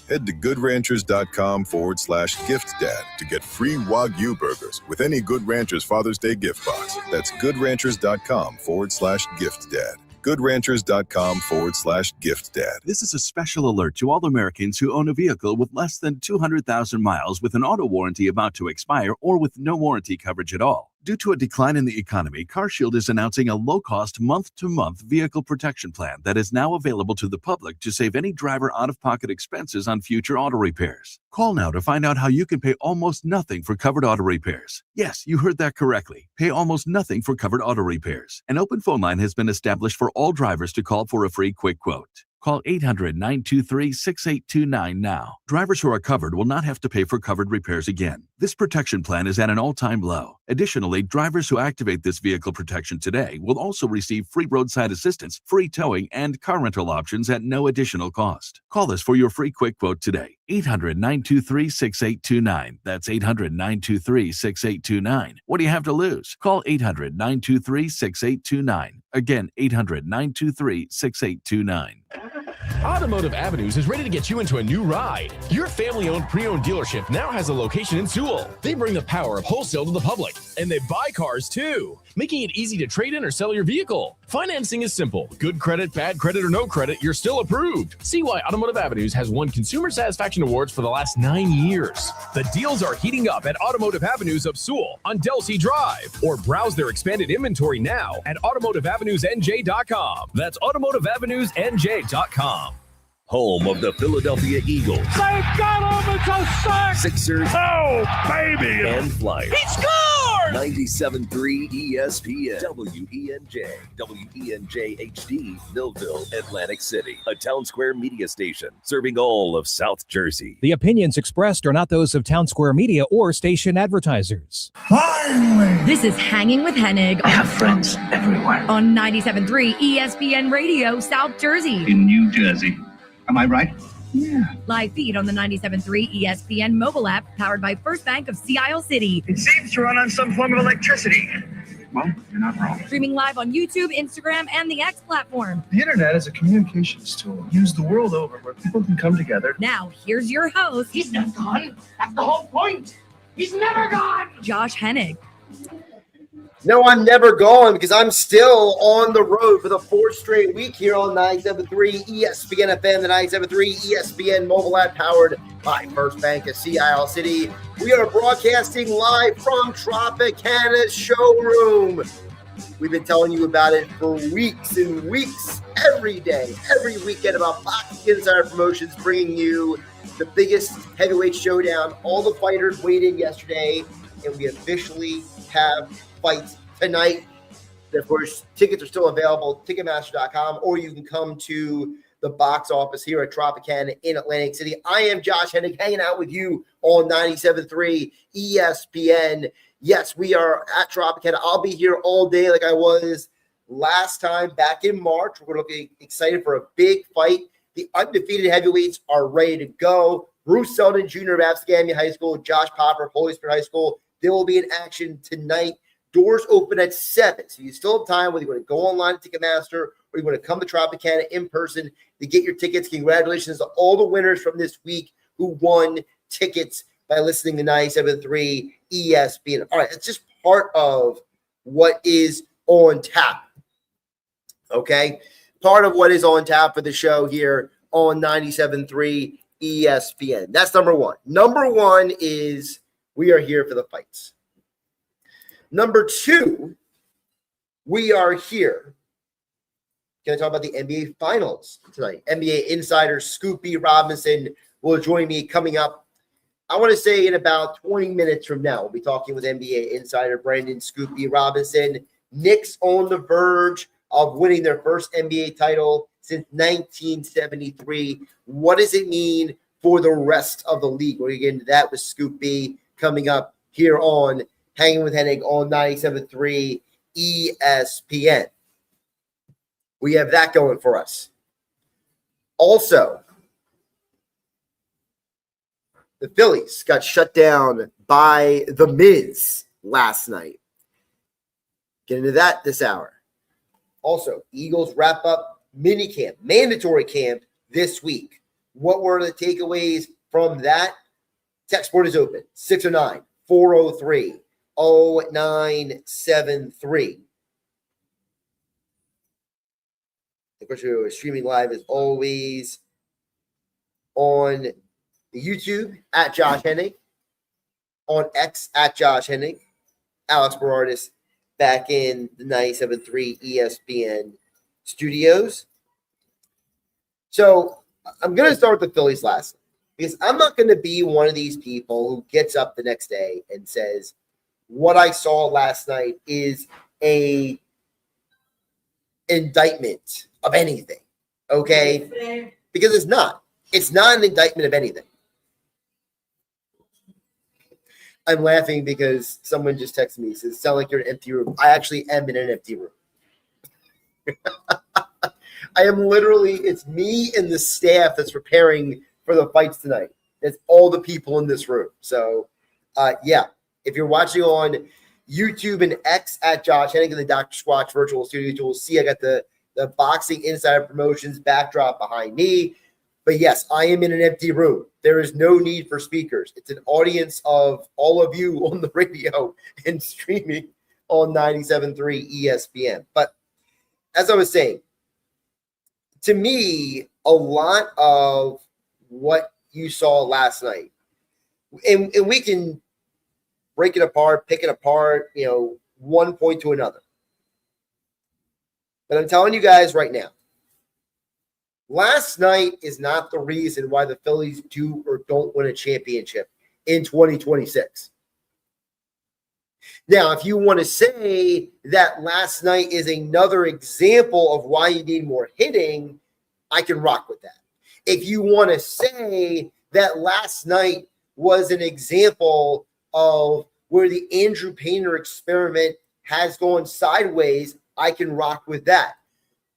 Head to goodranchers.com/giftdad to get free Wagyu burgers with any Good Ranchers Father's Day gift box. That's goodranchers.com/giftdad. goodranchers.com/giftdad. This is a special alert to all Americans who own a vehicle with less than 200,000 miles with an auto warranty about to expire or with no warranty coverage at all. Due to a decline in the economy, CarShield is announcing a low-cost month-to-month vehicle protection plan that is now available to the public to save any driver out-of-pocket expenses on future auto repairs. Call now to find out how you can pay almost nothing for covered auto repairs. Yes, you heard that correctly. Pay almost nothing for covered auto repairs. An open phone line has been established for all drivers to call for a free quick quote. Call 800-923-6829 now. Drivers who are covered will not have to pay for covered repairs again. This protection plan is at an all-time low. Additionally, drivers who activate this vehicle protection today will also receive free roadside assistance, free towing, and car rental options at no additional cost. Call us for your free quick quote today. 800-923-6829. That's 800-923-6829. What do you have to lose? Call 800-923-6829. Again, 800-923-6829. Automotive Avenues is ready to get you into a new ride. Your family-owned pre-owned dealership now has a location in Sewell. They bring the power of wholesale to the public, and they buy cars too, making it easy to trade in or sell your vehicle. Financing is simple. Good credit, bad credit, or no credit, you're still approved. See why Automotive Avenues has won Consumer Satisfaction Awards for the last 9 years. The deals are heating up at Automotive Avenues of Sewell on Delsea Drive, or browse their expanded inventory now at automotiveavenusnj.com. That's automotiveavenusnj.com. Home of the Philadelphia Eagles. They've got him! It's a sack! Sixers. Oh, baby! And Flyers. He scored! 97.3 ESPN. WENJ. WENJ HD. Millville, Atlantic City. A Town Square media station serving all of South Jersey. The opinions expressed are not those of Town Square Media or station advertisers. Finally! This is Hanging with Hennig. I have friends everywhere. On 97.3 ESPN Radio, South Jersey. In New Jersey. Am I right? Yeah. Live feed on the 97.3 ESPN mobile app, powered by First Bank of Sea Isle City. It seems to run on some form of electricity. Well, you're not wrong. Streaming live on YouTube, Instagram, and the X platform. The internet is a communications tool used the world over where people can come together. Now, here's your host. He's not gone. That's the whole point. He's never gone. Josh Hennig. No, I'm never gone because I'm still on the road for the fourth straight week here on 97.3 ESPN FM, the 97.3 ESPN mobile app powered by First Bank of Sea Isle City. We are broadcasting live from Tropicana Showroom. We've been telling you about it for weeks and weeks, every day, every weekend about Boxing Insider Promotions, bringing you the biggest heavyweight showdown. All the fighters weighed in yesterday, and we officially have fights tonight. Of course, tickets are still available, Ticketmaster.com, or you can come to the box office here at Tropicana in Atlantic City. I am Josh Hennig, hanging out with you on 97.3 ESPN. Yes, we are at Tropicana. I'll be here all day like I was last time back in March. We're going to be excited for a big fight. The undefeated heavyweights are ready to go. Bruce Seldon Jr. of Abscamia High School, Josh Popper of Holy Spirit High School. They will be in action tonight. Doors open at 7, so you still have time whether you want to go online to Ticketmaster or you want to come to Tropicana in person to get your tickets. Congratulations to all the winners from this week who won tickets by listening to 97.3 ESPN. All right, it's just part of what is on tap, okay? Part of what is on tap for the show here on 97.3 ESPN. That's number one. Number one is we are here for the fights. Number two, we are here. Going to talk about the NBA Finals tonight. NBA insider Scoop B. Robinson will join me coming up. I want to say in about 20 minutes from now, we'll be talking with NBA insider Brandon Scoop B. Robinson. Knicks on the verge of winning their first NBA title since 1973. What does it mean for the rest of the league? We're going to get into that with Scoop B coming up here on Hanging with Hennig on 97.3 ESPN. We have that going for us. Also, the Phillies got shut down by The Miz last night. Get into that this hour. Also, Eagles wrap up minicamp, mandatory camp this week. What were the takeaways from that? Text board is open. 609-403-0973. Of course, we're streaming live as always on the YouTube at Josh Hennig, on X at Josh Hennig, Alex Berardis back in the 97.3 ESPN studios. So I'm going to start with the Phillies last night because I'm not going to be one of these people who gets up the next day and says, what I saw last night is a indictment of anything, okay? Because it's not. It's not an indictment of anything. I'm laughing because someone just texted me, says, sound like you're in an empty room. I actually am in an empty room. I am literally, it's me and the staff that's preparing for the fights tonight. It's all the people in this room. So, yeah, if you're watching on YouTube and X at Josh Hennig in the Dr. Squatch virtual studio, you'll see I got the Boxing Insider Promotions backdrop behind me. But yes, I am in an empty room. There is no need for speakers. It's an audience of all of you on the radio and streaming on 97.3 ESPN. But as I was saying, to me, a lot of what you saw last night, and we can break it apart, pick it apart, one point to another. But I'm telling you guys right now, last night is not the reason why the Phillies do or don't win a championship in 2026. Now, if you want to say that last night is another example of why you need more hitting, I can rock with that. If you want to say that last night was an example of where the Andrew Painter experiment has gone sideways, I can rock with that.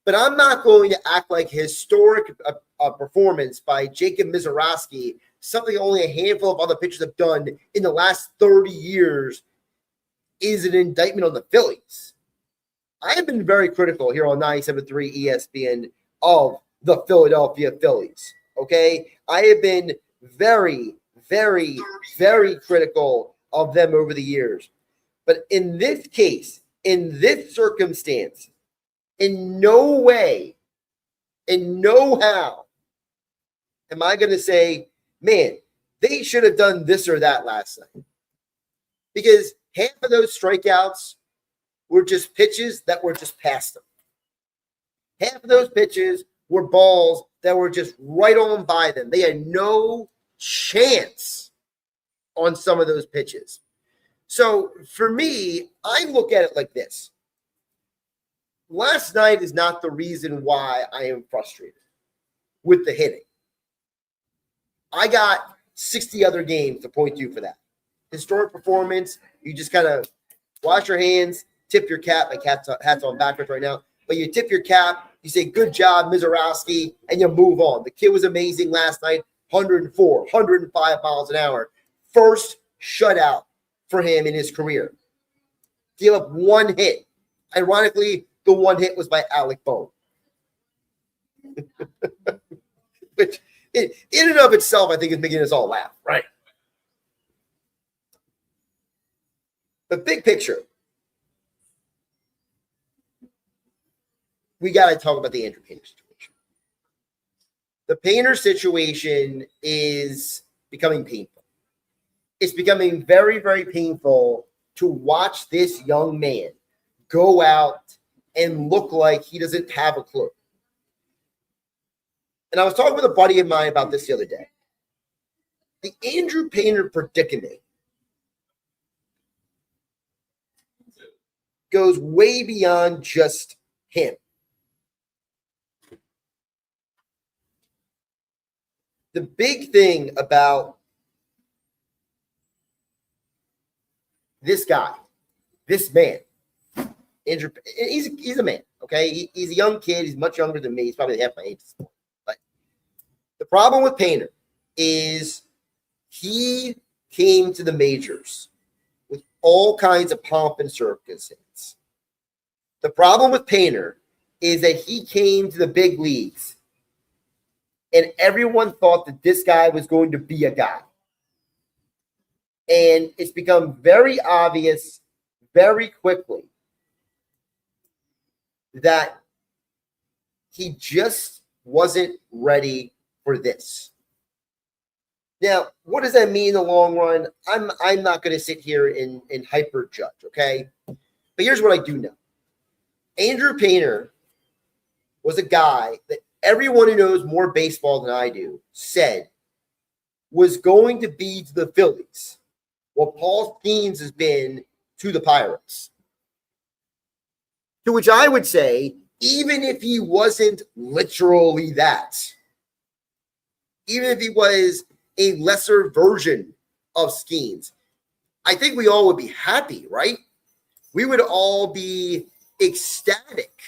But I'm not going to act like historic performance by Jacob Mizorowski, something only a handful of other pitchers have done in the last 30 years, is an indictment on the Phillies. I have been very critical here on 97.3 ESPN of the Philadelphia Phillies, okay? I have been very, very, very critical of them over the years. But in this case, in this circumstance, in no way, in no how am I going to say, man, they should have done this or that last night. Because half of those strikeouts were just pitches that were just past them. Half of those pitches were balls that were just right on by them. They had no chance on some of those pitches. So for me, I look at it like this. Last night is not the reason why I am frustrated with the hitting. I got 60 other games to point to for that. Historic performance, you just kind of wash your hands, tip your cap. My hat's on backwards right now. But you tip your cap, you say, good job, Mizorowski, and you move on. The kid was amazing last night, 104, 105 miles an hour. First shutout for him in his career. Gave up one hit. Ironically, the one hit was by Alec Bohm. Which, in and of itself, I think is making us all laugh, right? The big picture, we got to talk about the Andrew Painter situation. The Painter situation is becoming painful. It's becoming very, very painful to watch this young man go out and look like he doesn't have a clue. And I was talking with a buddy of mine about this the other day. The Andrew Painter predicament goes way beyond just him. The big thing about this guy, this man, Andrew, he's a man, okay? He's a young kid. He's much younger than me. He's probably half my age. But the problem with Painter is he came to the majors with all kinds of pomp and circumstance. The problem with Painter is that he came to the big leagues And everyone thought that this guy was going to be a guy. And it's become very obvious very quickly that he just wasn't ready for this. Now, what does that mean in the long run? I'm not going to sit here and hyper judge, okay? But here's what I do know. Andrew Painter was a guy that everyone who knows more baseball than I do said was going to be to the Phillies what Paul Skeens has been to the Pirates. To which I would say, even if he wasn't literally that, even if he was a lesser version of Skeens, I think we all would be happy, right? We would all be ecstatic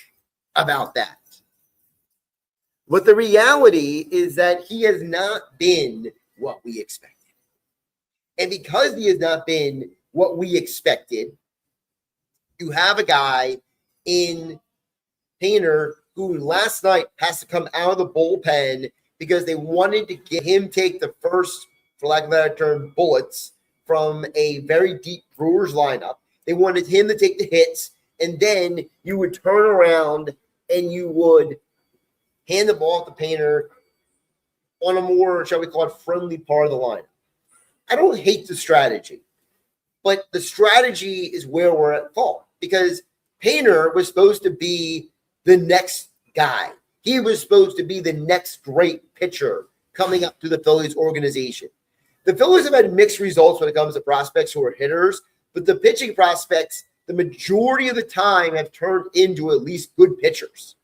about that. But the reality is that he has not been what we expected. And because he has not been what we expected, you have a guy in Painter who last night has to come out of the bullpen because they wanted to get him take the first, for lack of a better term, bullets from a very deep Brewers lineup. They wanted him to take the hits, and then you would turn around and you would hand the ball to Painter on a more, shall we call it, friendly part of the lineup. I don't hate the strategy, but the strategy is where we're at fault because Painter was supposed to be the next guy. He was supposed to be the next great pitcher coming up to the Phillies organization. The Phillies have had mixed results when it comes to prospects who are hitters, but the pitching prospects, the majority of the time, have turned into at least good pitchers.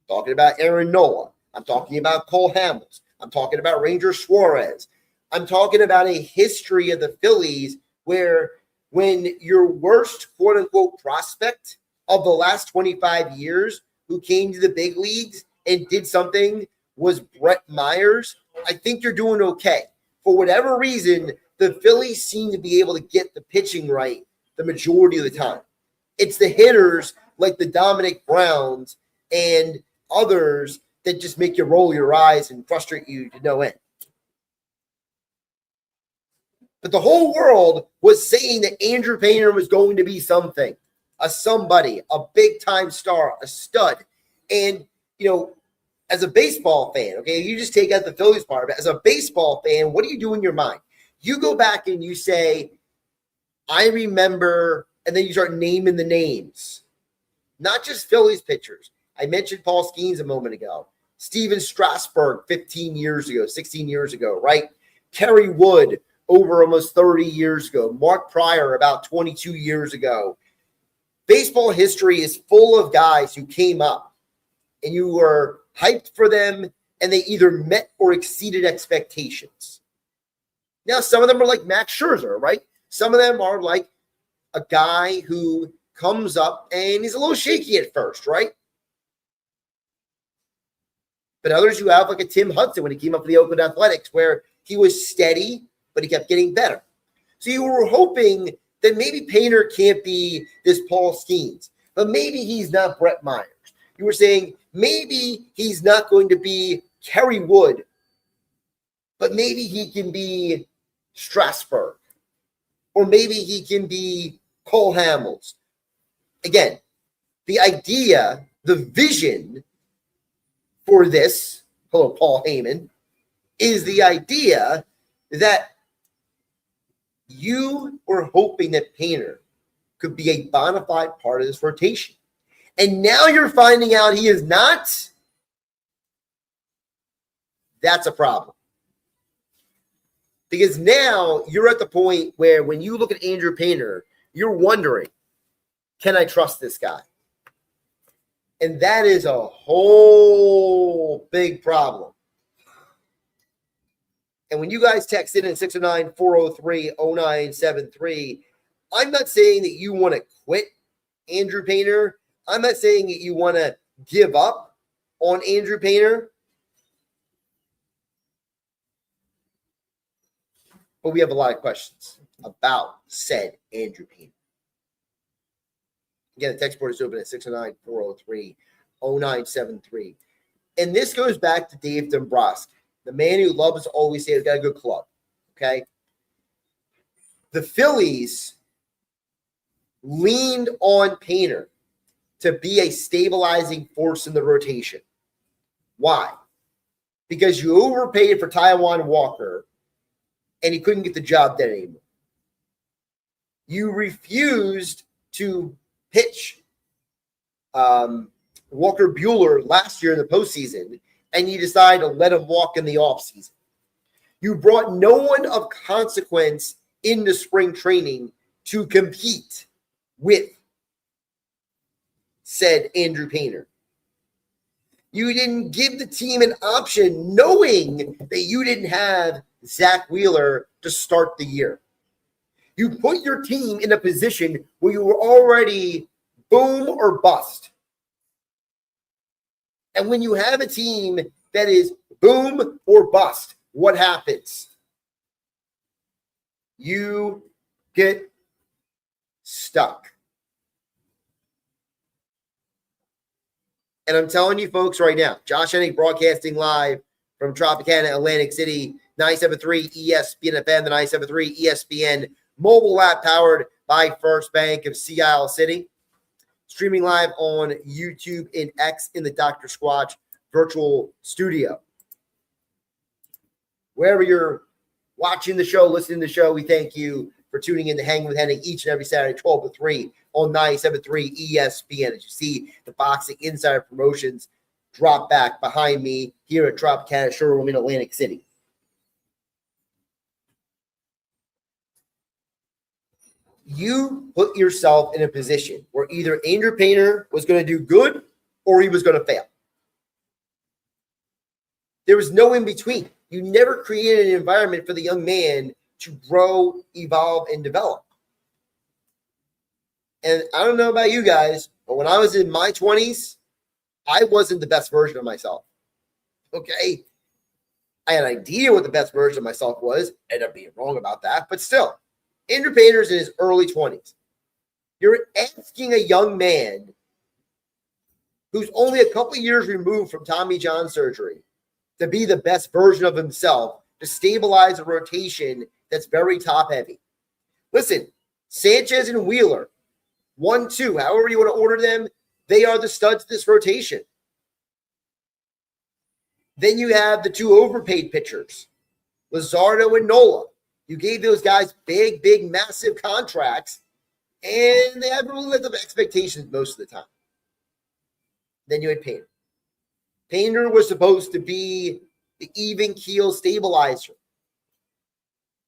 I'm talking about Aaron Nola. I'm talking about Cole Hamels. I'm talking about Ranger Suarez. I'm talking about a history of the Phillies where when your worst quote-unquote prospect of the last 25 years who came to the big leagues and did something was Brett Myers, I think you're doing okay. For whatever reason, the Phillies seem to be able to get the pitching right the majority of the time. It's the hitters like the Dominic Browns and others that just make you roll your eyes and frustrate you to no end. But the whole world was saying that Andrew Painter was going to be something, a somebody, a big-time star, a stud. And, you know, as a baseball fan, okay, you just take out the Phillies part of it. As a baseball fan, what do you do in your mind? You go back and you say, I remember, and then you start naming the names. Not just Phillies pitchers. I mentioned Paul Skeens a moment ago. Steven Strasburg 15 years ago, 16 years ago, right? Kerry Wood over almost 30 years ago. Mark Pryor about 22 years ago. Baseball history is full of guys who came up and you were hyped for them and they either met or exceeded expectations. Now, some of them are like Max Scherzer, right? Some of them are like a guy who comes up and he's a little shaky at first, right? But others you have like a Tim Hudson when he came up for the Oakland Athletics where he was steady, but he kept getting better. So you were hoping that maybe Painter can't be this Paul Skeens, but maybe he's not Brett Myers. You were saying maybe he's not going to be Kerry Wood, but maybe he can be Strasburg, or maybe he can be Cole Hamels. Again, the idea, the vision for this, hello, Paul Heyman, is the idea that you were hoping that Painter could be a bona fide part of this rotation. And now you're finding out he is not. That's a problem. Because now you're at the point where when you look at Andrew Painter, you're wondering, can I trust this guy? And that is a whole big problem. And when you guys text in 609-403-0973, I'm not saying that you want to quit Andrew Painter. I'm not saying that you want to give up on Andrew Painter. But we have a lot of questions about said Andrew Painter. Again, the text board is open at 609-403-0973. And this goes back to Dave Dombrowski, the man who loves to always say he's got a good club. Okay. The Phillies leaned on Painter to be a stabilizing force in the rotation. Why? Because you overpaid for Taijuan Walker and he couldn't get the job done anymore. You refused to pitch Walker Buehler last year in the postseason, and you decided to let him walk in the offseason. You brought no one of consequence into spring training to compete with said Andrew Painter. You didn't give the team an option knowing that you didn't have Zach Wheeler to start the year. You put your team in a position where you were already boom or bust. And when you have a team that is boom or bust, what happens? You get stuck. And I'm telling you folks right now, Josh Hennig broadcasting live from Tropicana Atlantic City, 97.3 ESPN FM, the 97.3 ESPN mobile app powered by First Bank of Sea Isle City. Streaming live on YouTube and X in the Dr. Squatch virtual studio. Wherever you're watching the show, listening to the show, we thank you for tuning in to Hang with Hennig each and every Saturday, 12 to 3 on 97.3 ESPN. As you see, the Boxing Insider Promotions drop back behind me here at Tropicana Showroom in Atlantic City. You put yourself in a position where either Andrew Painter was going to do good or he was going to fail. There was no in between. You never created an environment for the young man to grow, evolve, and develop. And I don't know about you guys, but when I was in my 20s, I wasn't the best version of myself. Okay? I had an idea what the best version of myself was. I ended up being wrong about that, but still. Andrew Painter's in his early 20s. You're asking a young man who's only a couple years removed from Tommy John surgery to be the best version of himself, to stabilize a rotation that's very top-heavy. Listen, Sanchez and Wheeler, 1-2, however you want to order them, they are the studs of this rotation. Then you have the two overpaid pitchers, Luzardo and Nola. You gave those guys big, massive contracts, and they haven't really lived up to expectations most of the time. Then you had Painter. Painter was supposed to be the even keel stabilizer,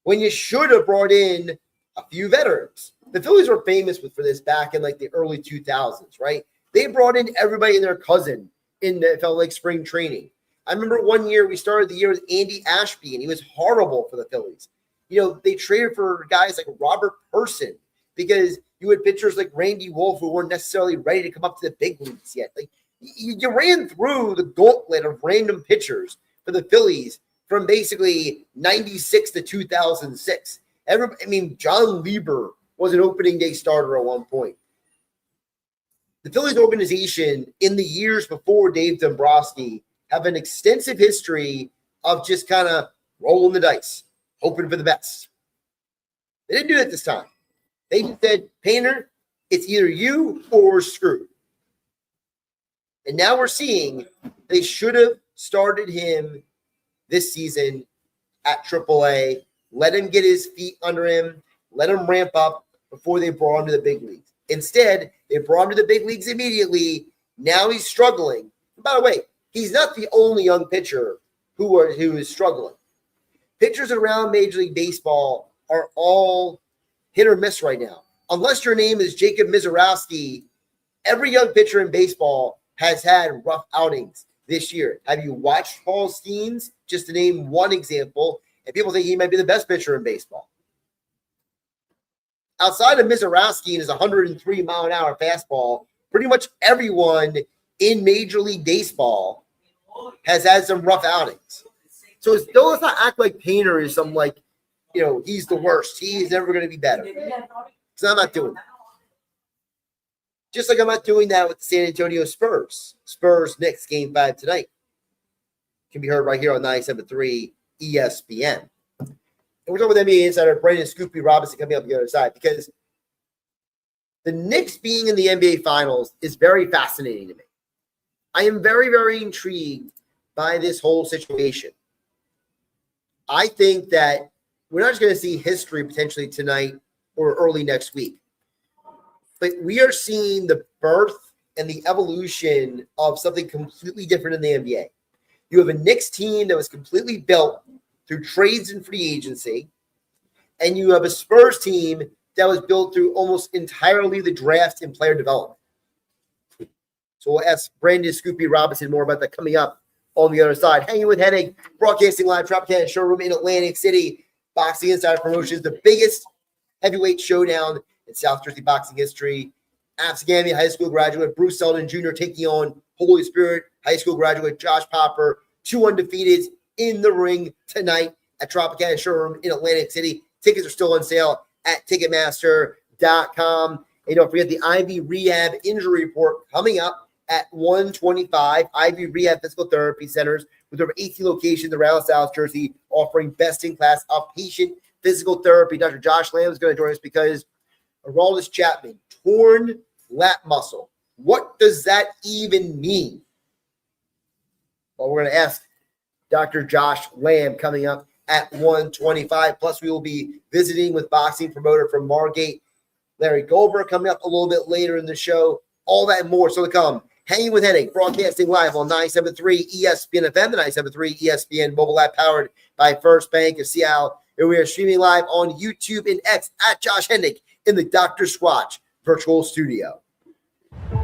when you should have brought in a few veterans. The Phillies were famous for this back in like the early 2000s, right? They brought in everybody and their cousin in the felt like spring training. I remember one year we started the year with Andy Ashby, and he was horrible for the Phillies. You know, they traded for guys like Robert Person because you had pitchers like Randy Wolf who weren't necessarily ready to come up to the big leagues yet. Like you ran through the gauntlet of random pitchers for the Phillies from basically 96 to 2006. John Lieber was an opening day starter at one point. The Phillies organization in the years before Dave Dombrowski have an extensive history of just kind of rolling the dice, hoping for the best. They didn't do it this time. They just said, Painter, it's either you or we're screwed. And now we're seeing they should have started him this season at AAA, let him get his feet under him, let him ramp up before they brought him to the big leagues. Instead, they brought him to the big leagues immediately. Now he's struggling. And by the way, he's not the only young pitcher who is struggling. Pitchers around Major League Baseball are all hit or miss right now. Unless your name is Jacob Mizorowski, every young pitcher in baseball has had rough outings this year. Have you watched Paul Steens? Just to name one example, and people think he might be the best pitcher in baseball. Outside of Mizorowski and his 103-mile-an-hour fastball, pretty much everyone in Major League Baseball has had some rough outings. So let's not act like Painter is some he's the worst. He's never going to be better. So I'm not doing that. Just like I'm not doing that with the San Antonio Spurs. Spurs Knicks game 5 tonight. can be heard right here on 97.3 ESPN. And we're talking with NBA insider Brandon Scoopy Robinson coming up the other side, because the Knicks being in the NBA Finals is very fascinating to me. I am very, very intrigued by this whole situation. I think that we're not just going to see history potentially tonight or early next week, but we are seeing the birth and the evolution of something completely different in the NBA. You have a Knicks team that was completely built through trades and free agency, and you have a Spurs team that was built through almost entirely the draft and player development. So we'll ask Brandon Scoopy Robinson more about that coming up on the other side. Hanging with Hennig, broadcasting live, Tropicana Showroom in Atlantic City. Boxing Insider Promotions, the biggest heavyweight showdown in South Jersey boxing history. Absegami High School graduate Bruce Seldon Jr. taking on Holy Spirit High School graduate Josh Popper. 2 undefeateds in the ring tonight at Tropicana Showroom in Atlantic City. Tickets are still on sale at Ticketmaster.com. And don't forget the Ivy Rehab injury report coming up at 1:25. Ivy Rehab Physical Therapy Centers with over 18 locations around South Jersey, offering best-in-class outpatient physical therapy. Dr. Josh Lamb is going to join us because Aroldis Chapman, torn lat muscle. What does that even mean? Well, we're going to ask Dr. Josh Lamb coming up at 1:25. Plus, we will be visiting with boxing promoter from Margate, Larry Goldberg, coming up a little bit later in the show. All that and more still to come. Hanging with Hennig, broadcasting live on 97.3 ESPN FM, the 97.3 ESPN mobile app powered by First Bank of Seattle. And we are streaming live on YouTube and X at Josh Hennig in the Dr. Squatch virtual studio.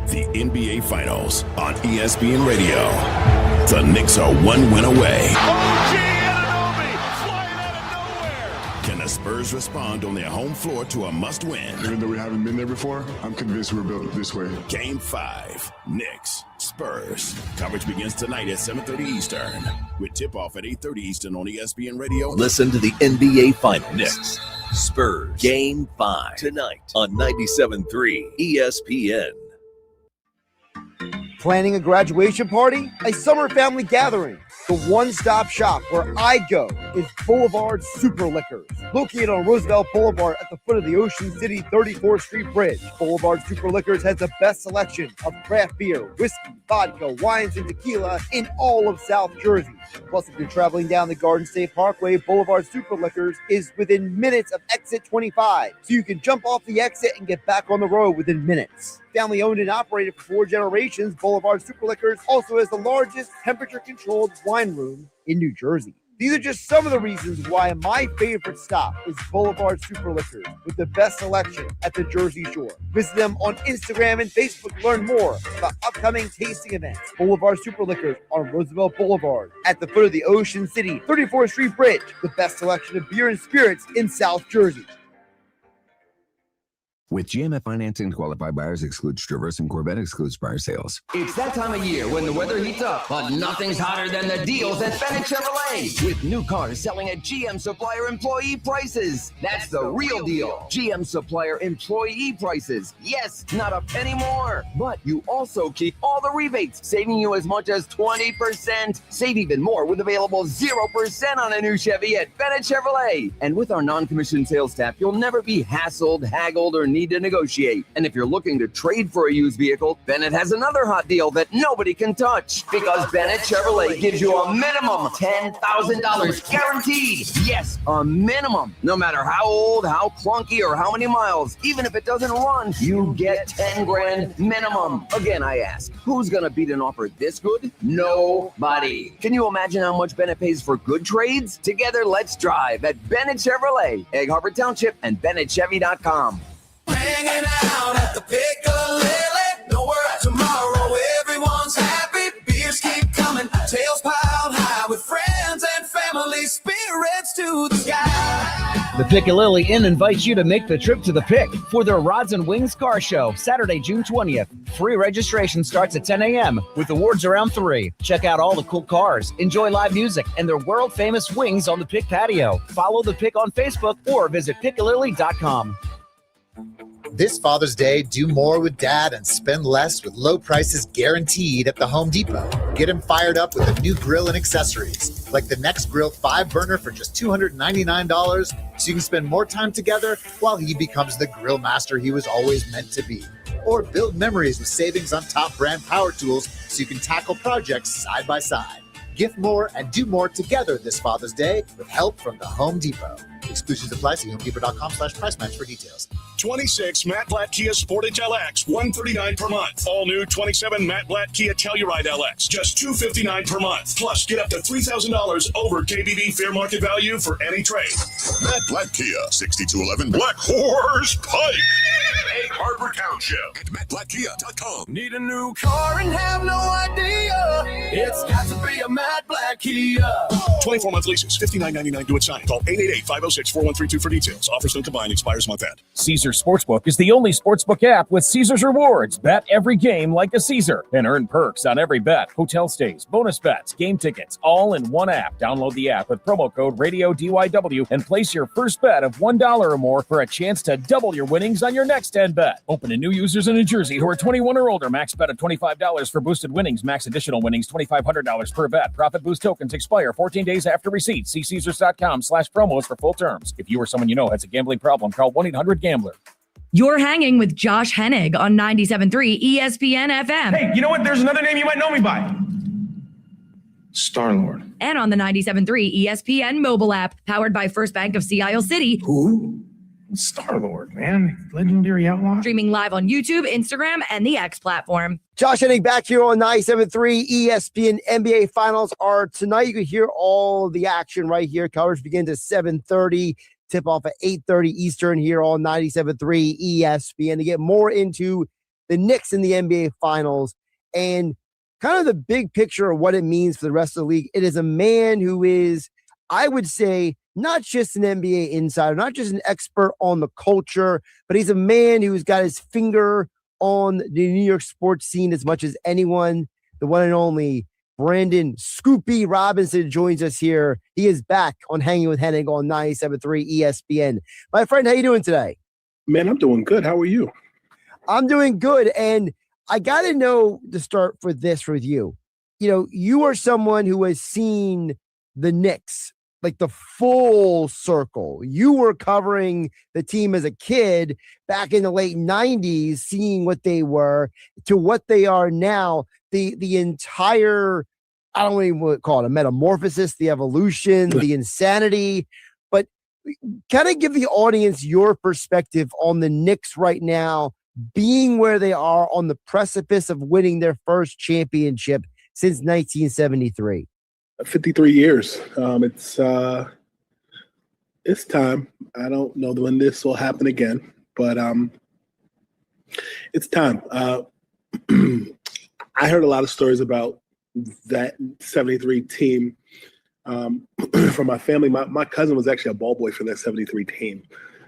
The NBA Finals on ESPN Radio. The Knicks are 1 win away. Can the Spurs respond on their home floor to a must-win? Even though we haven't been there before, I'm convinced we're built this way. Game 5, Knicks, Spurs. Coverage begins tonight at 7:30 Eastern, with tip-off at 8:30 Eastern on ESPN Radio. Listen to the NBA Finals. Knicks, Spurs, Game 5, tonight on 97.3 ESPN. Planning a graduation party? A summer family gathering? The one-stop shop where I go is Boulevard Super Liquors, located on Roosevelt Boulevard at the foot of the Ocean City 34th Street Bridge. Boulevard Super Liquors has the best selection of craft beer, whiskey, vodka, wines, and tequila in all of South Jersey. Plus, if you're traveling down the Garden State Parkway, Boulevard Super Liquors is within minutes of exit 25, so you can jump off the exit and get back on the road within minutes. Family owned and operated for 4 generations, Boulevard Super Liquors also has the largest temperature-controlled wine room in New Jersey. These are just some of the reasons why my favorite stop is Boulevard Super Liquors, with the best selection at the Jersey Shore. Visit them on Instagram and Facebook to learn more about upcoming tasting events. Boulevard Super Liquors on Roosevelt Boulevard at the foot of the Ocean City 34th Street Bridge, the best selection of beer and spirits in South Jersey. With GMF financing, qualified buyers excludes Traverse and Corvette excludes prior sales. It's that time of year when the weather heats up, but nothing's hotter than the deals at Bennett Chevrolet. With new cars selling at GM Supplier employee prices. That's the real deal. GM Supplier employee prices. Yes, not a penny more. But you also keep all the rebates, saving you as much as 20%. Save even more with available 0% on a new Chevy at Bennett Chevrolet. And with our non-commissioned sales staff, you'll never be hassled, haggled, or need to negotiate. And if you're looking to trade for a used vehicle, Bennett has another hot deal that nobody can touch, because Bennett Chevrolet gives you a minimum $10,000 guaranteed. Yes, a minimum. No matter how old, how clunky, or how many miles, even if it doesn't run, you get 10 grand minimum. Again, I ask, who's gonna beat an offer this good? Nobody. Can you imagine how much Bennett pays for good trades? Together, let's drive at Bennett Chevrolet, Egg Harbor Township, and BennettChevy.com. Hanging out at the Piccalilli. Nowhere tomorrow, everyone's happy. Beers keep coming, tails piled high, with friends and family, spirits to the sky. The Piccalilli Inn invites you to make the trip to the Pic for their Rods and Wings car show, Saturday, June 20th. Free registration starts at 10 a.m. with awards around 3. Check out all the cool cars, enjoy live music, and their world-famous wings on the Pic patio. Follow the Pic on Facebook or visit Piccalilli.com. This Father's Day, do more with Dad and spend less with low prices guaranteed at the Home Depot. Get him fired up with a new grill and accessories, like the Next Grill 5-burner for just $299, so you can spend more time together while he becomes the grill master he was always meant to be. Or build memories with savings on top brand power tools so you can tackle projects side by side. Gift more and do more together this Father's Day with help from the Home Depot. Exclusions apply. See homedepot.com/price match for details. 26 Matt Blatt Kia Sportage LX, $139 per month. All new 27 Matt Blatt Kia Telluride LX, just $259 per month. Plus, get up to $3,000 over KBB fair market value for any trade. Matt Blatt Kia, 6211 Black Horse Pike. Egg Harbor Township at mattblattkia.com. Need a new car and have no idea? It's got to be a Matt Blatt Kia. 24-month leases, $59.99 due at signing. Call 888-506-4132 for details. Offers don't combine, expires month end. Caesars Sportsbook is the only sportsbook app with Caesars Rewards. Bet every game like a Caesar and earn perks on every bet. Hotel stays, bonus bets, game tickets, all in one app. Download the app with promo code RADIODYW and place your first bet of $1 or more for a chance to double your winnings on your next 10 bet. Open to new users in New Jersey who are 21 or older. Max bet of $25 for boosted winnings. Max additional winnings $2,500 per bet. Profit boost tokens expire 14 days after receipt. See Caesars.com/promos for full terms. If you or someone you know has a gambling problem, call 1-800-GAMBLER. You're hanging with Josh Hennig on 97.3 ESPN FM. Hey, you know what? There's another name you might know me by. Star-Lord. And on the 97.3 ESPN mobile app, powered by First Bank of Sea Isle City. Who? Star-Lord, man. Legendary outlaw. Streaming live on YouTube, Instagram, and the X platform. Josh Hennig back here on 97.3 ESPN. NBA Finals are tonight. You can hear all the action right here. Coverage begins at 7:30. Tip off at 8:30 Eastern here on 97.3 ESPN to get more into the Knicks in the NBA Finals and kind of the big picture of what it means for the rest of the league. It is a man who is, I would say, not just an NBA insider, not just an expert on the culture, but he's a man who's got his finger on the New York sports scene as much as anyone. The one and only Brandon Scoopy Robinson joins us here. He is back on Hanging with Hennig on 97.3 ESPN. My friend, how you doing today? Man, I'm doing good. How are you? I'm doing good. And I got to know to start for this with you. You know, you are someone who has seen the Knicks, like the full circle. You were covering the team as a kid back in the late 90s, seeing what they were to what they are now. The entire, I don't even call it a metamorphosis, the evolution, the insanity, but kind of give the audience your perspective on the Knicks right now, being where they are on the precipice of winning their first championship since 1973. 53 years. It's time. I don't know when this will happen again, but it's time. I heard a lot of stories about that 73 team from my family. My cousin was actually a ball boy for that 73 team.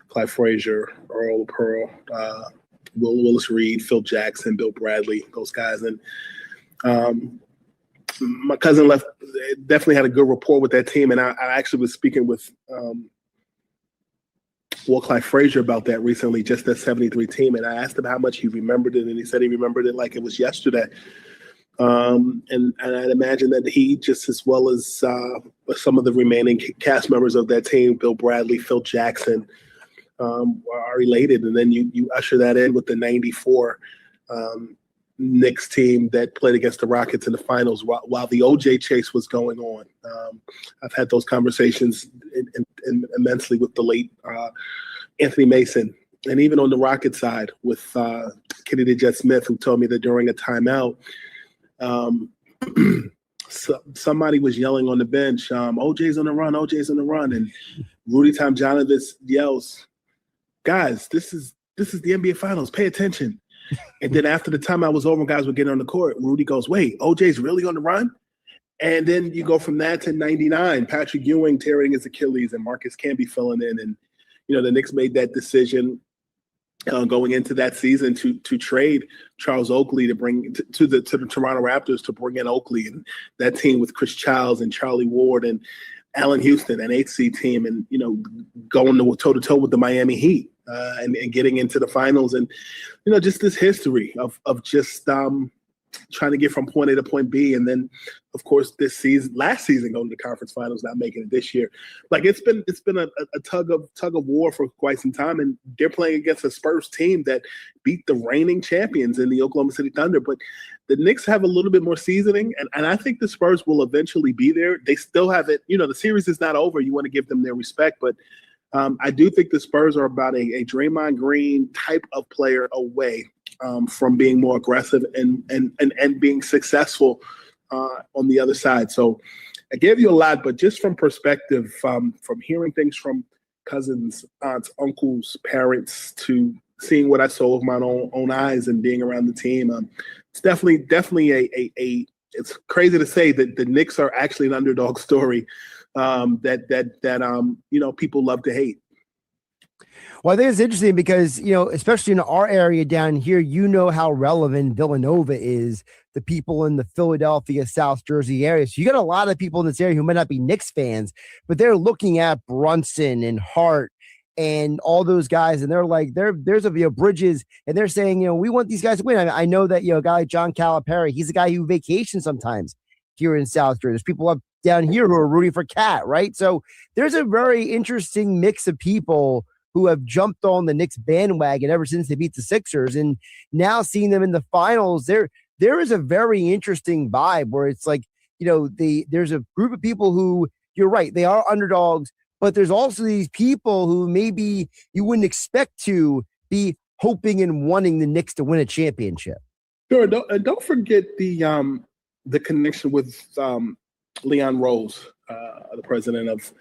Clyde Frazier, Earl Pearl, Willis Reed, Phil Jackson, Bill Bradley, those guys. And my cousin definitely had a good rapport with that team. And I actually was speaking with Clyde Frazier about that recently, just that 73 team. And I asked him how much he remembered it. And he said he remembered it like it was yesterday. And I'd imagine that he, just as well as some of the remaining cast members of that team, Bill Bradley, Phil Jackson, are related. And then you usher that in with the 94 Knicks team that played against the Rockets in the finals while the OJ chase was going on. I've had those conversations immensely with the late Anthony Mason, and even on the Rocket side with Kenny the Jet Smith, who told me that during a timeout, somebody was yelling on the bench, OJ's on the run, OJ's on the run. And Rudy Tomjanovich yells, guys, this is the NBA Finals, pay attention. And then after the timeout was over, guys were getting on the court, Rudy goes, wait, OJ's really on the run? And then you go from that to 99, Patrick Ewing tearing his Achilles and Marcus Camby filling in. And, you know, the Knicks made that decision going into that season to trade Charles Oakley to bring to the Toronto Raptors to bring in Oakley, and that team with Chris Childs and Charlie Ward and Allen Houston, an 8C team, and, you know, going toe to toe with the Miami Heat. and getting into the finals, and just this history of just trying to get from point A to point B, and then of course last season going to the conference finals, not making it this year. Like it's been a tug of war for quite some time, and they're playing against a Spurs team that beat the reigning champions in the Oklahoma City Thunder. But the Knicks have a little bit more seasoning, and I think the Spurs will eventually be there. They still have it. The series is not over. You want to give them their respect, but I do think the Spurs are about a Draymond Green type of player away from being more aggressive and being successful on the other side. So I gave you a lot, but just from perspective, from hearing things from cousins, aunts, uncles, parents, to seeing what I saw with my own eyes and being around the team, it's definitely a it's crazy to say that the Knicks are actually an underdog story that people love to hate. Well, I think it's interesting because, especially in our area down here, how relevant Villanova is to people in the Philadelphia, South Jersey area. So you got a lot of people in this area who might not be Knicks fans, but they're looking at Brunson and Hart and all those guys, and they're like, there's Bridges, and they're saying, we want these guys to win. I know that, a guy like John Calipari, he's a guy who vacations sometimes here in South Jersey. There's people up down here who are rooting for Cat, right? So there's a very interesting mix of people who have jumped on the Knicks bandwagon ever since they beat the Sixers, and now seeing them in the finals, there is a very interesting vibe where it's like, there's a group of people who, you're right, they are underdogs, but there's also these people who maybe you wouldn't expect to be hoping and wanting the Knicks to win a championship. Sure. Don't forget the connection with Leon Rose, the president of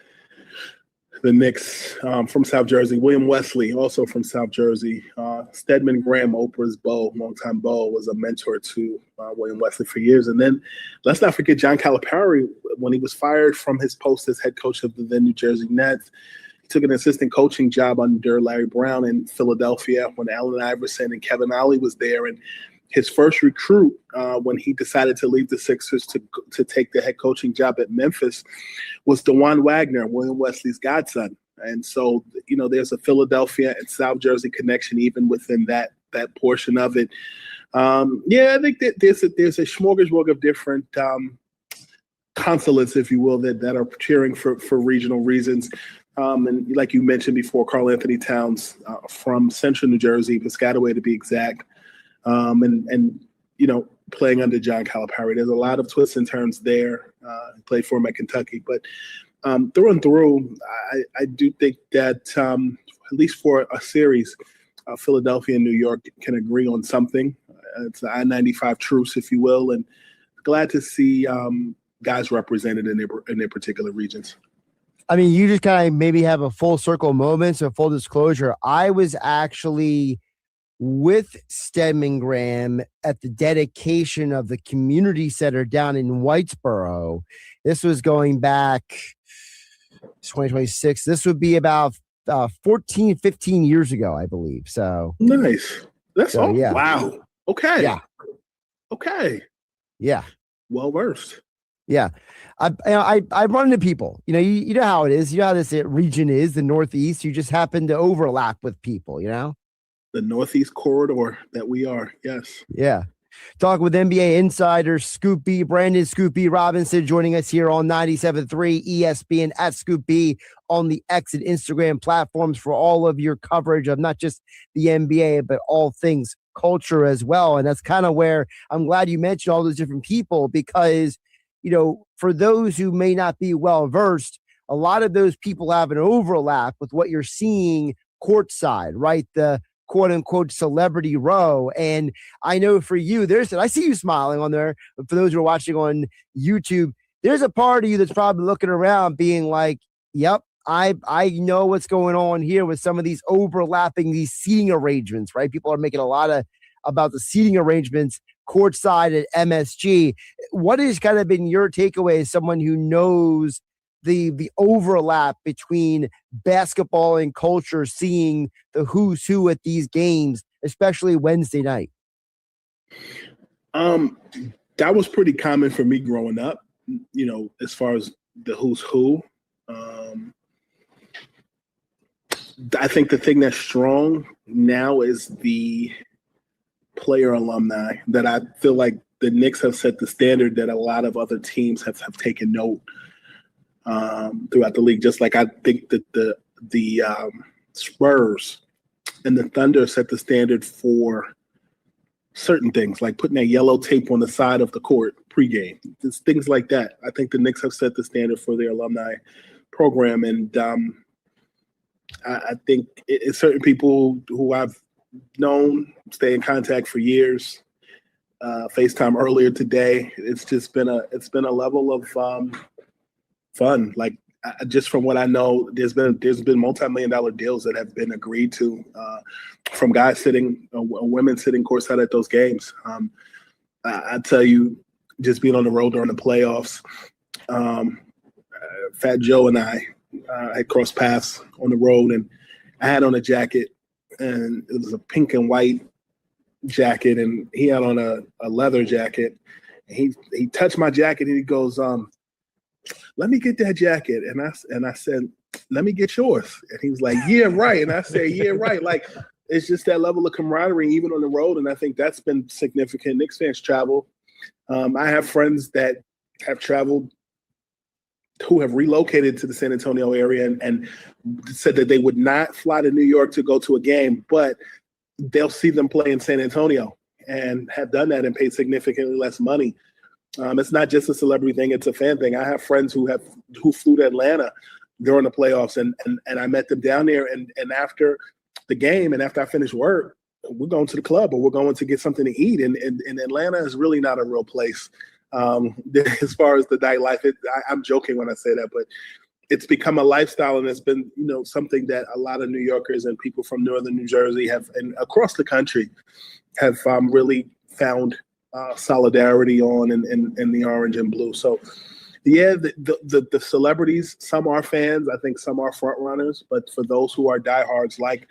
the Knicks, from South Jersey. William Wesley, also from South Jersey. Stedman Graham, Oprah's beau, longtime beau, was a mentor to William Wesley for years. And then let's not forget John Calipari, when he was fired from his post as head coach of the then New Jersey Nets. He took an assistant coaching job under Larry Brown in Philadelphia when Allen Iverson and Kevin Ollie was there. And his first recruit, when he decided to leave the Sixers to take the head coaching job at Memphis, was DeJuan Wagner, William Wesley's godson. And so, there's a Philadelphia and South Jersey connection even within that portion of it. I think that there's a smorgasbord of different consulates, if you will, that are cheering for regional reasons. And like you mentioned before, Karl Anthony Towns from Central New Jersey, Piscataway to be exact. And playing under John Calipari, there's a lot of twists and turns there. He played for him at Kentucky, but through and through, I do think that at least for a series, Philadelphia and New York can agree on something. It's an I-95 truce, if you will, and glad to see guys represented in their particular regions. I mean, you just kind of maybe have a full circle moment. So full disclosure, I was actually with Stedman Graham at the dedication of the community center down in Whitesboro. This was going back 2026. This would be about 15 years ago, I believe. So nice. That's all. Yeah. Wow. Okay. Yeah. Okay. Yeah. Well versed. Yeah. I run into people, you know how it is. You know how this region is, the Northeast. You just happen to overlap with people, The Northeast corridor that we are. Yes. Yeah. Talking with NBA insider Scoop B, Brandon Scoop B Robinson, joining us here on 97.3 ESPN at Scoop B on the X and Instagram platforms for all of your coverage of not just the NBA, but all things culture as well. And that's kind of where I'm glad you mentioned all those different people, because, for those who may not be well versed, a lot of those people have an overlap with what you're seeing courtside, right? The quote unquote celebrity row. And I know for you, I see you smiling on there, but for those who are watching on YouTube, there's a part of you that's probably looking around being like, yep, I know what's going on here with some of these overlapping, these seating arrangements, right? People are making a lot about the seating arrangements courtside at MSG. What has kind of been your takeaway as someone who knows the overlap between basketball and culture, seeing the who's who at these games, especially Wednesday night? That was pretty common for me growing up, as far as the who's who. I think the thing that's strong now is the player alumni that I feel like the Knicks have set the standard that a lot of other teams have taken note throughout the league. Just like I think that the Spurs and the Thunder set the standard for certain things, like putting that yellow tape on the side of the court pregame. Just things like that. I think the Knicks have set the standard for their alumni program, and I think it's certain people who I've known, stay in contact for years. FaceTime earlier today. It's been a level of fun. Like just from what I know, there's been multi-million-dollar deals that have been agreed to from guys sitting, women sitting courtside at those games. I tell you, just being on the road during the playoffs, Fat Joe and I had crossed paths on the road, and I had on a jacket, and it was a pink and white jacket, and he had on a leather jacket. And he touched my jacket, and he goes, "Let me get that jacket." And I said, "Let me get yours." And he was like, "Yeah, right." And I said, "Yeah, right." Like, it's just that level of camaraderie, even on the road, and I think that's been significant. Knicks fans travel. I have friends that have traveled who have relocated to the San Antonio area and said that they would not fly to New York to go to a game, but they'll see them play in San Antonio, and have done that and paid significantly less money. It's not just a celebrity thing; it's a fan thing. I have friends who flew to Atlanta during the playoffs, and I met them down there. And after the game, and after I finished work, we're going to the club, or we're going to get something to eat. And Atlanta is really not a real place as far as the nightlife. I'm joking when I say that, but it's become a lifestyle, and it's been something that a lot of New Yorkers and people from northern New Jersey and across the country have really found solidarity on in the orange and blue. So yeah, the celebrities, some are fans, I think some are front runners, but for those who are diehards, like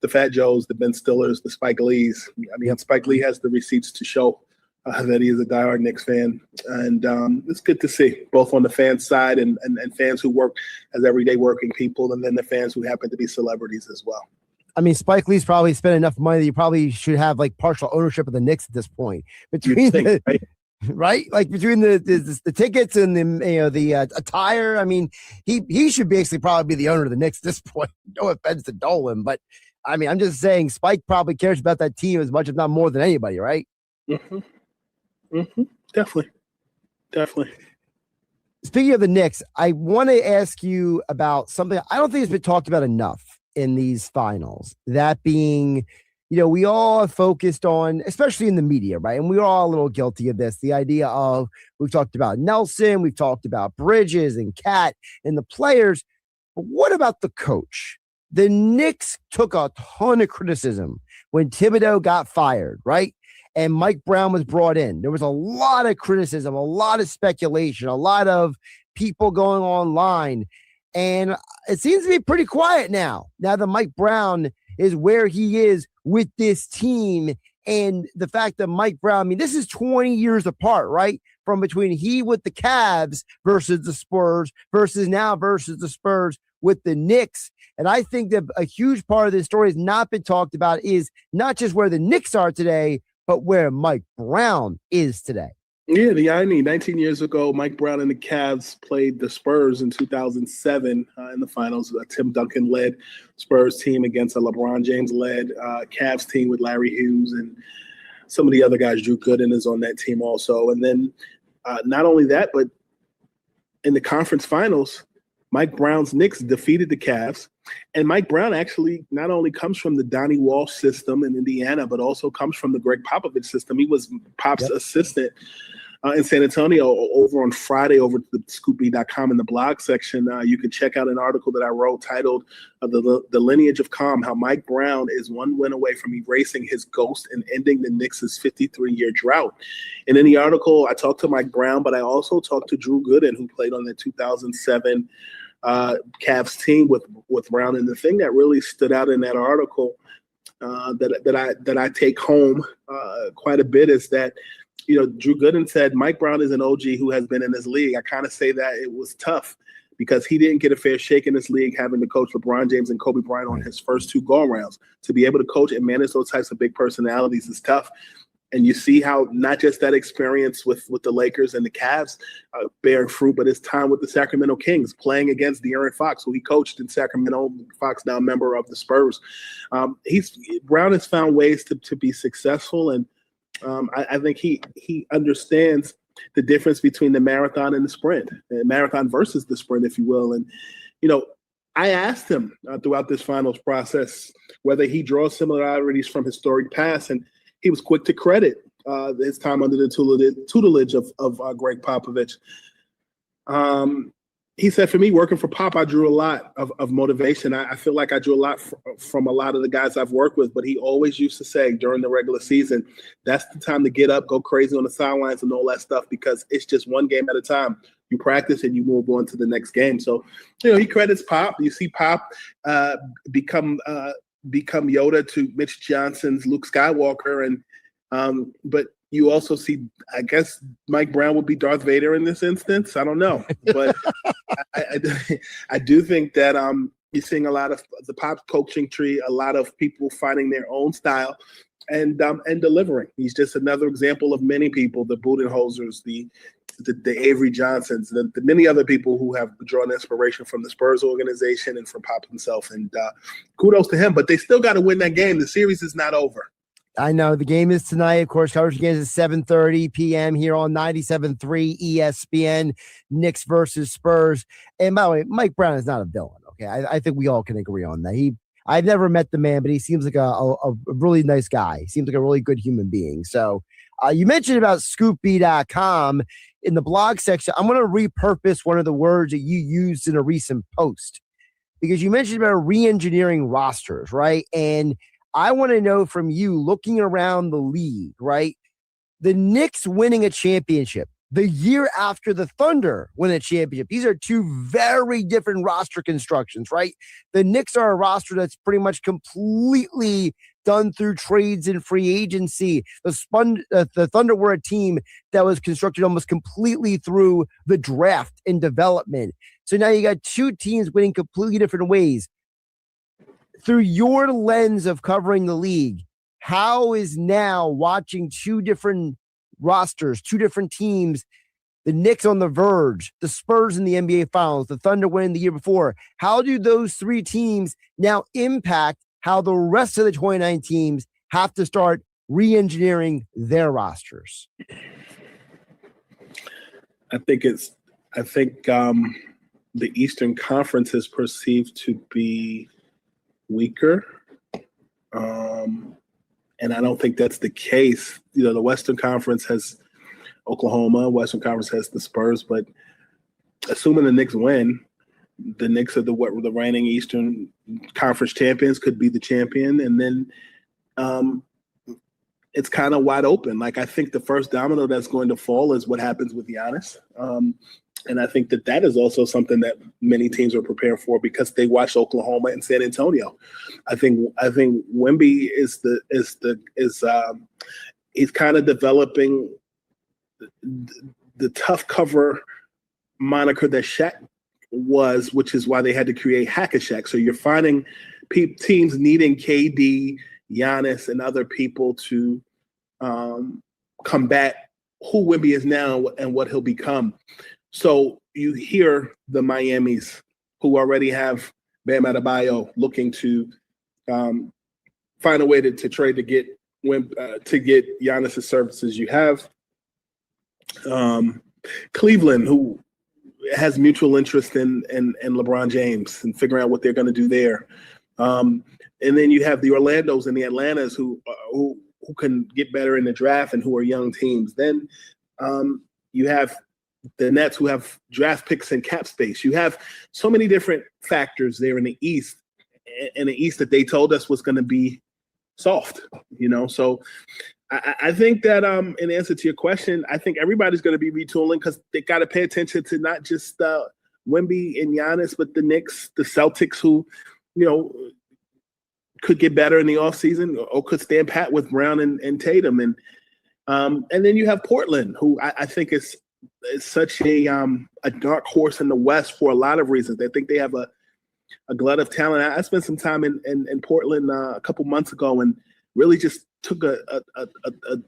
the Fat Joes, the Ben Stillers, the Spike Lees, I mean, Spike Lee has the receipts to show that he is a diehard Knicks fan, and it's good to see, both on the fan side and fans who work as everyday working people, and then the fans who happen to be celebrities as well. I mean, Spike Lee's probably spent enough money that you probably should have like partial ownership of the Knicks at this point. Right? Like between the tickets and the attire. I mean, he should basically probably be the owner of the Knicks at this point. No offense to Dolan, but I mean, I'm just saying Spike probably cares about that team as much, if not more, than anybody, right? Definitely. Speaking of the Knicks, I want to ask you about something I don't think has been talked about enough in these finals. That being, we all have focused on, especially in the media, right? And we're all a little guilty of this. The idea of, we've talked about Nelson, we've talked about Bridges and Cat and the players. But what about the coach? The Knicks took a ton of criticism when Thibodeau got fired, right? And Mike Brown was brought in. There was a lot of criticism, a lot of speculation, a lot of people going online. And it seems to be pretty quiet now that Mike Brown is where he is with this team. And the fact that Mike Brown, I mean, this is 20 years apart, right? From between he with the Cavs versus the Spurs versus the Spurs with the Knicks. And I think that a huge part of this story has not been talked about is not just where the Knicks are today, but where Mike Brown is today. Yeah, the irony, 19 years ago, Mike Brown and the Cavs played the Spurs in 2007 in the finals. A Tim Duncan-led Spurs team against a LeBron James-led Cavs team with Larry Hughes and some of the other guys. Drew Gooden is on that team also. And then not only that, but in the conference finals, Mike Brown's Knicks defeated the Cavs. And Mike Brown actually not only comes from the Donnie Walsh system in Indiana, but also comes from the Greg Popovich system. He was Pop's assistant in San Antonio. Over on Friday, over to the scoopy.com in the blog section, you can check out an article that I wrote titled The Lineage of Calm, How Mike Brown is one win away from erasing his ghost and ending the Knicks' 53-year drought. And in the article, I talked to Mike Brown, but I also talked to Drew Gooden, who played on the 2007 Cavs team with Brown. And the thing that really stood out in that article that I take home quite a bit is that, Drew Gooden said Mike Brown is an OG who has been in this league. I kind of say that it was tough because he didn't get a fair shake in this league, having to coach LeBron James and Kobe Bryant on his first 2 go-arounds. To be able to coach and manage those types of big personalities is tough. And you see how not just that experience with the Lakers and the Cavs bearing fruit, but his time with the Sacramento Kings, playing against De'Aaron Fox, who he coached in Sacramento. Fox, now a member of the Spurs. Brown has found ways to be successful, and I think he understands the difference between the marathon and the sprint, the marathon versus the sprint, if you will. And I asked him throughout this finals process whether he draws similarities from his storied past, and he was quick to credit his time under the tutelage of Greg Popovich. He said, for me, working for Pop, I drew a lot of motivation. I feel like I drew a lot from a lot of the guys I've worked with, but he always used to say during the regular season, that's the time to get up, go crazy on the sidelines and all that stuff, because it's just one game at a time. You practice and you move on to the next game. So, he credits Pop. You see Pop become Yoda to Mitch Johnson's Luke Skywalker, and but you also see, I guess, Mike Brown would be Darth Vader in this instance. I don't know, but I do think that you're seeing a lot of the Pop coaching tree, a lot of people finding their own style and delivering. He's just another example of many people, the Budenholzers, the Avery Johnsons, the many other people who have drawn inspiration from the Spurs organization and from Pop himself. And kudos to him, but they still got to win that game. The series is not over. I know the game is tonight. Of course, coverage game is 7:30 p.m. here on 97.3 ESPN, Knicks versus Spurs. And by the way, Mike Brown is not a villain. Okay. I think we all can agree on that. I've never met the man, but he seems like a really nice guy. He seems like a really good human being. So you mentioned about scoopb.com in the blog section. I'm going to repurpose one of the words that you used in a recent post, because you mentioned about re-engineering rosters, right? And I want to know from you, looking around the league, right? The Knicks winning a championship the year after the Thunder win a championship. These are 2 very different roster constructions, right? The Knicks are a roster that's pretty much completely done through trades and free agency. The Thunder were a team that was constructed almost completely through the draft and development. So now you got 2 teams winning completely different ways. Through your lens of covering the league, how is now watching 2 different rosters, 2 different teams, the Knicks on the verge, the Spurs in the NBA Finals, the Thunder winning the year before, how do those 3 teams now impact how the rest of the 29 teams have to start re-engineering their rosters? I think the Eastern Conference is perceived to be weaker. And I don't think that's the case. The Western Conference has Oklahoma, Western Conference has the Spurs, but assuming the Knicks win, the Knicks are the reigning Eastern Conference champions, could be the champion. And then it's kind of wide open. Like, I think the first domino that's going to fall is what happens with Giannis. And I think that is also something that many teams are preparing for, because they watched Oklahoma and San Antonio. I think Wemby he's kind of developing the tough cover moniker that Shaq was, which is why they had to create Hack-a-Shaq. So you're finding teams needing KD, Giannis, and other people to combat who Wemby is now and what he'll become. So you hear the Miamis, who already have Bam Adebayo, looking to find a way to trade to get Giannis' services. You have Cleveland, who has mutual interest in LeBron James and figuring out what they're going to do there. And then you have the Orlandos and the Atlantas who can get better in the draft and who are young teams. Then you have the Nets, who have draft picks and cap space. You have so many different factors there in the East, that they told us was going to be soft, So I think that in answer to your question, I think everybody's going to be retooling, because they got to pay attention to not just Wemby and Giannis, but the Knicks, the Celtics, who, could get better in the offseason or could stand pat with Brown and Tatum. And then you have Portland, who I think is such a dark horse in the West for a lot of reasons. They think they have a glut of talent. I spent some time in Portland a couple months ago and really just took a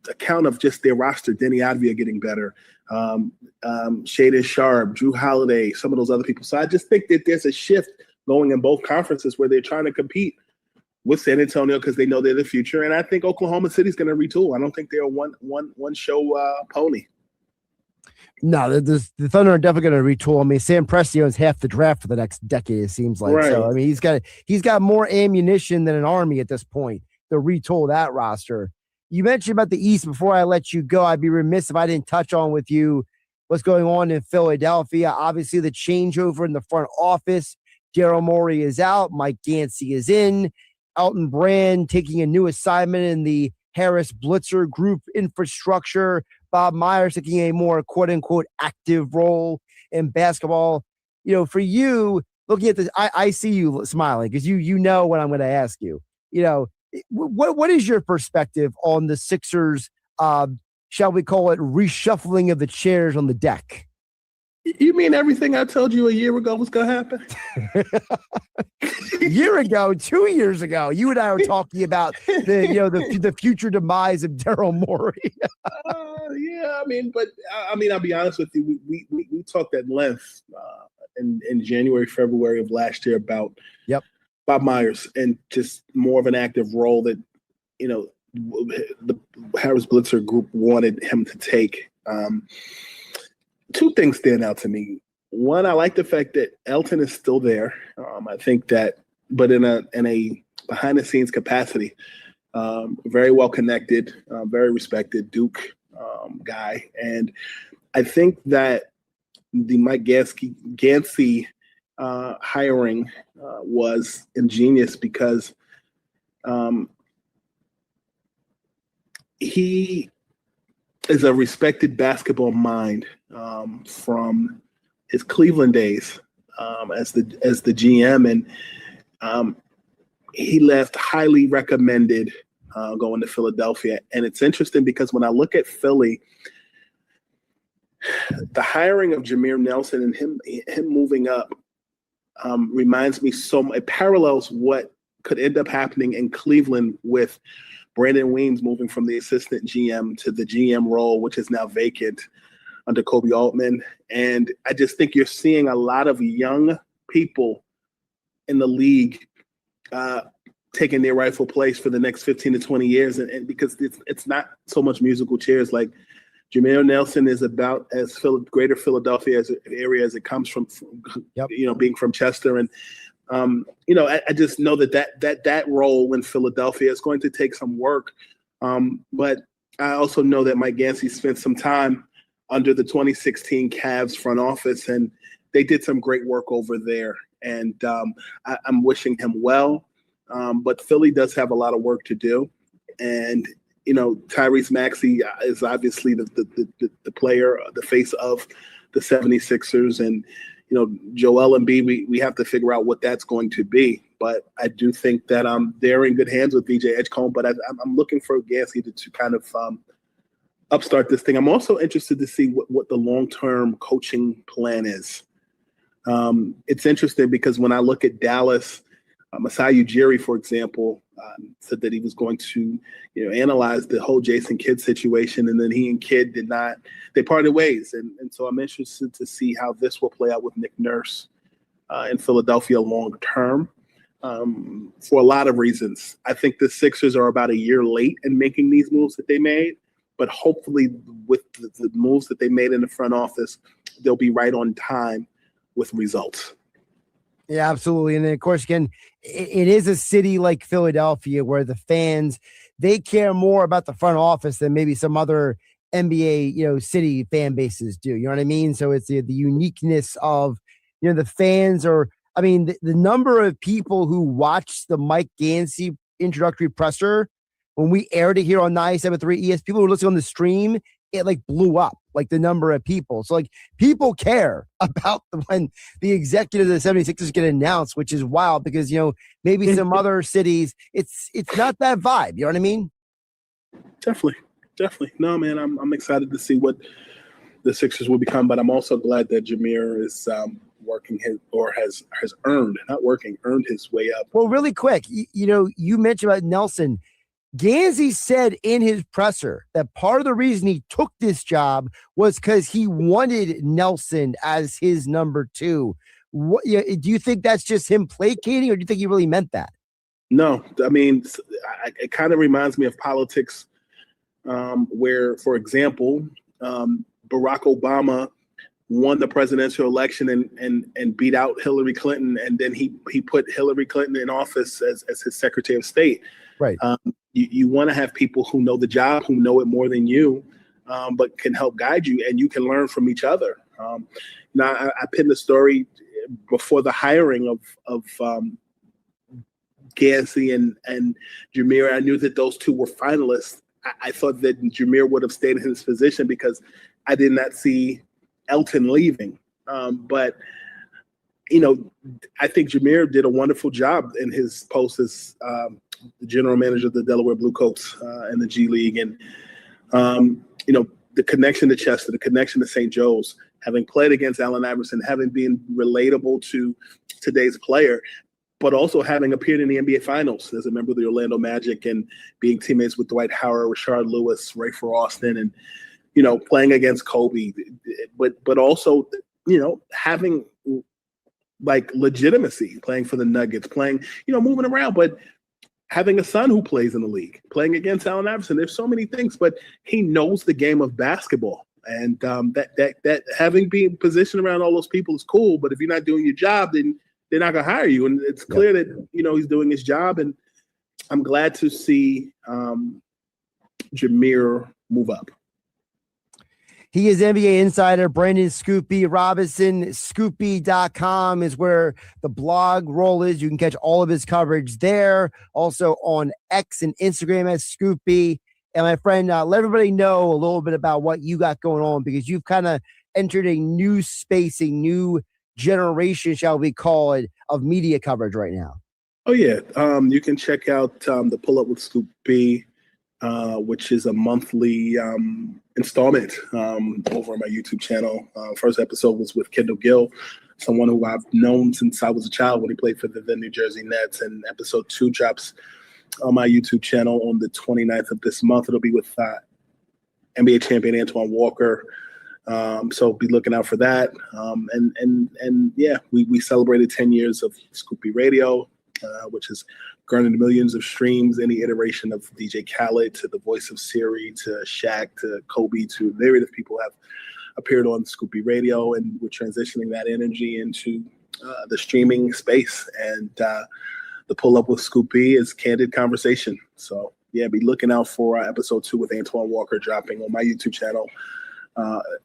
account of just their roster. Denny Advia getting better, Shaden Sharp, Drew Holiday, some of those other people. So I just think that there's a shift going in both conferences where they're trying to compete with San Antonio because they know they're the future. And I think Oklahoma City's going to retool. I don't think they're a one show pony. No, the Thunder are definitely going to retool. I mean, Sam Presti owns half the draft for the next decade, it seems like. Right. So, I mean, he's got more ammunition than an army at this point to retool that roster. You mentioned about the East. Before I let you go, I'd be remiss if I didn't touch on with you what's going on in Philadelphia. Obviously, the changeover in the front office. Daryl Morey is out. Mike Yancey is in. Elton Brand taking a new assignment in the Harris Blitzer Group infrastructure. Bob Myers taking a more quote-unquote active role in basketball. You know, for you, looking at this, I see you smiling because you know what I'm going to ask you. You know, what is your perspective on the Sixers, shall we call it, reshuffling of the chairs on the deck? You mean everything I told you a year ago was going to happen? A year ago, 2 years ago, you and I were talking about the future demise of Daryl Morey. Yeah, I mean, I'll be honest with you. We talked at length in January, February of last year about Bob Myers and just more of an active role that, you know, the Harris Blitzer Group wanted him to take. Two things stand out to me. One, I like the fact that Elton is still there. I think that, but in a behind the scenes capacity, very well connected, very respected Duke guy. And I think that the Mike Yancey hiring was ingenious because he is a respected basketball mind from his Cleveland days as the GM, and he left highly recommended going to Philadelphia. And it's interesting because when I look at Philly, the hiring of Jameer Nelson and him moving up reminds me it parallels what could end up happening in Cleveland with Brandon Weems moving from the assistant GM to the GM role, which is now vacant under Kobe Altman. And I just think you're seeing a lot of young people in the league taking their rightful place for the next 15 to 20 years. And because it's not so much musical chairs. Like Jameer Nelson is about as greater Philadelphia area as it comes from being from Chester. And I just know that role in Philadelphia is going to take some work. But I also know that Mike Yancey spent some time under the 2016 Cavs front office, and they did some great work over there. And I'm wishing him well. But Philly does have a lot of work to do. And, Tyrese Maxey is obviously the player, the face of the 76ers. And, Joel Embiid, we have to figure out what that's going to be. But I do think that they're in good hands with VJ Edgecombe. But I'm looking for Yancey to kind of upstart this thing. I'm also interested to see what the long-term coaching plan is. It's interesting because when I look at Dallas, Masai Ujiri, for example, said that he was going to, analyze the whole Jason Kidd situation, and then he and Kidd they parted ways. And so I'm interested to see how this will play out with Nick Nurse in Philadelphia long term for a lot of reasons. I think the Sixers are about a year late in making these moves that they made, but hopefully with the moves that they made in the front office, they'll be right on time with results. Yeah, absolutely. And then, of course, again, it is a city like Philadelphia where the fans, they care more about the front office than maybe some other NBA, city fan bases do. You know what I mean? So it's the uniqueness of, the fans are, the number of people who watched the Mike Yancey introductory presser when we aired it here on 97.3 ES, people who were listening on the stream, it blew up, the number of people. So people care about when the executive of the 76ers get announced, which is wild because, maybe some other cities, it's not that vibe. You know what I mean? Definitely. No, man, I'm excited to see what the Sixers will become. But I'm also glad that Jameer is working earned his way up. Well, really quick, you mentioned about Nelson. Gansey said in his presser that part of the reason he took this job was because he wanted Nelson as his number 2. Do you think that's just him placating, or do you think he really meant that? No, I mean, it kind of reminds me of politics where, for example, Barack Obama won the presidential election and beat out Hillary Clinton, and then he put Hillary Clinton in office as his Secretary of State. Right. You want to have people who know the job, who know it more than you, but can help guide you, and you can learn from each other. Now, I pinned the story before the hiring of Gansey and Jameer. I knew that those two were finalists. I thought that Jameer would have stayed in his position because I did not see Elton leaving. But, I think Jameer did a wonderful job in his post as the general manager of the Delaware Bluecoats in the G League. And, the connection to Chester, the connection to St. Joe's, having played against Allen Iverson, having been relatable to today's player, but also having appeared in the NBA Finals as a member of the Orlando Magic and being teammates with Dwight Howard, Rashard Lewis, Ray Austin, and, playing against Kobe, but also, having like legitimacy, playing for the Nuggets, playing, moving around, but having a son who plays in the league, playing against Allen Iverson. There's so many things, but he knows the game of basketball. And that having been positioned around all those people is cool. But if you're not doing your job, then they're not going to hire you. And it's clear that, he's doing his job. And I'm glad to see Jameer move up. He is NBA insider Brandon Scoopy Robinson. Scoopy.com is where the blog roll is. You can catch all of his coverage there. Also on X and Instagram as Scoopy. And my friend, let everybody know a little bit about what you got going on, because you've kind of entered a new space, a new generation, shall we call it, of media coverage right now. Oh, yeah. You can check out the Pull Up with Scoopy, which is a monthly installment over on my YouTube channel. First episode was with Kendall Gill, someone who I've known since I was a child when he played for the then New Jersey Nets. And episode 2 drops on my YouTube channel on the 29th of this month. It'll be with NBA champion Antoine Walker. So be looking out for that. And yeah, we celebrated 10 years of Scoopy Radio, which has garnered millions of streams. Any iteration of DJ Khaled to the voice of Siri to Shaq to Kobe to myriad of people have appeared on Scoopy Radio, and we're transitioning that energy into the streaming space. And the Pull Up with Scoopy is candid conversation. So yeah, be looking out for episode 2 with Antoine Walker dropping on my YouTube channel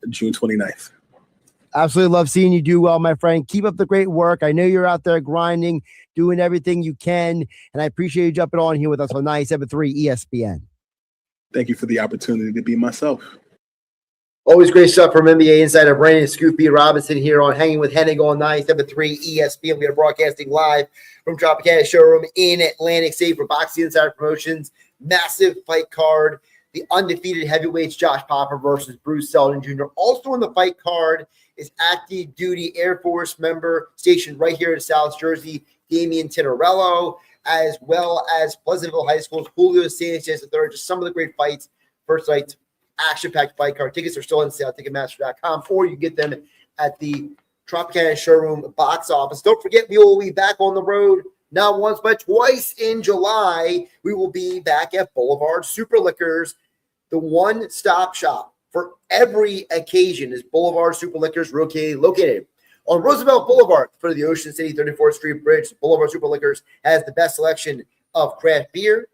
June 29th. Absolutely love seeing you do well, my friend. Keep up the great work. I know you're out there grinding, doing everything you can, and I appreciate you jumping on here with us on 97.3 ESPN. Thank you for the opportunity to be myself. Always great stuff from NBA insider Brandon Scoopy Robinson here on Hanging with Hennig on 97.3 ESPN. We are broadcasting live from Tropicana Showroom in Atlantic City for Boxing Insider Promotions. Massive fight card. The undefeated heavyweights Josh Popper versus Bruce Seldon Jr. Also on the fight card is active duty Air Force member stationed right here in South Jersey, Damian Tinarello, as well as Pleasantville High School's Julio Sanchez III. Just some of the great fights. First fight, action-packed fight card. Tickets are still on sale at Ticketmaster.com, or you get them at the Tropicana Showroom box office. Don't forget, we will be back on the road not once but twice in July. We will be back at Boulevard Super Liquors, the one-stop shop for every occasion is Boulevard Super Liquors, located on Roosevelt Boulevard for the Ocean City 34th Street Bridge. Boulevard Super Liquors has the best selection of craft beer,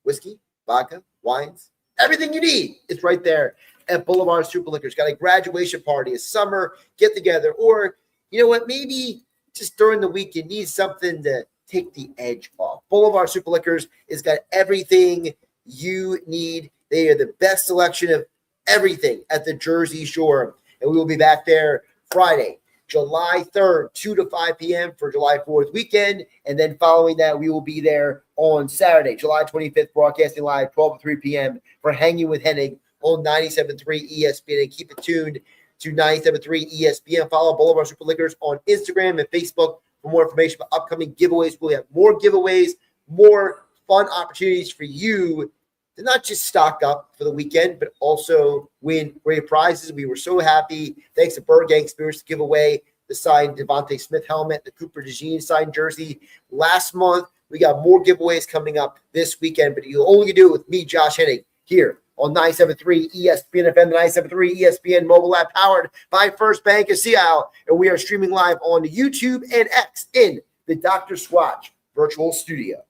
whiskey, vodka, wines, everything you need. It's right there at Boulevard Super Liquors. Got a graduation party, a summer get-together, or you know what, maybe just during the week you need something to take the edge off. Boulevard Super Liquors has got everything you need. They are the best selection of everything at the Jersey Shore. And we will be back there Friday, July 3rd, 2 to 5 p.m. for July 4th weekend. And then following that, we will be there on Saturday, July 25th, broadcasting live, 12 to 3 p.m. for Hanging with Hennig on 97.3 ESPN. And keep it tuned to 97.3 ESPN. Follow Boulevard Super Liquors on Instagram and Facebook for more information about upcoming giveaways. We'll have more giveaways, more fun opportunities for you to not just stock up for the weekend, but also win great prizes. We were so happy, thanks to Bird Gang Spirits, to give away the signed Devontae Smith helmet, the Cooper DeJean signed jersey last month. We got more giveaways coming up this weekend, but you only do it with me, Josh Hennig, here on 97.3 ESPN FM, the 97.3 ESPN mobile app, powered by First Bank of Seattle. And we are streaming live on YouTube and X in the Dr. Swatch virtual studio.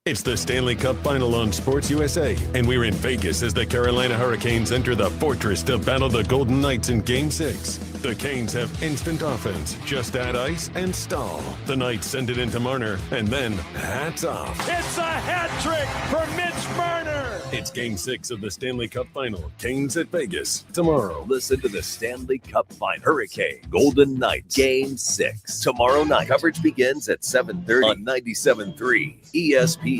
It's the Stanley Cup Final on Sports USA, and we're in Vegas as the Carolina Hurricanes enter the Fortress to battle the Golden Knights in Game 6. The Canes have instant offense. Just add ice and stall. The Knights send it into Marner, and then hats off. It's a hat trick for Mitch Marner. It's Game 6 of the Stanley Cup Final. Canes at Vegas tomorrow. Listen to the Stanley Cup Final. Hurricane Golden Knights Game 6 tomorrow night. Coverage begins at 7:30 on 97.3 ESPN.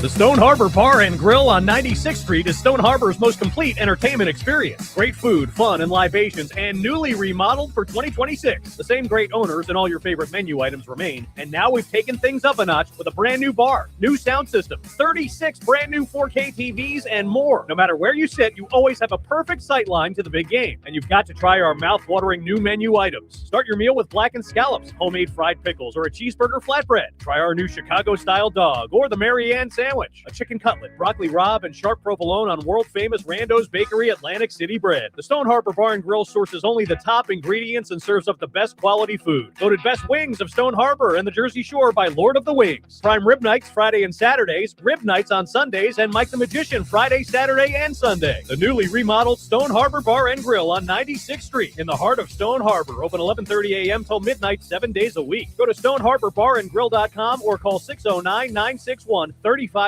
The Stone Harbor Bar and Grill on 96th Street is Stone Harbor's most complete entertainment experience. Great food, fun, and libations, and newly remodeled for 2026. The same great owners and all your favorite menu items remain, and now we've taken things up a notch with a brand new bar, new sound system, 36 brand new 4K TVs, and more. No matter where you sit, you always have a perfect sight line to the big game, and you've got to try our mouth-watering new menu items. Start your meal with blackened scallops, homemade fried pickles, or a cheeseburger flatbread. Try our new Chicago-style dog, or the Mary Ann sandwich, a chicken cutlet, broccoli rabe, and sharp provolone on world-famous Rando's Bakery Atlantic City bread. The Stone Harbor Bar and Grill sources only the top ingredients and serves up the best quality food. Voted best wings of Stone Harbor and the Jersey Shore by Lord of the Wings. Prime rib nights Friday and Saturdays, rib nights on Sundays, and Mike the Magician Friday, Saturday, and Sunday. The newly remodeled Stone Harbor Bar and Grill on 96th Street in the heart of Stone Harbor. Open 11:30 a.m. till midnight, 7 days a week. Go to stoneharborbarandgrill.com or call 609-961-3534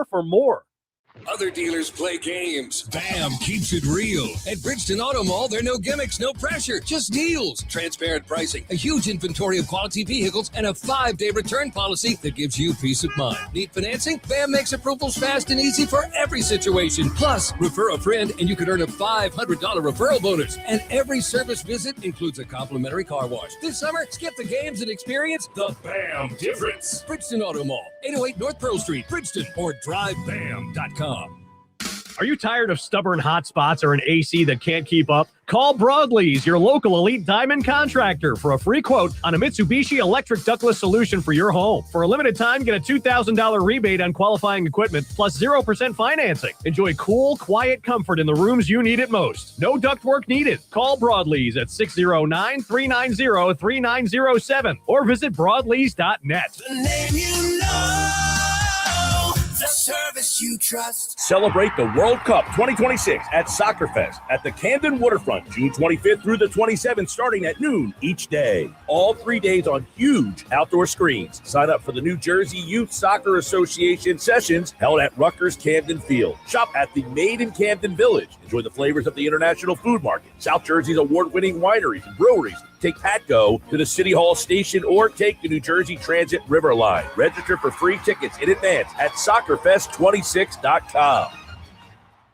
for more. Other dealers play games. BAM keeps it real. At Bridgeton Auto Mall, there are no gimmicks, no pressure, just deals. Transparent pricing, a huge inventory of quality vehicles, and a 5-day return policy that gives you peace of mind. Need financing? BAM makes approvals fast and easy for every situation. Plus, refer a friend and you could earn a $500 referral bonus. And every service visit includes a complimentary car wash. This summer, skip the games and experience the BAM difference. Bridgeton Auto Mall, 808 North Pearl Street, Bridgeton, or drivebam.com. Are you tired of stubborn hot spots or an AC that can't keep up? Call Broadleys, your local elite diamond contractor, for a free quote on a Mitsubishi electric ductless solution for your home. For a limited time, get a $2,000 rebate on qualifying equipment plus 0% financing. Enjoy cool, quiet comfort in the rooms you need it most. No ductwork needed. Call Broadleys at 609-390-3907 or visit broadleys.net. The name you know, the service you trust. Celebrate the World Cup 2026 at Soccerfest at the Camden Waterfront, June 25th through the 27th, starting at noon each day. All 3 days on huge outdoor screens. Sign up for the New Jersey Youth Soccer Association sessions held at Rutgers Camden Field. Shop at the Made in Camden Village. Enjoy the flavors of the International Food Market, South Jersey's award-winning wineries and breweries. Take Patco to the City Hall station or take the New Jersey Transit River Line. Register for free tickets in advance at soccerfest26.com.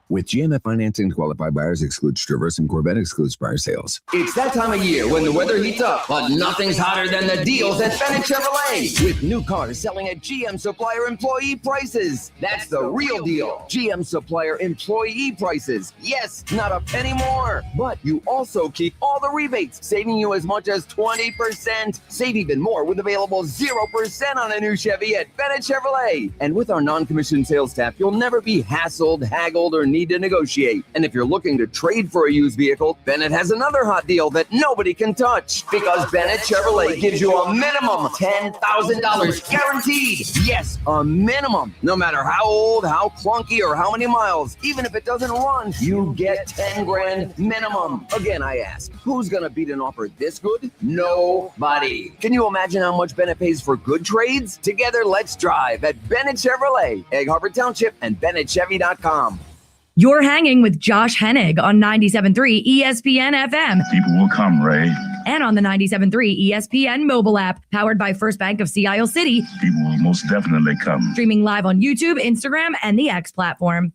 With GMF financing, qualified buyers excludes Traverse and Corvette excludes prior sales. It's that time of year when the weather heats up, but nothing's hotter than the deals at Bennett Chevrolet. With new cars selling at GM Supplier employee prices. That's the real deal. GM Supplier employee prices. Yes, not a penny more. But you also keep all the rebates, saving you as much as 20%. Save even more with available 0% on a new Chevy at Bennett Chevrolet. And with our non-commissioned sales staff, you'll never be hassled, haggled, or need to negotiate. And if you're looking to trade for a used vehicle, Bennett has another hot deal that nobody can touch, because Bennett Chevrolet gives you a minimum $10,000 guaranteed. Yes, a minimum. No matter how old, how clunky, or how many miles, even if it doesn't run, you get 10 grand minimum. Again, I ask, who's gonna beat an offer this good? Nobody. Can you imagine how much Bennett pays for good trades? Together, let's drive at Bennett Chevrolet, Egg Harbor Township, and BennettChevy.com. You're hanging with Josh Hennig on 97.3 ESPN FM. People will come, Ray. And on the 97.3 ESPN mobile app, powered by First Bank of Sea Isle City. People will most definitely come. Streaming live on YouTube, Instagram, and the X platform.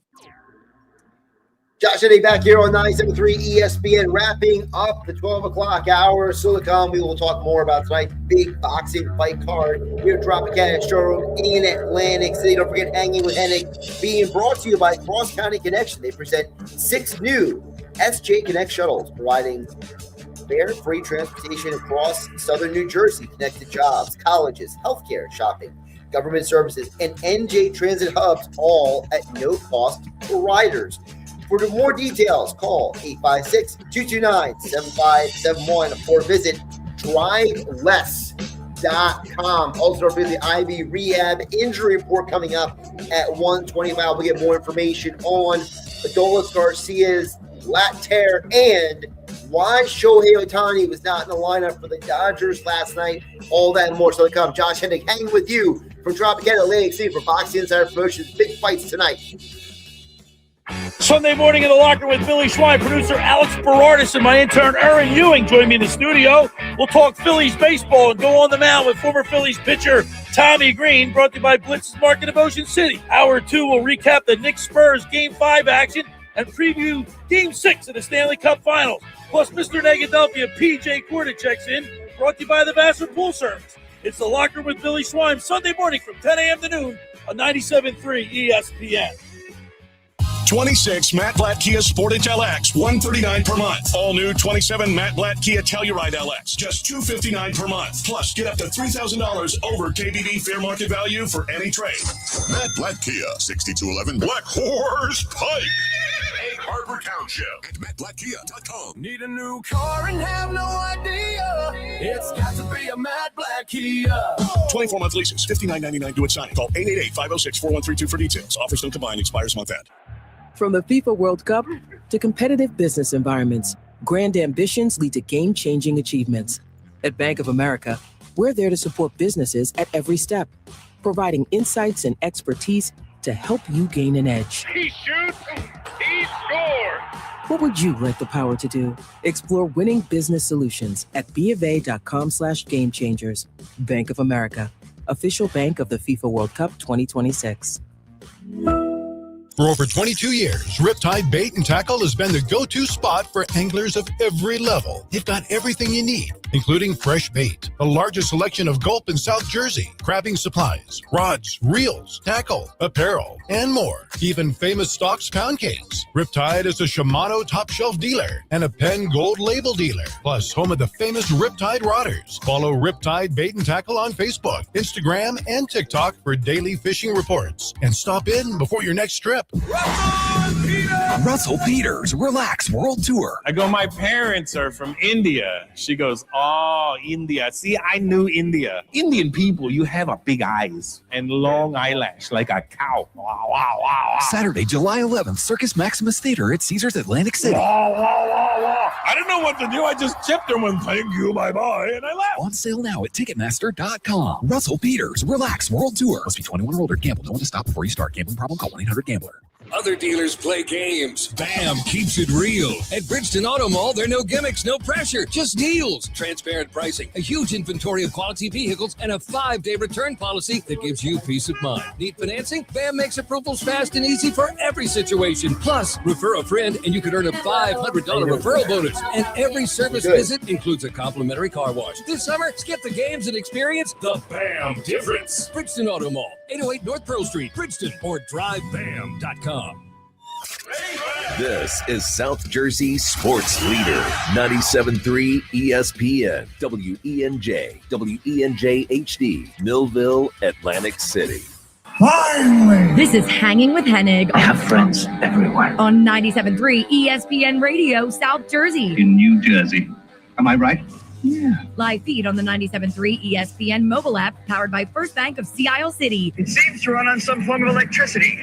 Josh Hennig back here on 97.3 ESPN, wrapping up the 12 o'clock hour. Still to come, we will talk more about tonight's big boxing fight card here at Tropicana Showroom in Atlantic City. Don't forget, Hanging with Hennig, being brought to you by Cross County Connection. They present 6 new SJ Connect shuttles, providing fare free transportation across southern New Jersey, connected jobs, colleges, healthcare, shopping, government services, and NJ Transit hubs, all at no cost for riders. For more details, call 856-229-7571 or visit driveless.com. Also, don't forget the IV Rehab injury report coming up at 1:25. We'll get more information on Adolis Garcia's lat tear and why Shohei Ohtani was not in the lineup for the Dodgers last night. All that and more still to come. Josh Hennig hanging with you from Tropicana Atlantic City for Boxing Insider Promotions. Big fights tonight. Sunday morning in the locker with Billy Schwein, producer Alex Berardis, and my intern Aaron Ewing join me in the studio. We'll talk Phillies baseball and go on the mound with former Phillies pitcher Tommy Green, brought to you by Blitz's Market of Ocean City. Hour 2 will recap the Knicks Spurs Game 5 action and preview Game 6 of the Stanley Cup Finals. Plus, Mr. Negadelphia PJ Corda checks in, brought to you by the Vassar Pool Service. It's the locker with Billy Schwein, Sunday morning from 10 a.m. to noon on 97.3 ESPN. 26 Matt Blatt Kia Sportage LX, $139 per month. All new 27 Matt Blatt Kia Telluride LX, just $259 per month. Plus, get up to $3,000 over KBB fair market value for any trade. Matt Blatt Kia, 6211 Black Horse Pike, Egg Harbor Township, at mattblattkia.com. Need a new car and have no idea? It's got to be a Matt Blatt Kia. 24-month leases, $59.99 due at signing. Call 888-506-4132 for details. Offers don't combine, expires month end. From the FIFA World Cup to competitive business environments, grand ambitions lead to game-changing achievements. At Bank of America, we're there to support businesses at every step, providing insights and expertise to help you gain an edge. He shoots, he scores. What would you like the power to do? Explore winning business solutions at BofA.com/gamechangers. Bank of America, official bank of the FIFA World Cup 2026. For over 22 years, Riptide Bait and Tackle has been the go-to spot for anglers of every level. They've got everything you need, including fresh bait, the largest selection of gulp in South Jersey, crabbing supplies, rods, reels, tackle, apparel, and more. Even famous Stocks pound cakes. Riptide is a Shimano top shelf dealer and a Penn Gold label dealer, plus home of the famous Riptide Rodders. Follow Riptide Bait and Tackle on Facebook, Instagram, and TikTok for daily fishing reports. And stop in before your next trip. Russell Peters, Relax World Tour. I go, my parents are from India. She goes, oh, India. See, I knew India. Indian people, you have a big eyes and long eyelash like a cow. Wow, wow, wow. Saturday, July 11th, Circus Maximus Theater at Caesars Atlantic City. Wow, wow, wow, wow. I didn't know what to do. I just tipped her one, thank you, bye-bye, and I left. On sale now at Ticketmaster.com. Russell Peters, Relax World Tour. Must be 21 or older. Gamble. Don't want to stop before you start. Gambling problem? Call 1-800-GAMBLER. Other dealers play games. BAM keeps it real. At Bridgeton Auto Mall, there are no gimmicks, no pressure, just deals. Transparent pricing, a huge inventory of quality vehicles, and a 5-day return policy that gives you peace of mind. Need financing? BAM makes approvals fast and easy for every situation. Plus, refer a friend and you could earn a $500 referral bonus. And every service visit includes a complimentary car wash. This summer, skip the games and experience the BAM difference. Bridgeton Auto Mall, 808 North Pearl Street, Bridgeton, or drivebam.com. This is South Jersey Sports Leader, 97.3 ESPN, WENJ, WENJ HD, Millville, Atlantic City. Finally! This is Hanging with Hennig. I have friends everywhere. On 97.3 ESPN Radio, South Jersey. In New Jersey. Am I right? Yeah. Live feed on the 97.3 ESPN mobile app, powered by First Bank of Sea Isle City. It seems to run on some form of electricity.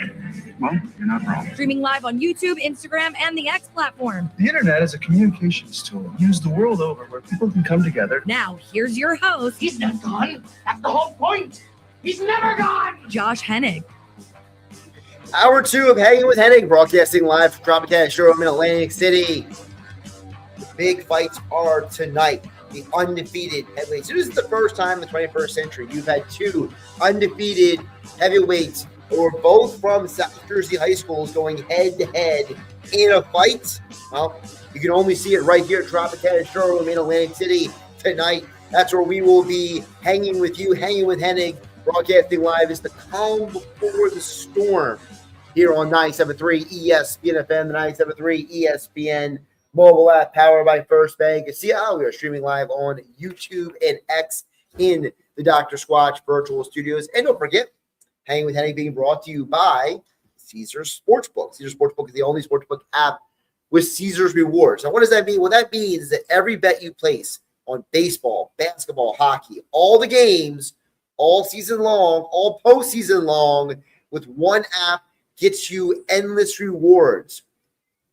Well, you're not wrong. Streaming live on YouTube, Instagram, and the X platform. The internet is a communications tool used the world over where people can come together. Now, here's your host. He's not gone. That's the whole point. He's never gone. Josh Hennig. Hour 2 of Hanging with Hennig, broadcasting live from Tropicana Showroom in Atlantic City. The big fights are tonight. The undefeated heavyweights. This is the first time in the 21st century you've had two undefeated heavyweights who are both from South Jersey high schools going head-to-head in a fight? Well, you can only see it right here at Tropicana Showroom in Atlantic City tonight. That's where we will be hanging with you, hanging with Hennig, broadcasting live. It's the calm before the storm here on 97.3 ESPN FM, the 97.3 ESPN mobile app powered by First Bank. See how we are streaming live on YouTube and X in the Dr. Squatch virtual studios. And don't forget, Hanging with Hennig being brought to you by Caesars Sportsbook. Caesars Sportsbook is the only sportsbook app with Caesars rewards. Now, what does that mean? What that means is that every bet you place on baseball, basketball, hockey, all the games, all season long, all postseason long, with one app gets you endless rewards,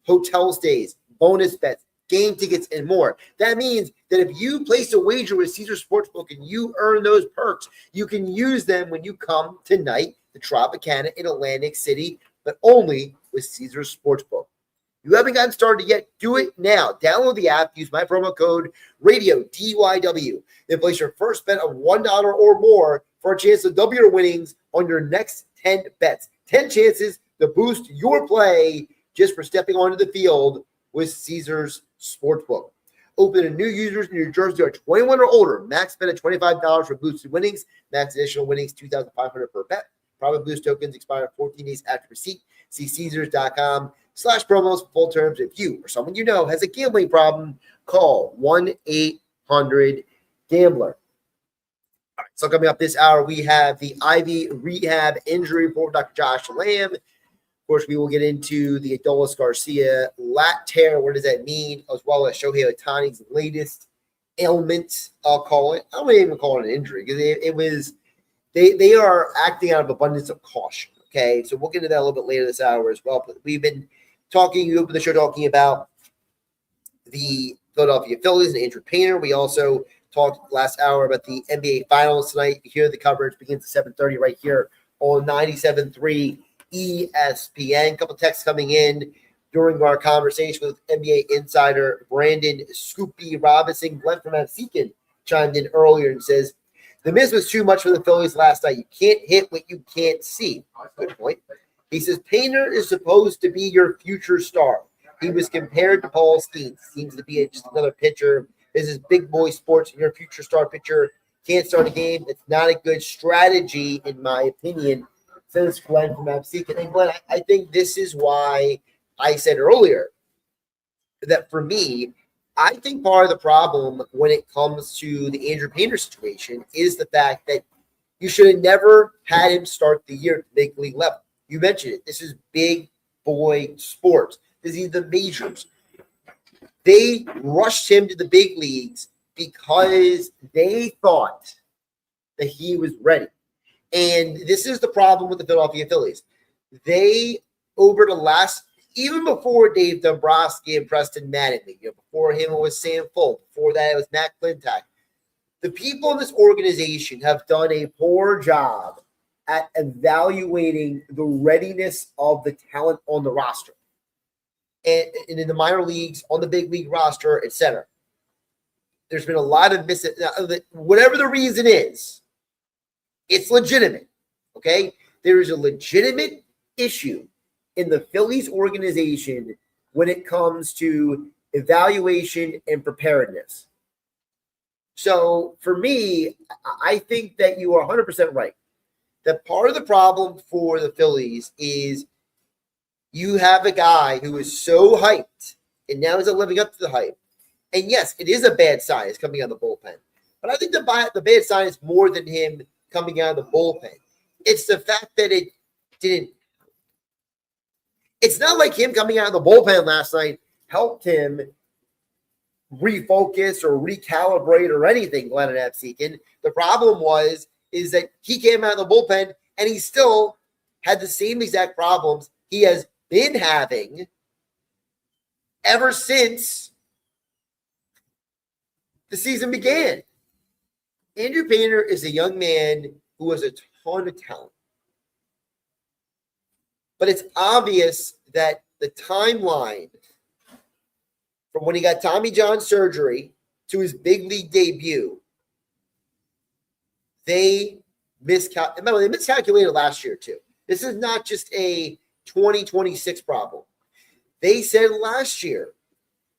hotel stays, bonus bets, game tickets, and more. That means that if you place a wager with Caesars Sportsbook and you earn those perks, you can use them when you come tonight to Tropicana in Atlantic City, but only with Caesars Sportsbook. You haven't gotten started yet? Do it now. Download the app. Use my promo code RADIO, DYW. Then place your first bet of $1 or more for a chance to double your winnings on your next 10 bets. 10 chances to boost your play just for stepping onto the field with Caesars Sportsbook. Open to new users in New Jersey are 21 or older. Max bet at $25 for boosted winnings. Max additional winnings $2,500 per bet. Private boost tokens expire 14 days after receipt. See Caesars.com/promos for full terms. If you or someone you know has a gambling problem, call 1-800-GAMBLER. All right, so coming up this hour, we have the Ivy Rehab injury report, Dr. Josh Lamb. Of course, we will get into the Adolis Garcia lat tear. What does that mean? As well as Shohei Ohtani's latest ailment, I'll call it. I don't even call it an injury because it was they are acting out of abundance of caution. Okay, so we'll get into that a little bit later this hour as well. But we've been talking, you opened the show talking about the Philadelphia Phillies and Andrew Painter. We also talked last hour about the NBA Finals tonight. Here the coverage begins at 7:30 right here on 97.3 ESPN. A couple texts coming in during our conversation with NBA insider Brandon Scoopy Robinson. Glenn from Absecon chimed in earlier and says, the miss was too much for the Phillies last night. You can't hit what you can't see. Good point. He says, Painter is supposed to be your future star. He was compared to Paul Skeens. Seems to be just another pitcher. This is big boy sports. Your future star pitcher can't start a game. It's not a good strategy, in my opinion, says Glenn from Absecon. And Glenn, I think this is why I said earlier that for me, I think part of the problem when it comes to the Andrew Painter situation is the fact that you should have never had him start the year at the big league level. You mentioned it. This is big boy sports. This is the majors. They rushed him to the big leagues because they thought that he was ready. And this is the problem with the Philadelphia Phillies. They, over the last, even before Dave Dombrowski and Preston Mattingly, before him it was Sam Folk, before that it was Matt Klentak, the people in this organization have done a poor job at evaluating the readiness of the talent on the roster. And in the minor leagues, on the big league roster, etc. There's been a lot of whatever the reason is, it's legitimate, okay? There is a legitimate issue in the Phillies organization when it comes to evaluation and preparedness. So for me, I think that you are 100% right. That part of the problem for the Phillies is you have a guy who is so hyped and now he's not living up to the hype. And yes, it is a bad sign. It's coming out of the bullpen. But I think the bad sign is more than him coming out of the bullpen. It's the fact that it didn't. It's not like him coming out of the bullpen last night helped him refocus or recalibrate or anything, Glenn and Absecon. The problem is that he came out of the bullpen and he still had the same exact problems he has been having ever since the season began. Andrew Painter is a young man who has a ton of talent. But it's obvious that the timeline from when he got Tommy John surgery to his big league debut, they miscalculated last year too. This is not just a 2026 problem. They said last year,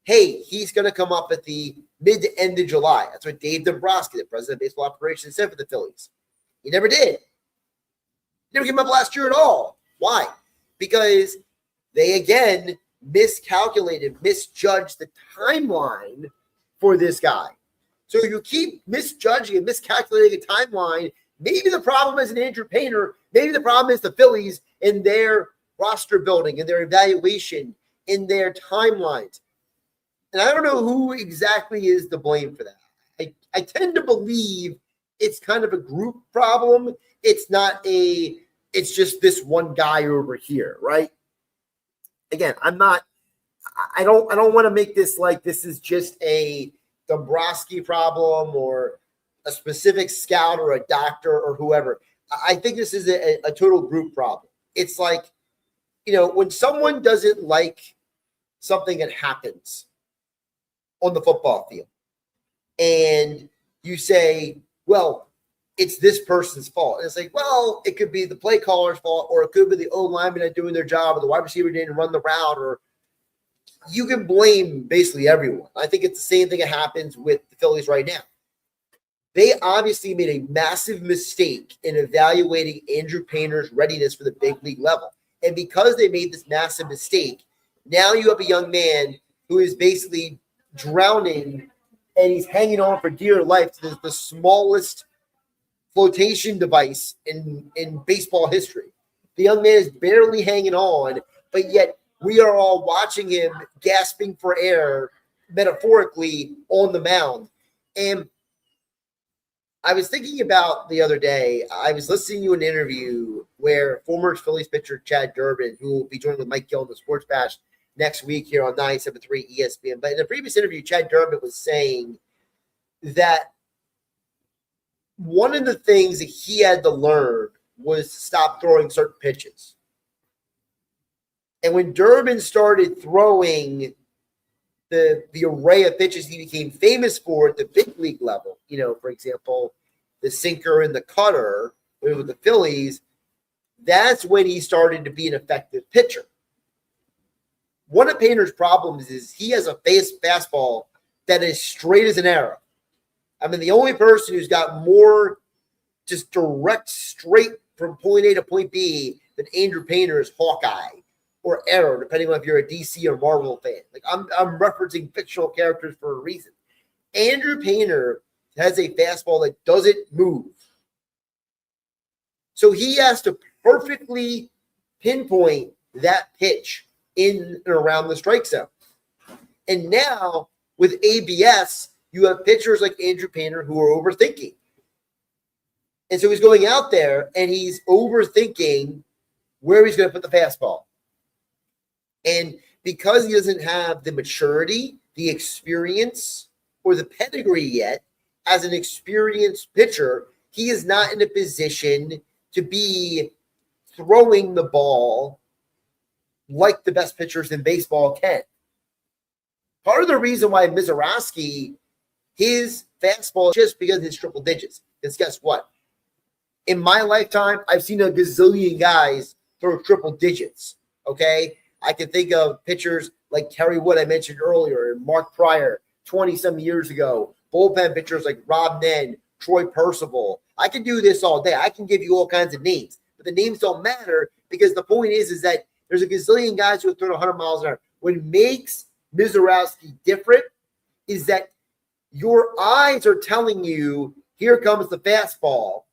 hey, he's going to come up at the mid to end of July. That's what Dave Dombrowski, the president of baseball operations, said for the Phillies. He never did. He never came up last year at all. Why? Because they, again, miscalculated, misjudged the timeline for this guy. So if you keep misjudging and miscalculating a timeline, maybe the problem isn't Andrew Painter. Maybe the problem is the Phillies in their roster building, in their evaluation, in their timelines. And I don't know who exactly is to blame for that. I tend to believe it's kind of a group problem. It's just this one guy over here, right? Again, I don't want to make this like this is just a Dombrowski problem or a specific scout or a doctor or whoever. I think this is a total group problem. It's like, when someone doesn't like something that happens on the football field and you say, well, it's this person's fault. And it's like, well, it could be the play caller's fault, or it could be the O-lineman not doing their job, or the wide receiver didn't run the route, or you can blame basically everyone. I think it's the same thing that happens with the Phillies right now. They obviously made a massive mistake in evaluating Andrew Painter's readiness for the big league level. And because they made this massive mistake, now you have a young man who is basically drowning and he's hanging on for dear life to the smallest flotation device in baseball history. The young man is barely hanging on, but yet we are all watching him gasping for air, metaphorically, on the mound. And I was thinking about the other day, I was listening to an interview where former Phillies pitcher Chad Durbin, who will be joined with Mike Gill in the Sports Bash next week here on 97.3 ESPN. But in a previous interview, Chad Durbin was saying that one of the things that he had to learn was to stop throwing certain pitches. And when Durbin started throwing the array of pitches he became famous for at the big league level, for example, the sinker and the cutter with the Phillies, that's when he started to be an effective pitcher. One of Painter's problems is he has a fastball that is straight as an arrow. I mean, the only person who's got more just direct, straight from point A to point B than Andrew Painter is Hawkeye or Arrow, depending on if you're a DC or Marvel fan. Like I'm referencing fictional characters for a reason. Andrew Painter has a fastball that doesn't move. So he has to perfectly pinpoint that pitch in and around the strike zone. And now with ABS, you have pitchers like Andrew Painter who are overthinking. And so he's going out there and he's overthinking where he's going to put the fastball. And because he doesn't have the maturity, the experience, or the pedigree yet as an experienced pitcher, he is not in a position to be throwing the ball like the best pitchers in baseball can. Part of the reason why Mizorowski, his fastball is just because it's triple digits. Because guess what? In my lifetime, I've seen a gazillion guys throw triple digits, okay? I can think of pitchers like Kerry Wood I mentioned earlier, and Mark Pryor 20-some years ago, bullpen pitchers like Rob Nen, Troy Percival. I can do this all day. I can give you all kinds of names, but the names don't matter because the point is that there's a gazillion guys who have thrown 100 miles an hour. What makes Mizorowski different is that your eyes are telling you, here comes the fastball,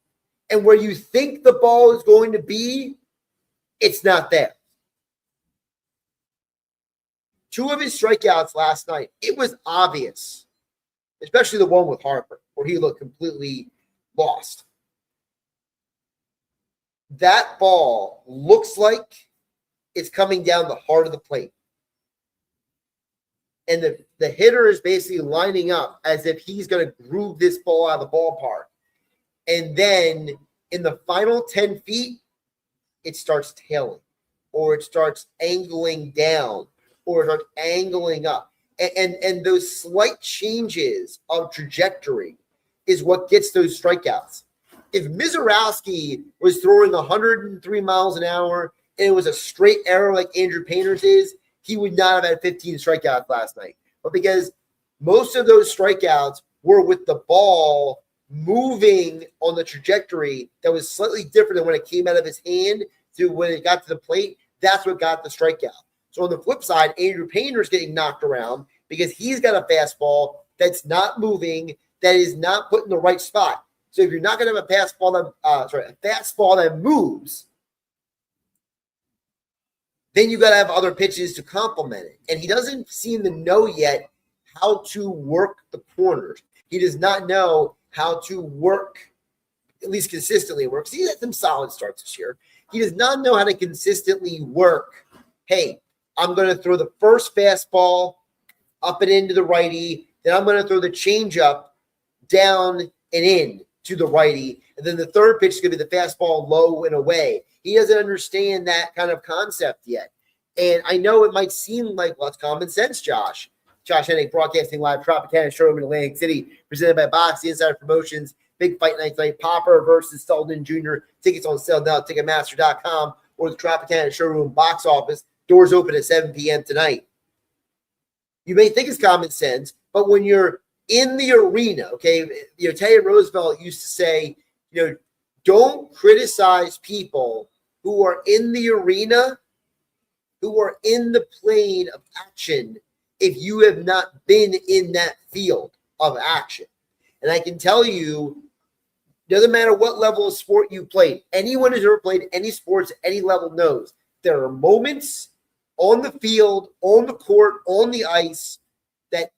and where you think the ball is going to be, it's not there. 2 of his strikeouts last night, it was obvious, especially the one with Harper, where he looked completely lost. That ball looks like it's coming down the heart of the plate. And the hitter is basically lining up as if he's going to groove this ball out of the ballpark. And then in the final 10 feet, it starts tailing, or it starts angling down, or it starts angling up. And those slight changes of trajectory is what gets those strikeouts. If Mizorowski was throwing 103 miles an hour and it was a straight arrow like Andrew Painter's is, he would not have had 15 strikeouts last night. But because most of those strikeouts were with the ball moving on the trajectory that was slightly different than when it came out of his hand to when it got to the plate, that's what got the strikeout. So on the flip side, Andrew Painter's getting knocked around because he's got a fastball that's not moving, that is not put in the right spot. So if you're not going to have a fastball that moves, then you got to have other pitches to complement it. And he doesn't seem to know yet how to work the corners. He does not know how to work, at least consistently work. He's had some solid starts this year. He does not know how to consistently work. Hey, I'm going to throw the first fastball up and into the righty. Then I'm going to throw the changeup down and in to the righty. And then the third pitch is going to be the fastball low and away. He doesn't understand that kind of concept yet. And I know it might seem like, well, it's common sense, Josh. Josh Hennig, broadcasting live, Tropicana Showroom in Atlantic City, presented by Boxy Insider Promotions. Big fight night tonight, Popper versus Seldon Jr. Tickets on sale now at Ticketmaster.com or the Tropicana Showroom box office. Doors open at 7 p.m. tonight. You may think it's common sense, but when you're in the arena, okay, Teddy Roosevelt used to say, don't criticize people who are in the arena, who are in the plane of action, if you have not been in that field of action. And I can tell you, doesn't matter what level of sport you played, anyone who's ever played any sports at any level knows there are moments on the field, on the court, on the ice, that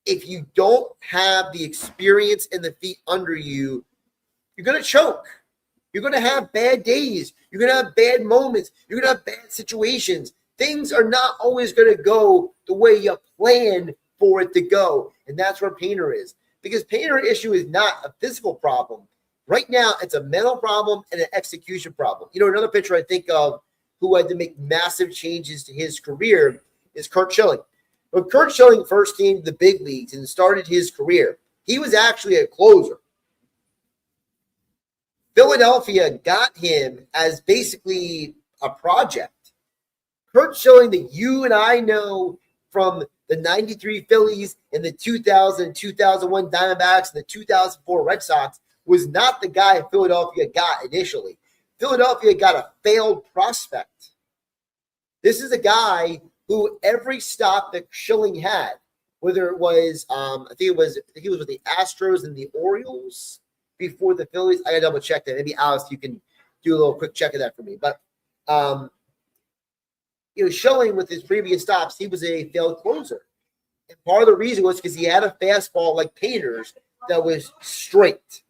if you don't have the experience and the feet under you, you're going to choke. You're going to have bad days. You're going to have bad moments. You're going to have bad situations. Things are not always going to go the way you plan for it to go. And that's where Painter is. Because Painter's issue is not a physical problem. Right now, it's a mental problem and an execution problem. Another pitcher I think of who had to make massive changes to his career is Curt Schilling. When Curt Schilling first came to the big leagues and started his career, he was actually a closer. Philadelphia got him as basically a project. Curt Schilling that you and I know from the 93 Phillies and the 2000 and 2001 Diamondbacks and the 2004 Red Sox was not the guy Philadelphia got initially. Philadelphia got a failed prospect. This is a guy who every stop that Schilling had, whether it was, I think he was with the Astros and the Orioles before the Phillies. I got to double check that. Maybe Alice, you can do a little quick check of that for me. But, Schilling with his previous stops, he was a failed closer. And part of the reason was because he had a fastball like Painter's that was straight.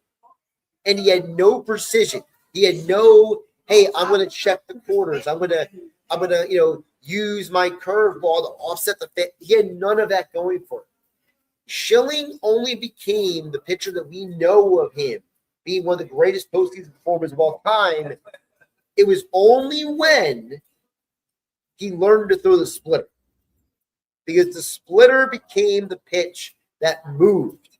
And he had no precision. He had no, hey, I'm going to check the corners. I'm going to use my curveball to offset the fit. He had none of that going for him. Schilling only became the pitcher that we know of him being one of the greatest postseason performers of all time. It was only when he learned to throw the splitter, because the splitter became the pitch that moved.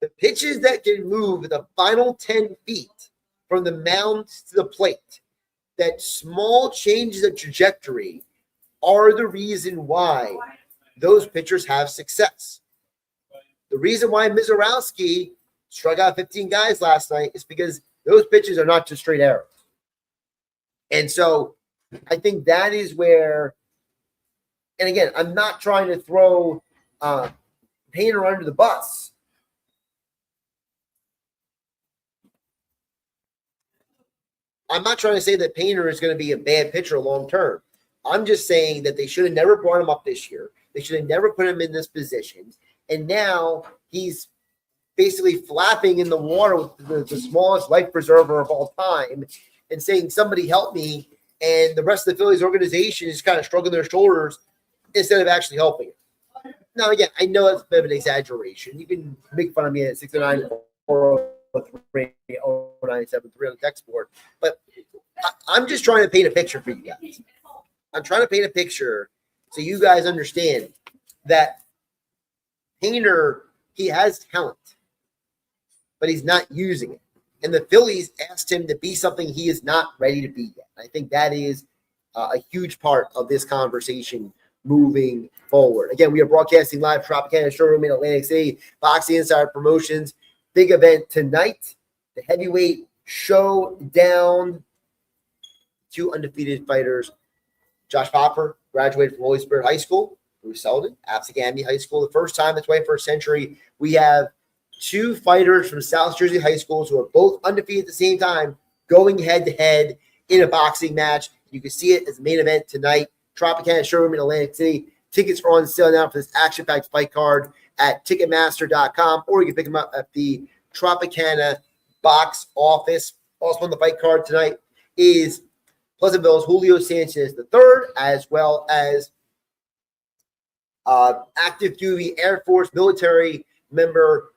The pitches that can move the final 10 feet from the mound to the plate, that small changes of trajectory are the reason why those pitchers have success. The reason why Mizorowski struck out 15 guys last night is because those pitches are not just straight arrows. And so I think that is where, and again, I'm not trying to throw Painter under the bus. I'm not trying to say that Painter is going to be a bad pitcher long term. I'm just saying that they should have never brought him up this year. They should have never put him in this position. And now he's basically flapping in the water with the smallest life preserver of all time and saying, somebody help me. And the rest of the Phillies organization is kind of shrugging their shoulders instead of actually helping him. Now, again, I know that's a bit of an exaggeration. You can make fun of me at 609-403-0973 on the text board. But I'm just trying to paint a picture for you guys. I'm trying to paint a picture so you guys understand that Painter, he has talent, but he's not using it. And the Phillies asked him to be something he is not ready to be yet. I think that is a huge part of this conversation moving forward. Again, we are broadcasting live Tropicana Showroom in Atlantic City. Boxing Insider Promotions. Big event tonight. The heavyweight showdown. 2 undefeated fighters. Josh Hopper graduated from Holy Spirit High School. Bruce Seldon, Absegami High School. The first time in the 21st century, we have 2 fighters from South Jersey high schools who are both undefeated at the same time, going head-to-head in a boxing match. You can see it as the main event tonight. Tropicana Showroom in Atlantic City. Tickets are on sale now for this action-packed fight card at Ticketmaster.com, or you can pick them up at the Tropicana box office. Also on the fight card tonight is Pleasantville's Julio Sanchez III, as well as active duty Air Force military member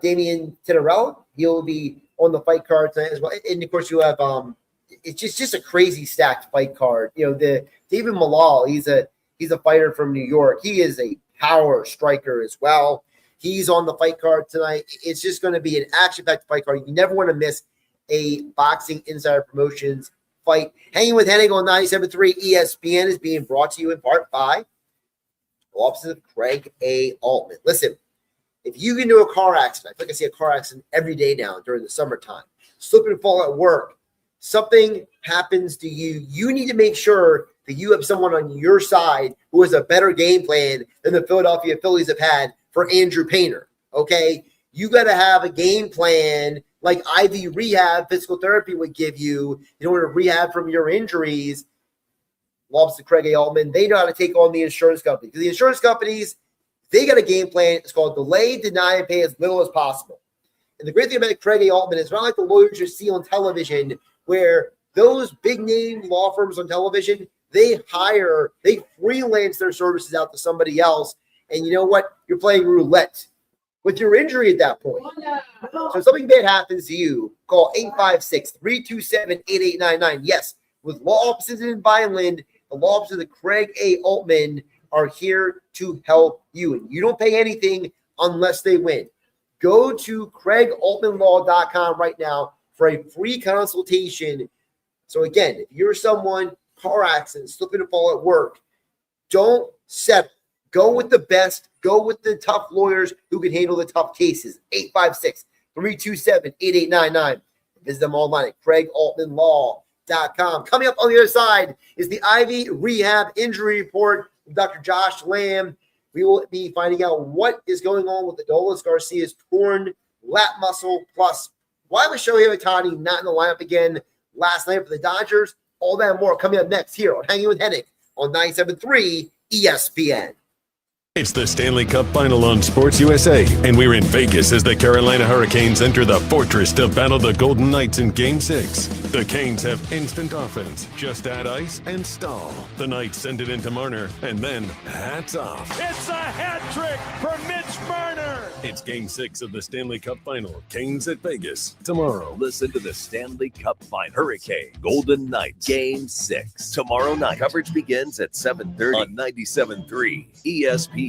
Damian Tenerella. He'll be on the fight card tonight as well. And of course, you have it's just a crazy stacked fight card. You know, the David Malal, he's a fighter from New York. He is a power striker as well. He's on the fight card tonight. It's just going to be an action-packed fight card. You never want to miss a Boxing Insider Promotions fight. Hanging with Hennig on 97.3 ESPN is being brought to you in part by offices of Craig A. Altman. Listen, if you get into a car accident, I feel like I see a car accident every day now during the summertime, slip and fall at work, something happens to you, you need to make sure that you have someone on your side who has a better game plan than the Philadelphia Phillies have had for Andrew Painter, okay? You got to have a game plan like IV Rehab physical therapy would give you in order to rehab from your injuries. Loves to Craig A. Altman. They know how to take on the insurance company. Because the insurance companies, they got a game plan. It's called delay, deny, and pay as little as possible. And the great thing about Craig A. Altman is not like the lawyers you see on television where those big-name law firms on television, they freelance their services out to somebody else. And you know what? You're playing roulette with your injury at that point. So if something bad happens to you, call 856-327-8899. Yes, with law offices in Vineland, the law offices of Craig A. Altman are here to help you. And you don't pay anything unless they win. Go to CraigAltmanLaw.com right now for a free consultation. So again, if you're someone, car accident, slipping and fall at work, don't settle. Go with the best. Go with the tough lawyers who can handle the tough cases. 856-327-8899. Visit them online at CraigAltmanLaw.com. Coming up on the other side is the Ivy Rehab Injury Report from Dr. Josh Lamb. We will be finding out what is going on with Adolis Garcia's torn lat muscle, plus why was Shohei Ohtani not in the lineup again last night for the Dodgers. All that and more coming up next here on Hanging with Hennig on 97.3 ESPN. It's the Stanley Cup Final on Sports USA, and we're in Vegas as the Carolina Hurricanes enter the Fortress to battle the Golden Knights in Game 6. The Canes have instant offense. Just add ice and stall. The Knights send it into Marner, and then hats off. It's a hat trick for Mitch Marner. It's Game 6 of the Stanley Cup Final. Canes at Vegas tomorrow. Listen to the Stanley Cup Final. Hurricane Golden Knights Game 6 tomorrow night. Coverage begins at 7:30 on 97.3 ESPN.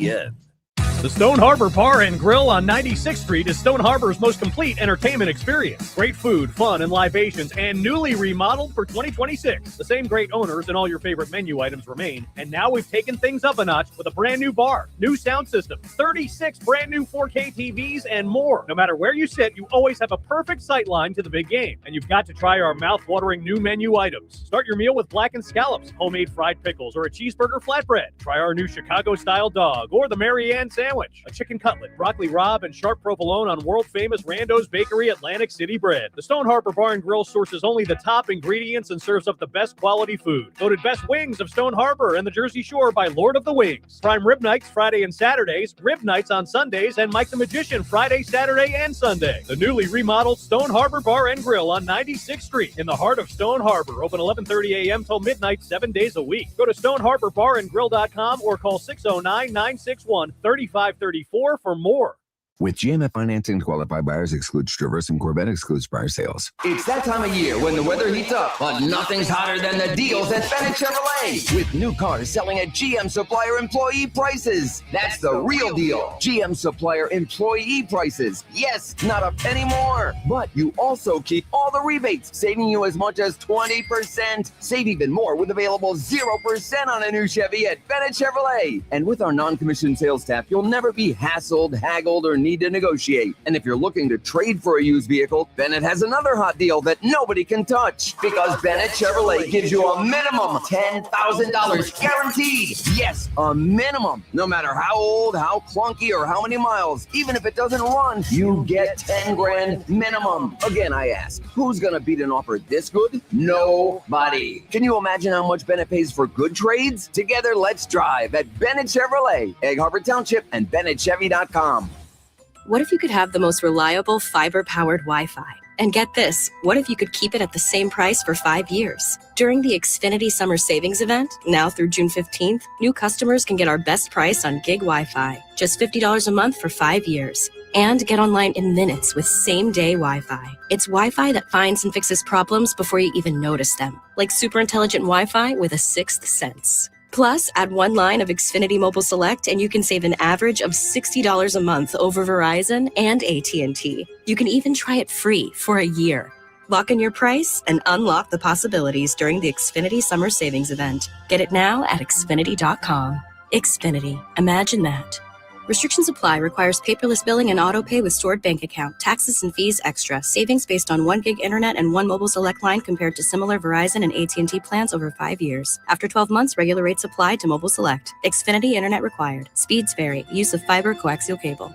The Stone Harbor Bar and Grill on 96th Street is Stone Harbor's most complete entertainment experience. Great food, fun, and libations, and newly remodeled for 2026. The same great owners and all your favorite menu items remain, and now we've taken things up a notch with a brand new bar, new sound system, 36 brand new 4K TVs, and more. No matter where you sit, you always have a perfect sight line to the big game, and you've got to try our mouth-watering new menu items. Start your meal with blackened scallops, homemade fried pickles, or a cheeseburger flatbread. Try our new Chicago-style dog, or the Mary Ann sandwich, a chicken cutlet, broccoli rabe, and sharp provolone on world-famous Rando's Bakery Atlantic City bread. The Stone Harbor Bar and Grill sources only the top ingredients and serves up the best quality food. Voted best wings of Stone Harbor and the Jersey Shore by Lord of the Wings. Prime rib nights Friday and Saturdays, rib nights on Sundays, and Mike the Magician Friday, Saturday, and Sunday. The newly remodeled Stone Harbor Bar and Grill on 96th Street in the heart of Stone Harbor. Open 11:30 a.m. till midnight, 7 days a week. Go to StoneHarborBarandGrill.com or call 609-961-3534 for more. With GMF financing, qualified buyers excludes Traverse and Corvette excludes prior sales. It's that time of year when the weather heats up, but nothing's hotter than the deals at Bennett Chevrolet. With new cars selling at GM Supplier employee prices. That's the real deal. GM Supplier employee prices. Yes, not a penny more. But you also keep all the rebates, saving you as much as 20%. Save even more with available 0% on a new Chevy at Bennett Chevrolet. And with our non-commissioned sales staff, you'll never be hassled, haggled, or need to negotiate. And if you're looking to trade for a used vehicle, Bennett has another hot deal that nobody can touch. Because Bennett Chevrolet gives you a minimum $10,000 guaranteed. Yes, a minimum. No matter how old, how clunky, or how many miles, even if it doesn't run, you get 10 grand minimum. Again, I ask, who's gonna beat an offer this good? Nobody. Can you imagine how much Bennett pays for good trades? Together, let's drive at Bennett Chevrolet, Egg Harbor Township, and BennettChevy.com. What if you could have the most reliable fiber-powered Wi-Fi? And get this, what if you could keep it at the same price for 5 years? During the Xfinity Summer Savings Event, now through June 15th, new customers can get our best price on gig Wi-Fi, just $50 a month for 5 years. And get online in minutes with same-day Wi-Fi. It's Wi-Fi that finds and fixes problems before you even notice them, like super intelligent Wi-Fi with a sixth sense. Plus, add one line of Xfinity Mobile Select and you can save an average of $60 a month over Verizon and AT&T. You can even try it free for a year. Lock in your price and unlock the possibilities during the Xfinity Summer Savings Event. Get it now at Xfinity.com. Xfinity. Imagine that. Restrictions apply. Requires paperless billing and auto pay with stored bank account. Taxes and fees extra. Savings based on 1 gig internet and 1 mobile select line compared to similar Verizon and AT&T plans over 5 years. After 12 months, regular rates apply to mobile select. Xfinity internet required. Speeds vary. Use of fiber coaxial cable.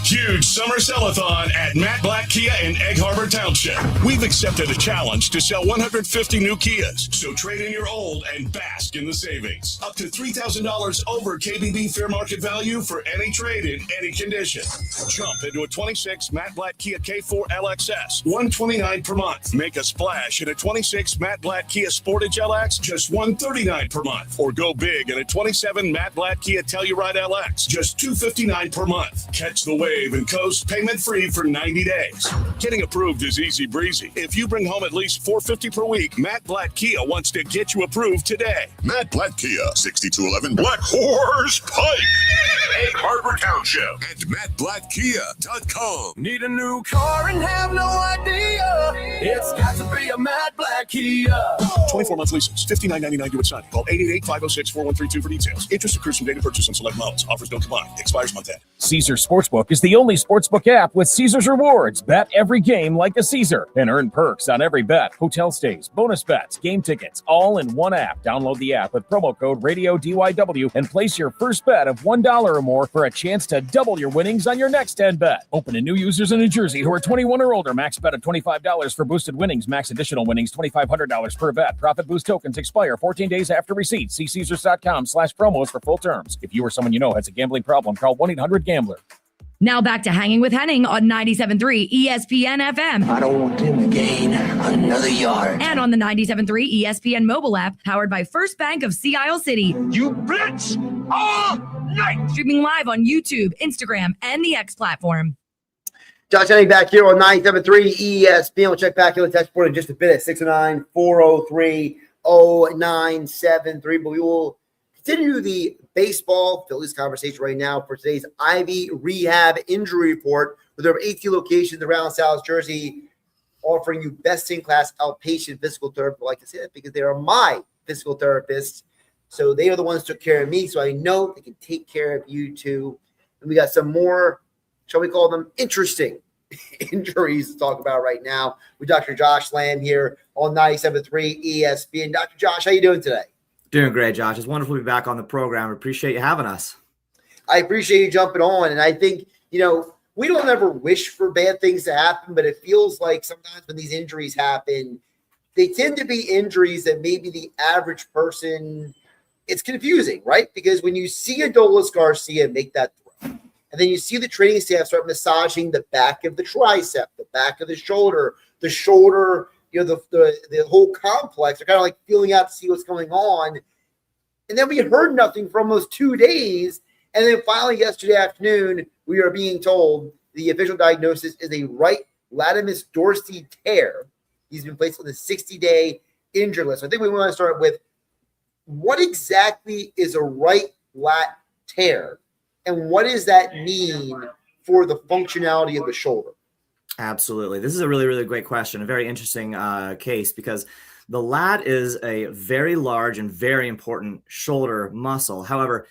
Huge summer sell-a-thon at Matt Black Kia in Egg Harbor Township. We've accepted a challenge to sell 150 new Kias. So trade in your old and bask in the savings. Up to $3,000 over KBB fair market value for any trade in any condition. Jump into a 26 Matt Black Kia K4 LXS, $129 per month. Make a splash in a 26 Matt Black Kia Sportage LX, just $139 per month. Or go big in a 27 Matt Black Kia Telluride LX, just $259 per month. Catch the wave and coast payment free for 90 days. Getting approved is easy breezy. If you bring home at least $450 per week, Matt Black Kia wants to get you approved today. Matt Black Kia, 6211 Black Horse Pike, Egg Harbor Township, and MattBlackKia.com. Need a new car and have no idea? It's got to be a Matt Black Kia. 24 month leases, $59.99 due at signing. Call 888-506-4132 for details. Interest accrues from date of purchase on select models. Offers don't combine. Expires month end. Caesars Sportsbook is the only sportsbook app with Caesars Rewards. Bet every game like a Caesar and earn perks on every bet. Hotel stays, bonus bets, game tickets, all in one app. Download the app with promo code RADIODYW and place your first bet of $1 or more for a chance to double your winnings on your next 10 bet. Open to new users in New Jersey who are 21 or older. Max bet of $25 for boosted winnings. Max additional winnings $2,500 per bet. Profit boost tokens expire 14 days after receipt. See Caesars.com/promos for full terms. If you or someone you know has a gambling problem, call 1-800-GAMBLER. Now back to Hanging with Hennig on 97.3 ESPN FM. I don't want him to gain another yard. And on the 97.3 ESPN mobile app, powered by First Bank of Sea Isle City. You blitz all night. Streaming live on YouTube, Instagram, and the X platform. Josh Hennig back here on 97.3 ESPN. We'll check back in the text board in just a bit at 609-403-0973. But we will continue the baseball Phillies conversation right now for today's Ivy Rehab injury report with over 18 locations around South Jersey offering you best-in-class outpatient physical therapy. I like to say that because they are my physical therapists. So they are the ones who took care of me, so I know they can take care of you too. And we got some more, shall we call them, interesting injuries to talk about right now with Dr. Josh Lamb here on 97.3 ESPN. Dr. Josh, how you doing today? Doing great, Josh. It's wonderful to be back on the program. Appreciate you having us. I appreciate you jumping on. And I think, we don't ever wish for bad things to happen, but it feels like sometimes when these injuries happen, they tend to be injuries that maybe the average person, it's confusing, right? Because when you see Adolis Garcia make that throw, and then you see the training staff start massaging the back of the tricep, the back of the shoulder, the whole complex. They're kind of like feeling out to see what's going on. And then we heard nothing for almost 2 days. And then finally yesterday afternoon, we are being told the official diagnosis is a right latimus dorsi tear. He's been placed on the 60-day injured list. I think we want to start with what exactly is a right lat tear, and what does that mean for the functionality of the shoulder? Absolutely. This is a really, really great question. A very interesting case, because the lat is a very large and very important shoulder muscle. However,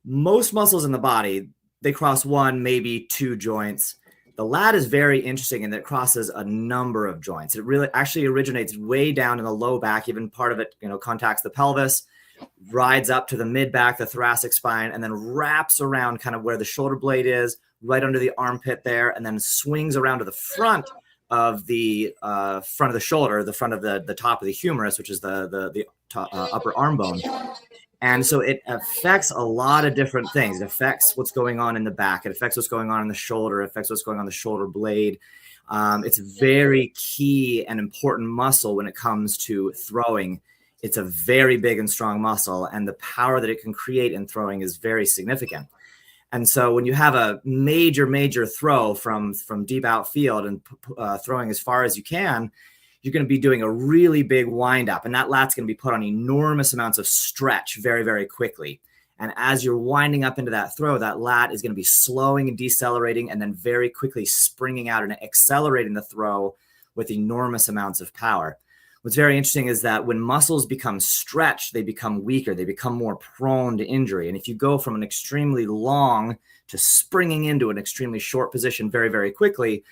most muscles in the body, they cross one, maybe two joints. The lat is very interesting in that it crosses a number of joints. It really actually originates way down in the low back. Even part of it, contacts the pelvis, rides up to the mid back, the thoracic spine, and then wraps around kind of where the shoulder blade is, right under the armpit there, and then swings around to the front of the shoulder, the front of the top of the humerus, which is the upper arm bone. And so it affects a lot of different things. It affects what's going on in the back. It affects what's going on in the shoulder. It affects what's going on in the shoulder blade. It's a very key and important muscle when it comes to throwing. It's a very big and strong muscle, and the power that it can create in throwing is very significant. And so when you have a major throw from deep outfield and throwing as far as you can, you're going to be doing a really big wind up, and that lat's going to be put on enormous amounts of stretch very, very quickly. And as you're winding up into that throw, that lat is going to be slowing and decelerating and then very quickly springing out and accelerating the throw with enormous amounts of power. What's very interesting is that when muscles become stretched, they become weaker. They become more prone to injury. And if you go from an extremely long to springing into an extremely short position very, very quickly,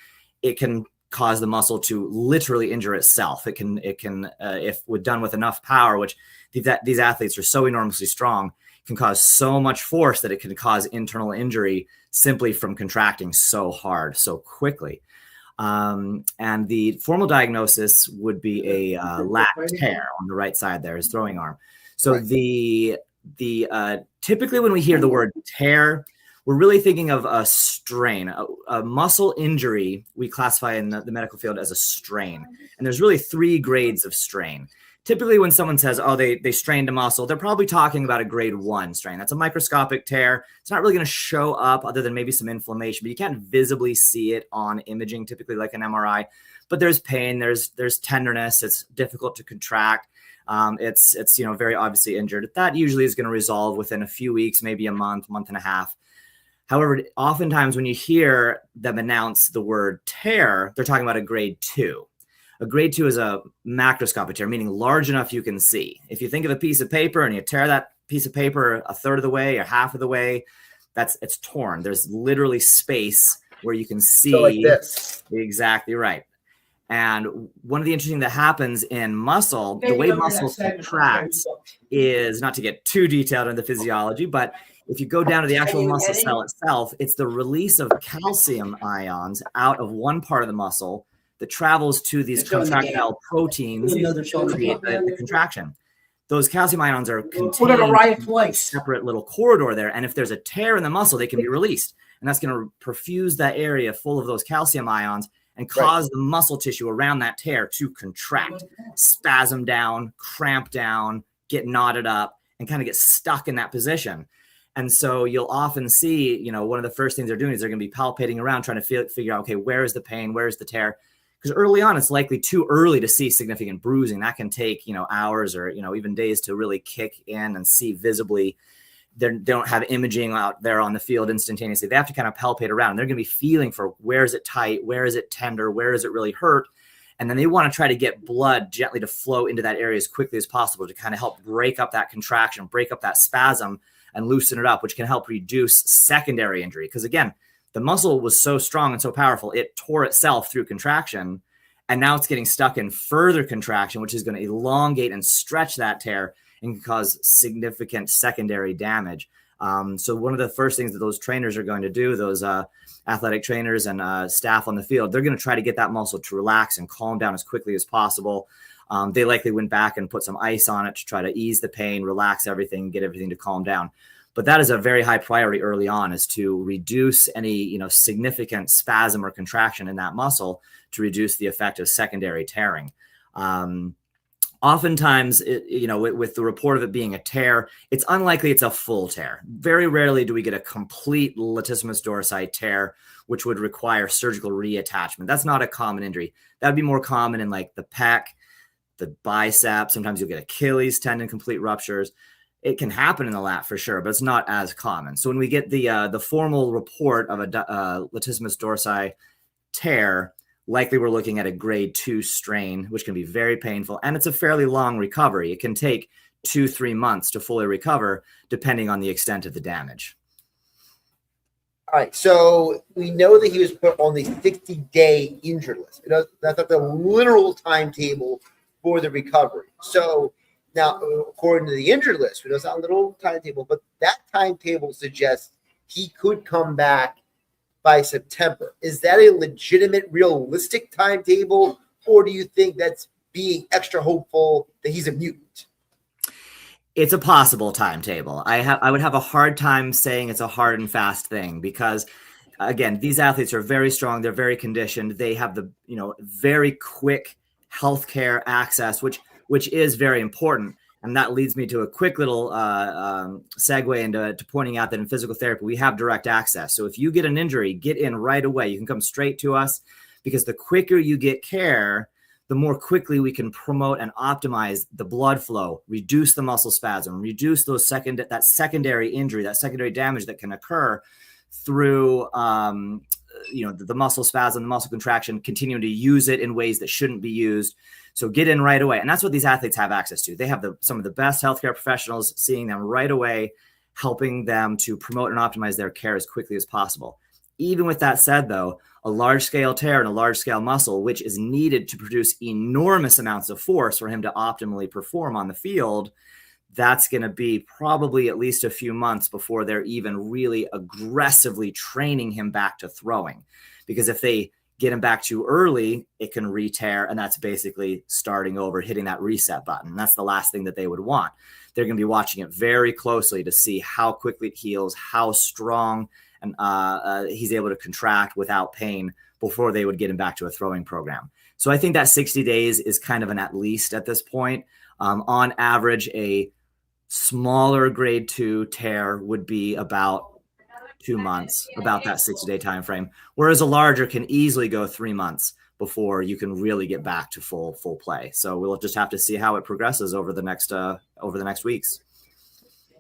it can cause the muscle to literally injure itself. It can, if we're done with enough power, which these athletes are so enormously strong, can cause so much force that it can cause internal injury simply from contracting so hard, so quickly. And the formal diagnosis would be a lat tear on the right side there, his throwing arm. So right. the typically when we hear the word tear, we're really thinking of a strain. A muscle injury we classify in the medical field as a strain. And there's really 3 grades of strain. Typically when someone says, oh, they strained a muscle, they're probably talking about a grade 1 strain. That's a microscopic tear. It's not really going to show up other than maybe some inflammation, but you can't visibly see it on imaging, typically like an MRI. But there's pain, there's tenderness, it's difficult to contract. It's very obviously injured. That usually is going to resolve within a few weeks, maybe a month and a half. However, oftentimes when you hear them announce the word tear, they're talking about a grade 2. A grade 2 is a macroscopic tear, meaning large enough you can see. If you think of a piece of paper and you tear that piece of paper a third of the way or half of the way, it's torn. There's literally space where you can see. So like this. Exactly right. And one of the interesting that happens in muscle, the way muscle contracts is, not to get too detailed in the physiology, but if you go down to the actual muscle cell itself, it's the release of calcium ions out of one part of the muscle that travels to these contractile proteins to create the contraction. Those calcium ions are contained in a separate little corridor there. And if there's a tear in the muscle, they can be released. And that's going to perfuse that area full of those calcium ions and cause the muscle tissue around that tear to contract, spasm down, cramp down, get knotted up, and kind of get stuck in that position. And so you'll often see, one of the first things they're doing is they're going to be palpating around, trying to figure out, okay, where is the pain? Where is the tear? Because early on, it's likely too early to see significant bruising. That can take, hours or, even days to really kick in and see visibly. They don't have imaging out there on the field instantaneously. They have to kind of palpate around. They're going to be feeling for where is it tight? Where is it tender? Where is it really hurt? And then they want to try to get blood gently to flow into that area as quickly as possible to kind of help break up that contraction, break up that spasm, and loosen it up, which can help reduce secondary injury. Because again, the muscle was so strong and so powerful, it tore itself through contraction. And now it's getting stuck in further contraction, which is going to elongate and stretch that tear and can cause significant secondary damage. So one of the first things that those trainers are going to do, those athletic trainers and staff on the field, they're going to try to get that muscle to relax and calm down as quickly as possible. They likely went back and put some ice on it to try to ease the pain, relax everything, get everything to calm down. But that is a very high priority early on, is to reduce any significant spasm or contraction in that muscle to reduce the effect of secondary tearing. Oftentimes, with the report of it being a tear, it's unlikely it's a full tear. Very rarely do we get a complete latissimus dorsi tear, which would require surgical reattachment. That's not a common injury. That would be more common in like the pec, the bicep. Sometimes you'll get Achilles tendon complete ruptures. It can happen in the lat for sure, but it's not as common. So when we get the formal report of a latissimus dorsi tear, likely we're looking at a grade 2 strain, which can be very painful. And it's a fairly long recovery. It can take 2-3 months to fully recover, depending on the extent of the damage. All right. So we know that he was put on the 60-day injured list. That's not the literal timetable for the recovery. So now, according to the injured list, we know it's not a literal timetable, but that timetable suggests he could come back by September. Is that a legitimate, realistic timetable, or do you think that's being extra hopeful that he's a mutant? It's a possible timetable. I would have a hard time saying it's a hard and fast thing because, again, these athletes are very strong. They're very conditioned. They have the very quick healthcare access, which is very important. And that leads me to a quick little segue into pointing out that in physical therapy, we have direct access. So if you get an injury, get in right away. You can come straight to us because the quicker you get care, the more quickly we can promote and optimize the blood flow, reduce the muscle spasm, reduce that secondary injury, that secondary damage that can occur through the muscle spasm, the muscle contraction, continuing to use it in ways that shouldn't be used. So get in right away. And that's what these athletes have access to. They have some of the best healthcare professionals seeing them right away, helping them to promote and optimize their care as quickly as possible. Even with that said, though, a large-scale tear and a large-scale muscle, which is needed to produce enormous amounts of force for him to optimally perform on the field, that's going to be probably at least a few months before they're even really aggressively training him back to throwing. Because if they get him back too early, it can re-tear, and that's basically starting over, hitting that reset button. And that's the last thing that they would want. They're going to be watching it very closely to see how quickly it heals, how strong and he's able to contract without pain before they would get him back to a throwing program. So I think that 60 days is kind of an at least at this point. On average, a smaller grade 2 tear would be about 2 months, about that 60-day time frame, whereas a larger can easily go 3 months before you can really get back to full play. So we'll just have to see how it progresses over the next weeks.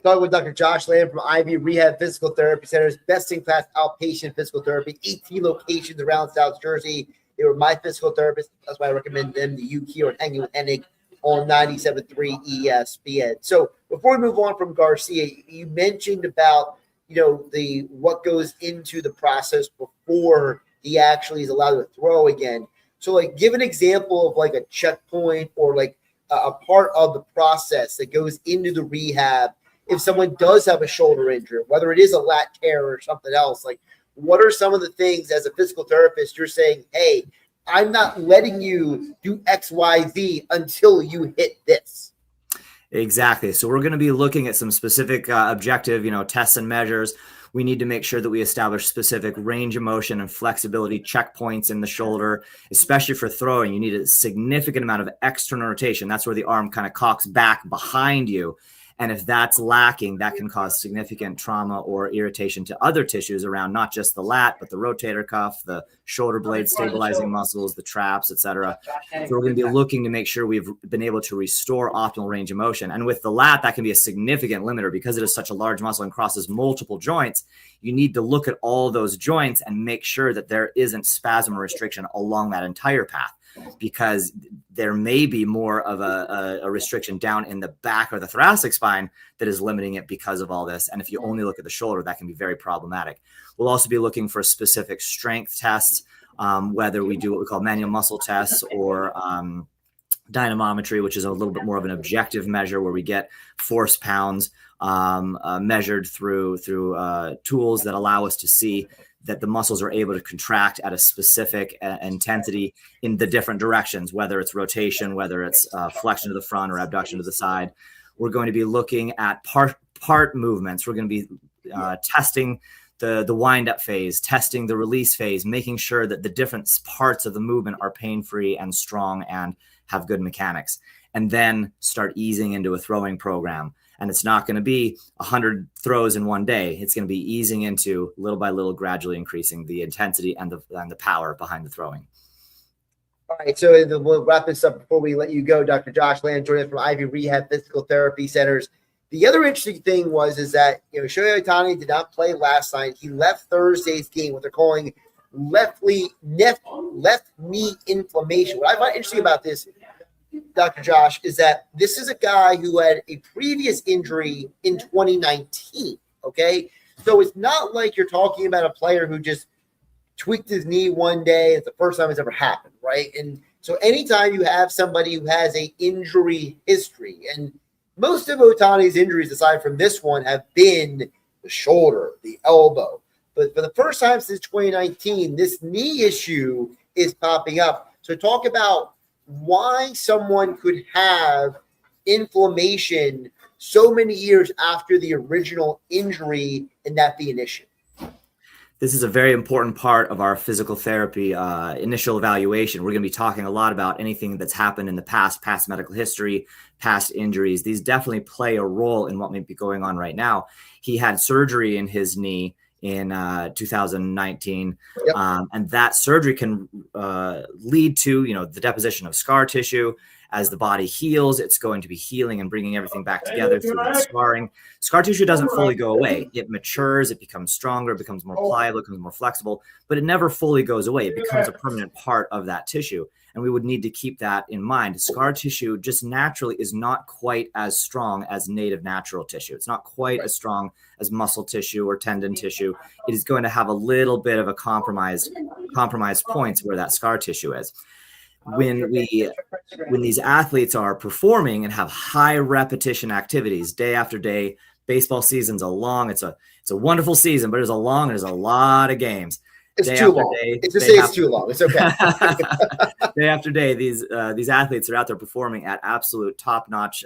Talking with Dr. Josh Lamb from Ivy Rehab Physical Therapy Centers, best-in-class outpatient physical therapy, 18 locations around South Jersey. They were my physical therapists. That's why I recommend them to you here on Hanging with Hennig on 97.3 ESPN. So before we move on from Garcia, you mentioned about the what goes into the process before he actually is allowed to throw again. So give an example of a checkpoint or a part of the process that goes into the rehab if someone does have a shoulder injury, whether it is a lat tear or something else. What are some of the things as a physical therapist you're saying, hey, I'm not letting you do X, Y, Z until you hit this? Exactly. So we're going to be looking at some specific objective, tests and measures. We need to make sure that we establish specific range of motion and flexibility checkpoints in the shoulder, especially for throwing. You need a significant amount of external rotation. That's where the arm kind of cocks back behind you. And if that's lacking, that can cause significant trauma or irritation to other tissues around not just the lat, but the rotator cuff, the shoulder blade stabilizing muscles, the traps, etc. So we're going to be looking to make sure we've been able to restore optimal range of motion. And with the lat, that can be a significant limiter because it is such a large muscle and crosses multiple joints. You need to look at all those joints and make sure that there isn't spasm or restriction along that entire path, because there may be more of a restriction down in the back or the thoracic spine that is limiting it because of all this. And if you only look at the shoulder, that can be very problematic. We'll also be looking for specific strength tests, whether we do what we call manual muscle tests or dynamometry, which is a little bit more of an objective measure where we get force pounds measured through tools that allow us to see that the muscles are able to contract at a specific intensity in the different directions, whether it's rotation, whether it's flexion to the front or abduction to the side. We're going to be looking at part movements. We're going to be testing the wind-up phase, testing the release phase, making sure that the different parts of the movement are pain-free and strong and have good mechanics. and then start easing into a throwing program. And it's not going to be 100 throws in one day. It's going to be easing into little by little, gradually increasing the intensity and the power behind the throwing. All right, so we'll wrap this up before we let you go. Dr. Josh Land joining us from Ivy Rehab Physical Therapy Centers. The other interesting thing is that Shohei Ohtani did not play last night. He left Thursday's game, what they're calling left knee inflammation. What I find interesting about this, Dr. Josh, is that this is a guy who had a previous injury in 2019, okay? So it's not like you're talking about a player who just tweaked his knee one day. It's the first time it's ever happened, right? And so anytime you have somebody who has an injury history, and most of Ohtani's injuries, aside from this one, have been the shoulder, the elbow. But for the first time since 2019, this knee issue is popping up. So talk about why someone could have inflammation so many years after the original injury and that be an issue. This is a very important part of our physical therapy initial evaluation. We're going to be talking a lot about anything that's happened in the past medical history, past injuries. These definitely play a role in what may be going on right now. He had surgery in his knee in 2019, and that surgery can lead to the deposition of scar tissue. As the body heals, it's going to be healing and bringing everything back together through that scarring. Scar tissue doesn't fully go away. It matures, it becomes stronger, it becomes more pliable, it becomes more flexible, but it never fully goes away. It becomes a permanent part of that tissue. And we would need to keep that in mind. Scar tissue just naturally is not quite as strong as native natural tissue. It's not quite as strong as muscle tissue or tendon tissue. It is going to have a little bit of a compromised points where that scar tissue is. When these athletes are performing and have high repetition activities day after day, baseball season's it's a wonderful season, but there's a lot of games. It's too long. It's too long. It's okay. Day after day, these athletes are out there performing at absolute top-notch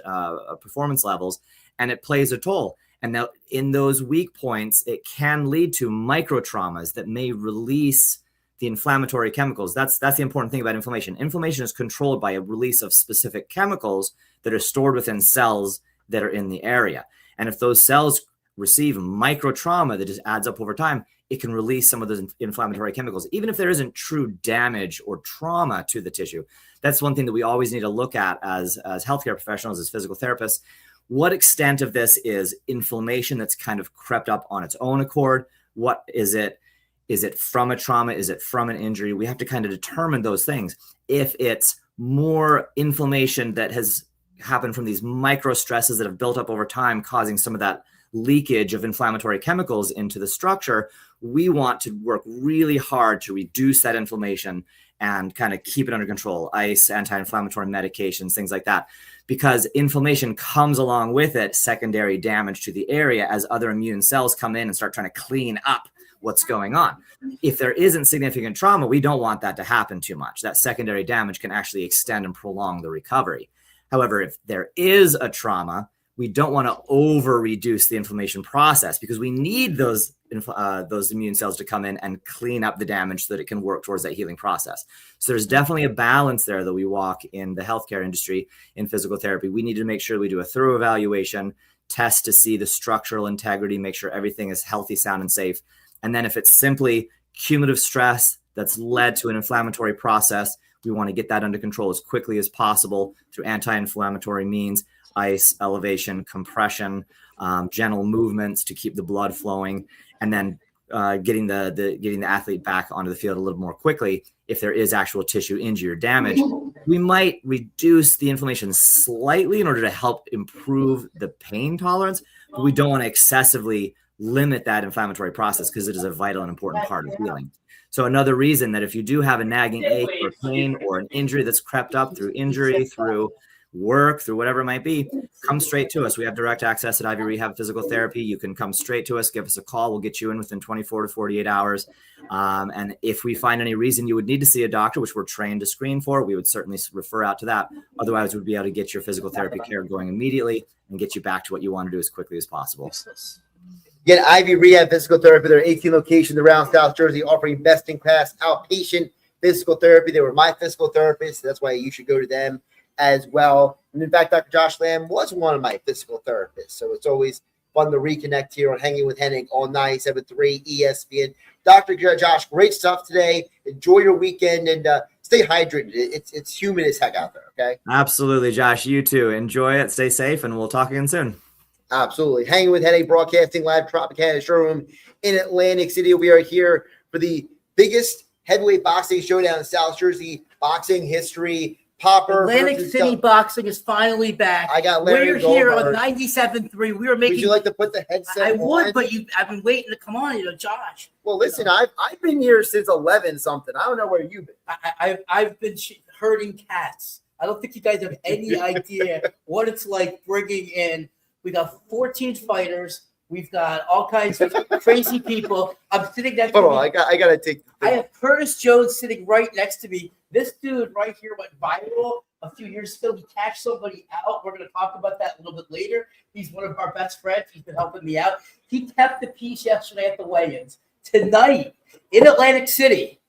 performance levels, and it plays a toll. And now in those weak points, it can lead to micro traumas that may release the inflammatory chemicals. That's the important thing about inflammation. Inflammation is controlled by a release of specific chemicals that are stored within cells that are in the area. And if those cells receive micro trauma that just adds up over time, it can release some of those inflammatory chemicals, even if there isn't true damage or trauma to the tissue. That's one thing that we always need to look at as healthcare professionals, as physical therapists. What extent of this is inflammation that's kind of crept up on its own accord? What is it? Is it from a trauma? Is it from an injury? We have to kind of determine those things. If it's more inflammation that has happened from these micro stresses that have built up over time, causing some of that leakage of inflammatory chemicals into the structure, we want to work really hard to reduce that inflammation and kind of keep it under control. Ice, anti-inflammatory medications, things like that. Because inflammation comes along with it secondary damage to the area as other immune cells come in and start trying to clean up what's going on. If there isn't significant trauma, we don't want that to happen too much. That secondary damage can actually extend and prolong the recovery. However, if there is a trauma, we don't want to over-reduce the inflammation process because we need those immune cells to come in and clean up the damage so that it can work towards that healing process. So there's definitely a balance there that we walk in the healthcare industry in physical therapy. We need to make sure we do a thorough evaluation, test to see the structural integrity, make sure everything is healthy, sound, and safe. And then if it's simply cumulative stress that's led to an inflammatory process, we want to get that under control as quickly as possible through anti-inflammatory means, ice, elevation, compression, gentle movements to keep the blood flowing, and then getting the athlete back onto the field a little more quickly. If there is actual tissue injury or damage, we might reduce the inflammation slightly in order to help improve the pain tolerance, but we don't want to excessively limit that inflammatory process because it is a vital and important part of healing. So another reason that if you do have a nagging ache or pain or an injury that's crept up through injury, through work, through whatever it might be, come straight to us. We have direct access at Ivy Rehab Physical Therapy. You can come straight to us, give us a call. We'll get you in within 24 to 48 hours. And if we find any reason you would need to see a doctor, which we're trained to screen for, we would certainly refer out to that. Otherwise, we'd be able to get your physical therapy care going immediately and get you back to what you want to do as quickly as possible. Again, Ivy Rehab Physical Therapy. There are 18 locations around South Jersey offering best-in-class outpatient physical therapy. They were my physical therapists. So that's why you should go to them as well. And in fact, Dr. Josh Lamb was one of my physical therapists. So it's always fun to reconnect here on Hanging with Hennig on 97.3 ESPN. Dr. Josh, great stuff today. Enjoy your weekend and stay hydrated. It's humid as heck out there, okay? Absolutely, Josh. You too. Enjoy it. Stay safe, and we'll talk again soon. Absolutely. Hanging with Hennig, broadcasting live Tropicana Showroom in Atlantic City. We are here for the biggest heavyweight boxing showdown in South Jersey boxing history. Popper. Atlantic City boxing is finally back. I got Larry We're here on 97.3. We were making. Would you like to put the headset I would, on? but I've been waiting to come on, Josh. Well, listen, I've been here since 11 something. I don't know where you've been. I've been herding cats. I don't think you guys have any idea what it's like bringing in. We got 14 fighters. We've got all kinds of crazy people. I'm sitting next to me. Hold on, I gotta take. I have Curtis Jones sitting right next to me. This dude right here went viral a few years ago. He cashed somebody out. We're going to talk about that a little bit later. He's one of our best friends. He's been helping me out. He kept the peace yesterday at the weigh-ins. Tonight in Atlantic City,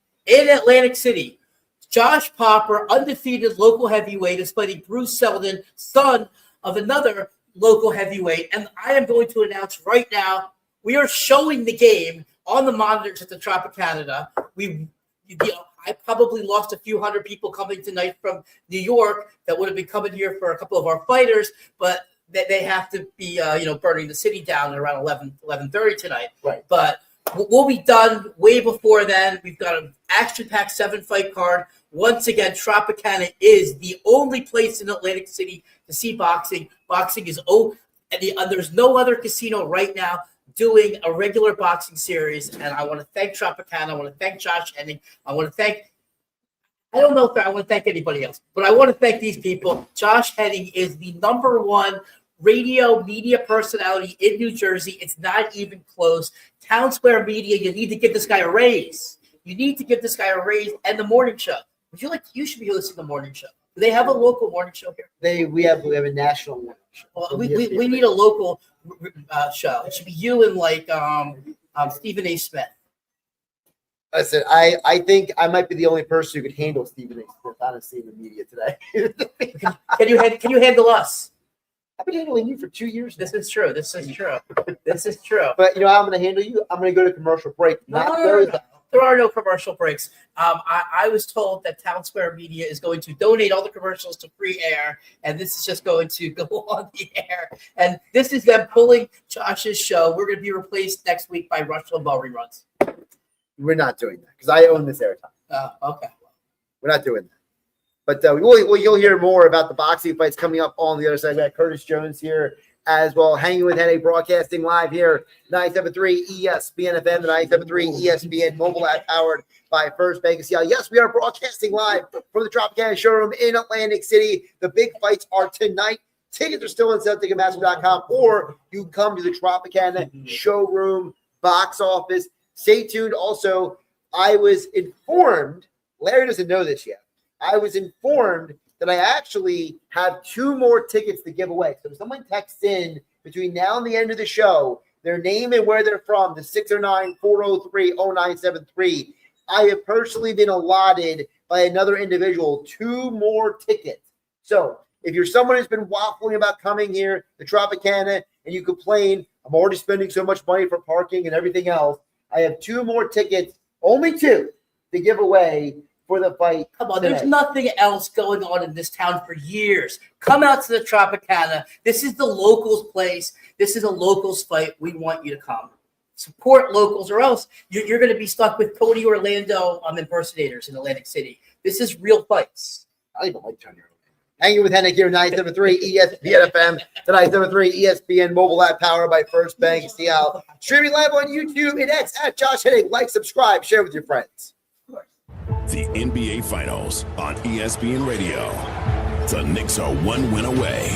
Josh Popper, undefeated local heavyweight, is fighting Bruce Seldon, son of another local heavyweight. And I am going to announce right now, we are showing the game on the monitors at the Tropicana. I probably lost a few hundred people coming tonight from New York that would have been coming here for a couple of our fighters, but they have to be, burning the city down at around 11:30 tonight. Right. But we'll be done way before then. We've got an action-packed 7-fight card. Once again, Tropicana is the only place in Atlantic City to see boxing. Boxing is there's no other casino right now doing a regular boxing series, and I want to thank Tropicana. I want to thank Josh Hennig. I want to thank anybody else, but I want to thank these people. Josh Hennig is the #1 radio media personality in New Jersey. It's not even close. Town Square Media, you need to give this guy a raise. You need to give this guy a raise, and the morning show. You should be listening to the morning show. Do they have a local morning show here? We have a national morning show. Well, we need a local show. It should be you and Stephen A. Smith. Listen, I think I might be the only person who could handle Stephen A. Smith, honestly, in the media today. Can you handle us? I've been handling you for 2 years. This is true. But you know how I'm going to handle you? I'm going to go to commercial break. No. There are no commercial breaks. I was told that Town Square Media is going to donate all the commercials to free air, and this is just going to go on the air. And this is them pulling Josh's show. We're going to be replaced next week by Rush Limbaugh reruns. We're not doing that because I own this airtime. Okay. We're not doing that. But you'll hear more about the boxing fights coming up on the other side. We got Curtis Jones here as well, Hanging with Hennig, broadcasting live here, 97.3 ESPN FM, the 97.3 ESPN mobile app powered by First Bank of Seattle. Yes, we are broadcasting live from the Tropicana Showroom in Atlantic City. The big fights are tonight. Tickets are still on SalemTicketMaster.com, or you can come to the Tropicana Showroom box office. Stay tuned. Also, I was informed, Larry doesn't know this yet, I was informed that I actually have 2 more tickets to give away. So if someone texts in between now and the end of the show, their name and where they're from, the 609-403-0973, I have personally been allotted by another individual 2 more tickets. So if you're someone who's been waffling about coming here to Tropicana and you complain, I'm already spending so much money for parking and everything else, I have 2 more tickets, only 2, to give away for the fight. Come on, there's nothing else going on in this town for years. Come out to the Tropicana. This is the locals place. This is a locals fight. We want you to come. Support locals, or else you're going to be stuck with Tony Orlando impersonators in Atlantic City. This is real fights. I even like Tony Orlando. Hanging with Hennig here, 97.3 ESPN FM, the 97.3 ESPN mobile app powered by First Bank of Seattle. Streaming live on YouTube and X at Josh Hennig. Like, subscribe, share with your friends. The NBA Finals on ESPN Radio. The Knicks are 1 win away.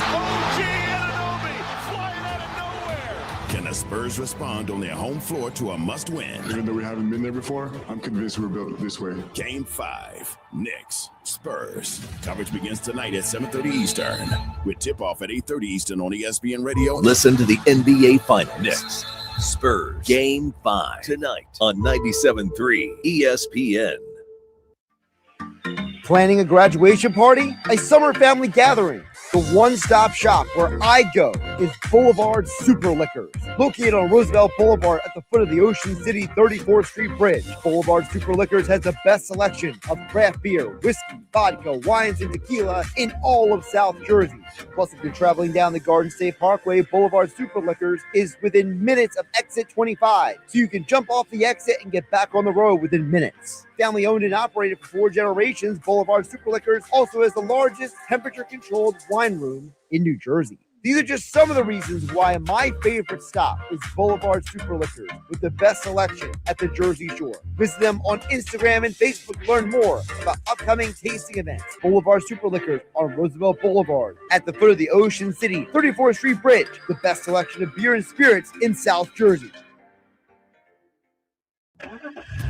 Can the Spurs respond on their home floor to a must-win? Even though we haven't been there before, I'm convinced we're built this way. Game 5, Knicks, Spurs. Coverage begins tonight at 7:30 Eastern. With tip-off at 8:30 Eastern on ESPN Radio. Listen to the NBA Finals. Knicks, Spurs, Game 5 tonight on 97.3 ESPN. Planning a graduation party, a summer family gathering, The one-stop shop where I go is Boulevard Super Liquors, located on Roosevelt Boulevard at the foot of the Ocean City 34th Street Bridge. Boulevard Super Liquors has the best selection of craft beer, whiskey, vodka, wines, and tequila in all of South Jersey. Plus, if you're traveling down the Garden State Parkway, Boulevard Super Liquors is within minutes of exit 25, so you can jump off the exit and get back on the road within minutes. Family owned and operated for 4 generations, Boulevard Super Liquors also has the largest temperature-controlled wine room in New Jersey. These are just some of the reasons why my favorite stop is Boulevard Super Liquors, with the best selection at the Jersey Shore. Visit them on Instagram and Facebook to learn more about upcoming tasting events. Boulevard Super Liquors on Roosevelt Boulevard at the foot of the Ocean City 34th Street Bridge, the best selection of beer and spirits in South Jersey.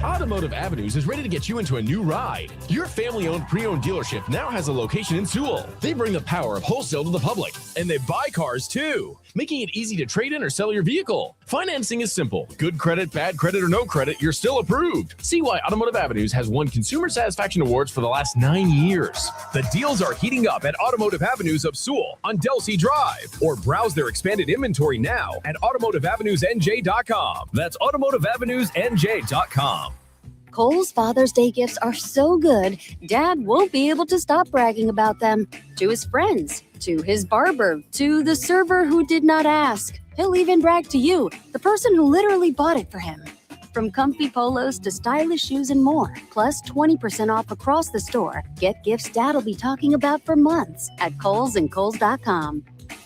Automotive Avenues is ready to get you into a new ride. Your family-owned pre-owned dealership now has a location in Sewell. They bring the power of wholesale to the public, and they buy cars too, making it easy to trade in or sell your vehicle. Financing is simple. Good credit, bad credit, or no credit, you're still approved. See why Automotive Avenues has won Consumer Satisfaction Awards for the last 9 years. The deals are heating up at Automotive Avenues of Sewell on Delsea Drive, or browse their expanded inventory now at automotiveavenusnj.com. That's automotiveavenusnj.com. Kohl's Father's Day gifts are so good, Dad won't be able to stop bragging about them. To his friends, to his barber, to the server who did not ask. He'll even brag to you, the person who literally bought it for him. From comfy polos to stylish shoes and more, plus 20% off across the store. Get gifts Dad'll be talking about for months at Kohl's and Kohl's.com.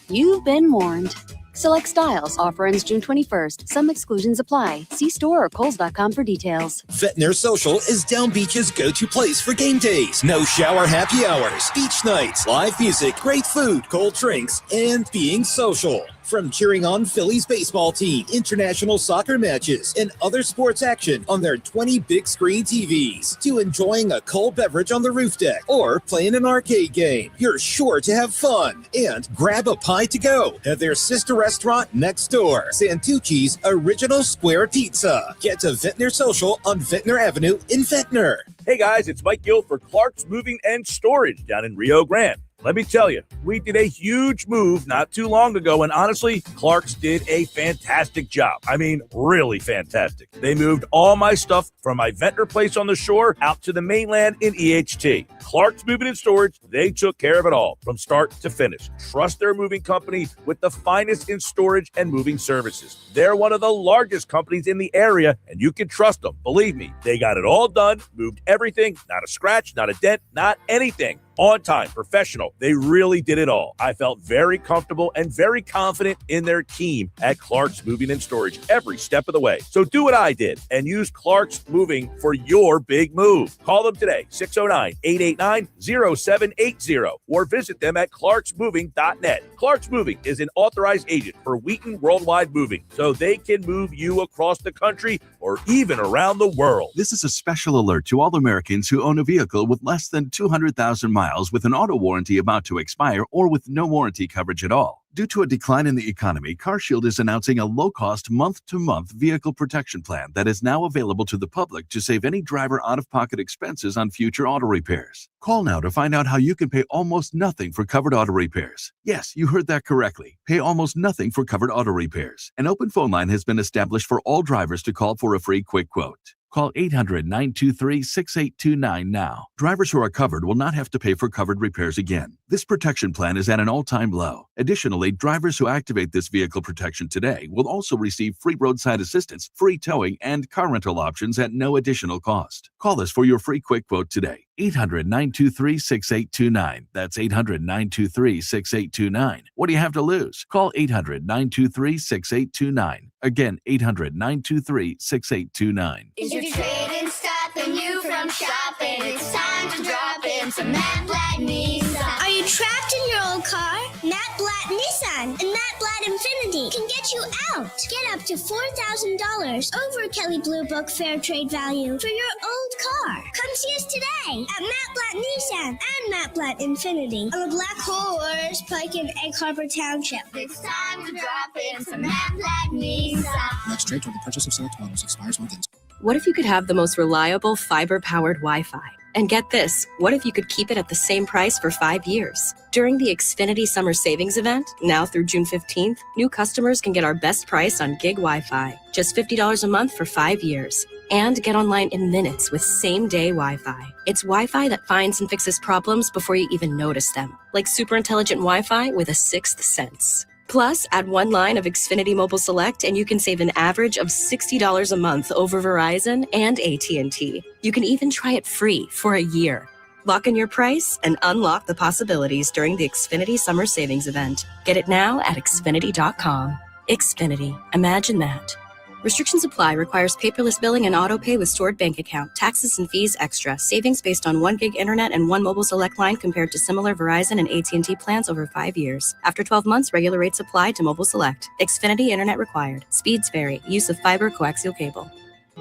You've been warned. Select styles. Offer ends June 21st. Some exclusions apply. See store or Kohl's.com for details. Ventnor Social is Down Beach's go-to place for game days. No shower happy hours, beach nights, live music, great food, cold drinks, and being social. From cheering on Phillies baseball team, international soccer matches, and other sports action on their 20 big screen TVs, to enjoying a cold beverage on the roof deck or playing an arcade game, you're sure to have fun. And grab a pie to go at their sister restaurant next door, Santucci's Original Square Pizza. Get to Ventnor Social on Ventnor Avenue in Ventnor. Hey guys, it's Mike Gill for Clark's Moving and Storage down in Rio Grande. Let me tell you, we did a huge move not too long ago, and honestly, Clark's did a fantastic job. I mean, really fantastic. They moved all my stuff from my Ventnor place on the shore out to the mainland in EHT. Clark's Moving and Storage, they took care of it all from start to finish. Trust their moving company with the finest in storage and moving services. They're one of the largest companies in the area, and you can trust them. Believe me, they got it all done, moved everything, not a scratch, not a dent, not anything. On time, professional. They really did it all. I felt very comfortable and very confident in their team at Clark's Moving and Storage every step of the way. So do what I did and use Clark's Moving for your big move. Call them today, 609-889-0780, or visit them at clarksmoving.net. Clark's Moving is an authorized agent for Wheaton Worldwide Moving, so they can move you across the country or even around the world. This is a special alert to all Americans who own a vehicle with less than 200,000 miles with an auto warranty about to expire or with no warranty coverage at all. Due to a decline in the economy, CarShield is announcing a low-cost month-to-month vehicle protection plan that is now available to the public to save any driver out-of-pocket expenses on future auto repairs. Call now to find out how you can pay almost nothing for covered auto repairs. Yes, you heard that correctly. Pay almost nothing for covered auto repairs. An open phone line has been established for all drivers to call for a free quick quote. Call 800-923-6829 now. Drivers who are covered will not have to pay for covered repairs again. This protection plan is at an all-time low. Additionally, drivers who activate this vehicle protection today will also receive free roadside assistance, free towing, and car rental options at no additional cost. Call us for your free quick quote today. 800-923-6829. That's 800-923-6829. What do you have to lose? Call 800-923-6829. Again, 800-923-6829. Is your trading stopping you from shopping? It's time to drop in some Matt Blatt Nissan. Are you trapped in your old car? Matt Blatt Nissan and Matt Blatt Infinity can get you out. Get up to $4,000 over Kelley Blue Book Fair Trade Value for your old car. Come see us today at Matt Blatt Nissan and Matt Blatt Infinity on the Black Horse Pike in Egg Harbor Township. It's time to drop in some Matt Blatt Nissan. Next trade toward the purchase of select models expires 1 day. What if you could have the most reliable fiber-powered Wi-Fi? And get this, what if you could keep it at the same price for 5 years? During the Xfinity Summer Savings Event, now through June 15th, new customers can get our best price on gig Wi-Fi, just $50 a month for 5 years. And get online in minutes with same-day Wi-Fi. It's Wi-Fi that finds and fixes problems before you even notice them, like super intelligent Wi-Fi with a sixth sense. Plus, add one line of Xfinity Mobile Select and you can save an average of $60 a month over Verizon and AT&T. You can even try it free for a year. Lock in your price and unlock the possibilities during the Xfinity Summer Savings Event. Get it now at Xfinity.com. Xfinity. Imagine that. Restrictions apply. Requires paperless billing and auto pay with stored bank account. Taxes and fees extra. Savings based on 1 gig internet and 1 mobile select line compared to similar Verizon and AT&T plans over 5 years. After 12 months, regular rates apply to mobile select. Xfinity internet required. Speeds vary. Use of fiber coaxial cable.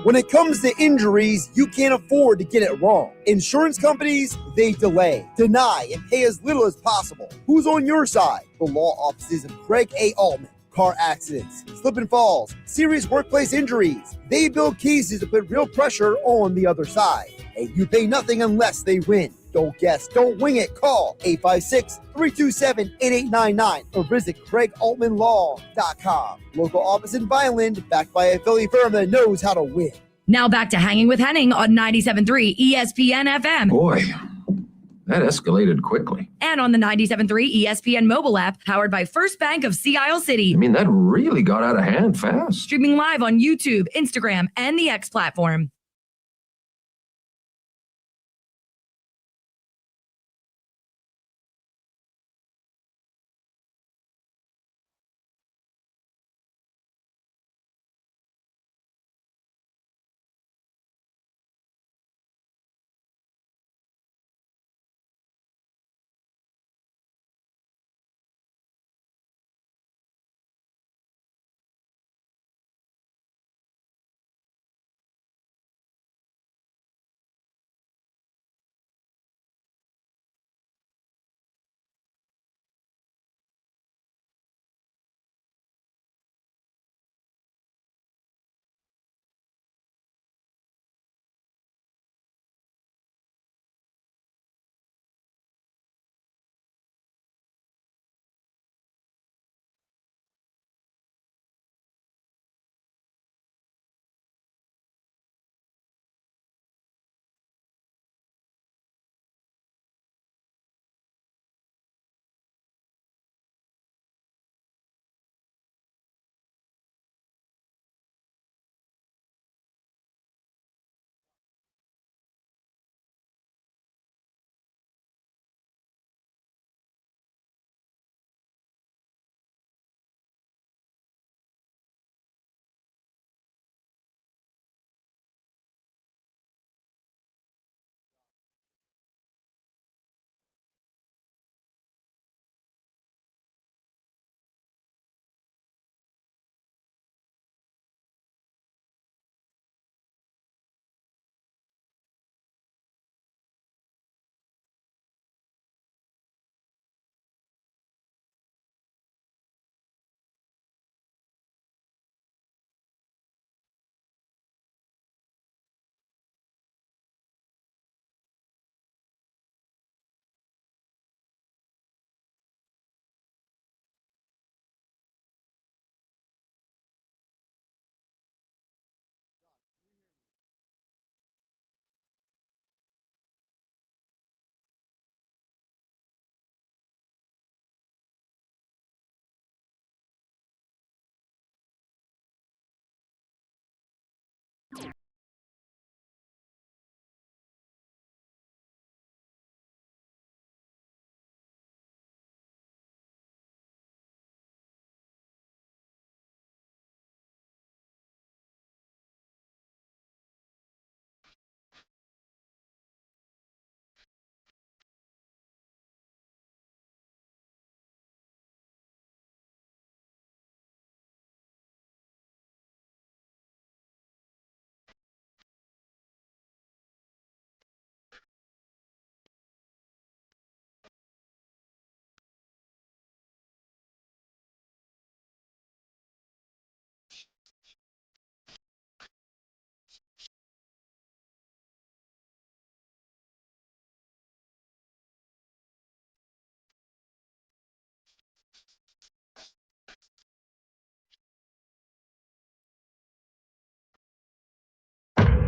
When it comes to injuries, you can't afford to get it wrong. Insurance companies, they delay, deny, and pay as little as possible. Who's on your side? The law offices of Craig A. Altman. Car accidents, slip and falls, serious workplace injuries. They build cases to put real pressure on the other side. And you pay nothing unless they win. Don't guess, don't wing it. Call 856-327-8899 or visit CraigAltmanLaw.com. Local office in Vineland, backed by a Philly firm that knows how to win. Now back to Hanging with Hennig on 97.3 ESPN FM. Boy, that escalated quickly. And on the 97.3 ESPN mobile app, powered by First Bank of Sea Isle City. I mean, that really got out of hand fast. Streaming live on YouTube, Instagram, and the X platform.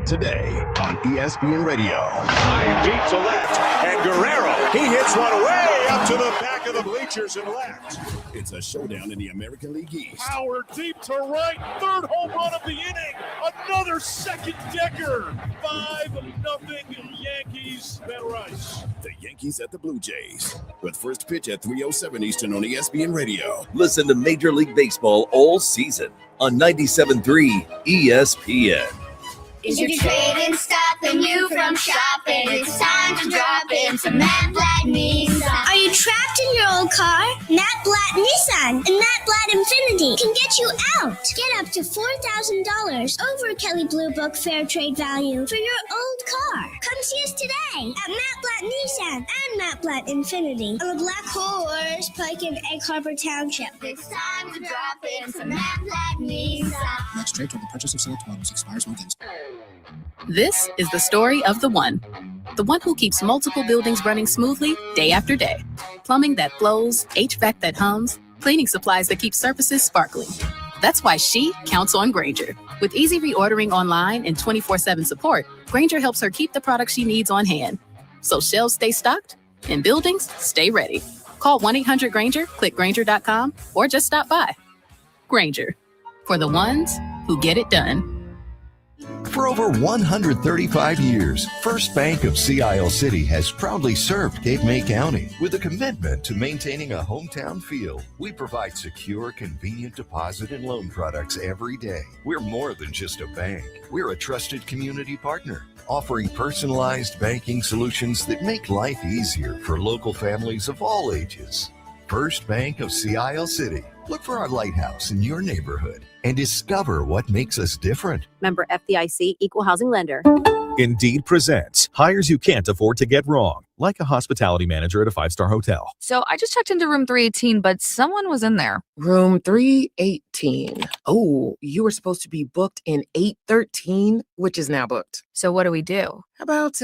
Today on ESPN Radio. Deep to left, and Guerrero, he hits one way up to the back of the bleachers and left. It's a showdown in the American League East. Power deep to right, third home run of the inning. Another second decker. 5-0 Yankees, Ben Rice. The Yankees at the Blue Jays. With first pitch at 3:07 Eastern on ESPN Radio. Listen to Major League Baseball all season on 97.3 ESPN. Is your trading stopping you from shopping? It's time to drop in some Matt Blatt Nissan. Are you trapped in your old car? Matt Blatt Nissan and Matt Blatt Infinity can get you out. Get up to $4,000 over Kelly Blue Book fair trade value for your old car. Come see us today at Matt Blatt Nissan and Matt Blatt Infinity on the Black Horse Pike in Egg Harbor Township. It's time to drop in some Matt Blatt Nissan. Next trade toward the purchase of select models expires 1 day. This is the story of the one who keeps multiple buildings running smoothly day after day. Plumbing that flows, HVAC that hums, cleaning supplies that keep surfaces sparkling. That's why she counts on Grainger. With easy reordering online and 24/7 support, Grainger helps her keep the products she needs on hand. So shelves stay stocked and buildings stay ready. Call 1-800-GRAINGER, click Grainger.com, or just stop by. Grainger, for the ones who get it done. For over 135 years, First Bank of Sea Isle City has proudly served Cape May County with a commitment to maintaining a hometown feel. We provide secure, convenient deposit and loan products every day. We're more than just a bank. We're a trusted community partner, offering personalized banking solutions that make life easier for local families of all ages. First Bank of Sea Isle City. Look for our lighthouse in your neighborhood and discover what makes us different. Member FDIC, Equal Housing Lender. Indeed presents hires you can't afford to get wrong, like a hospitality manager at a 5-star hotel. So I just checked into room 318, but someone was in there. Room 318. Oh, you were supposed to be booked in 813, which is now booked. So what do we do? How about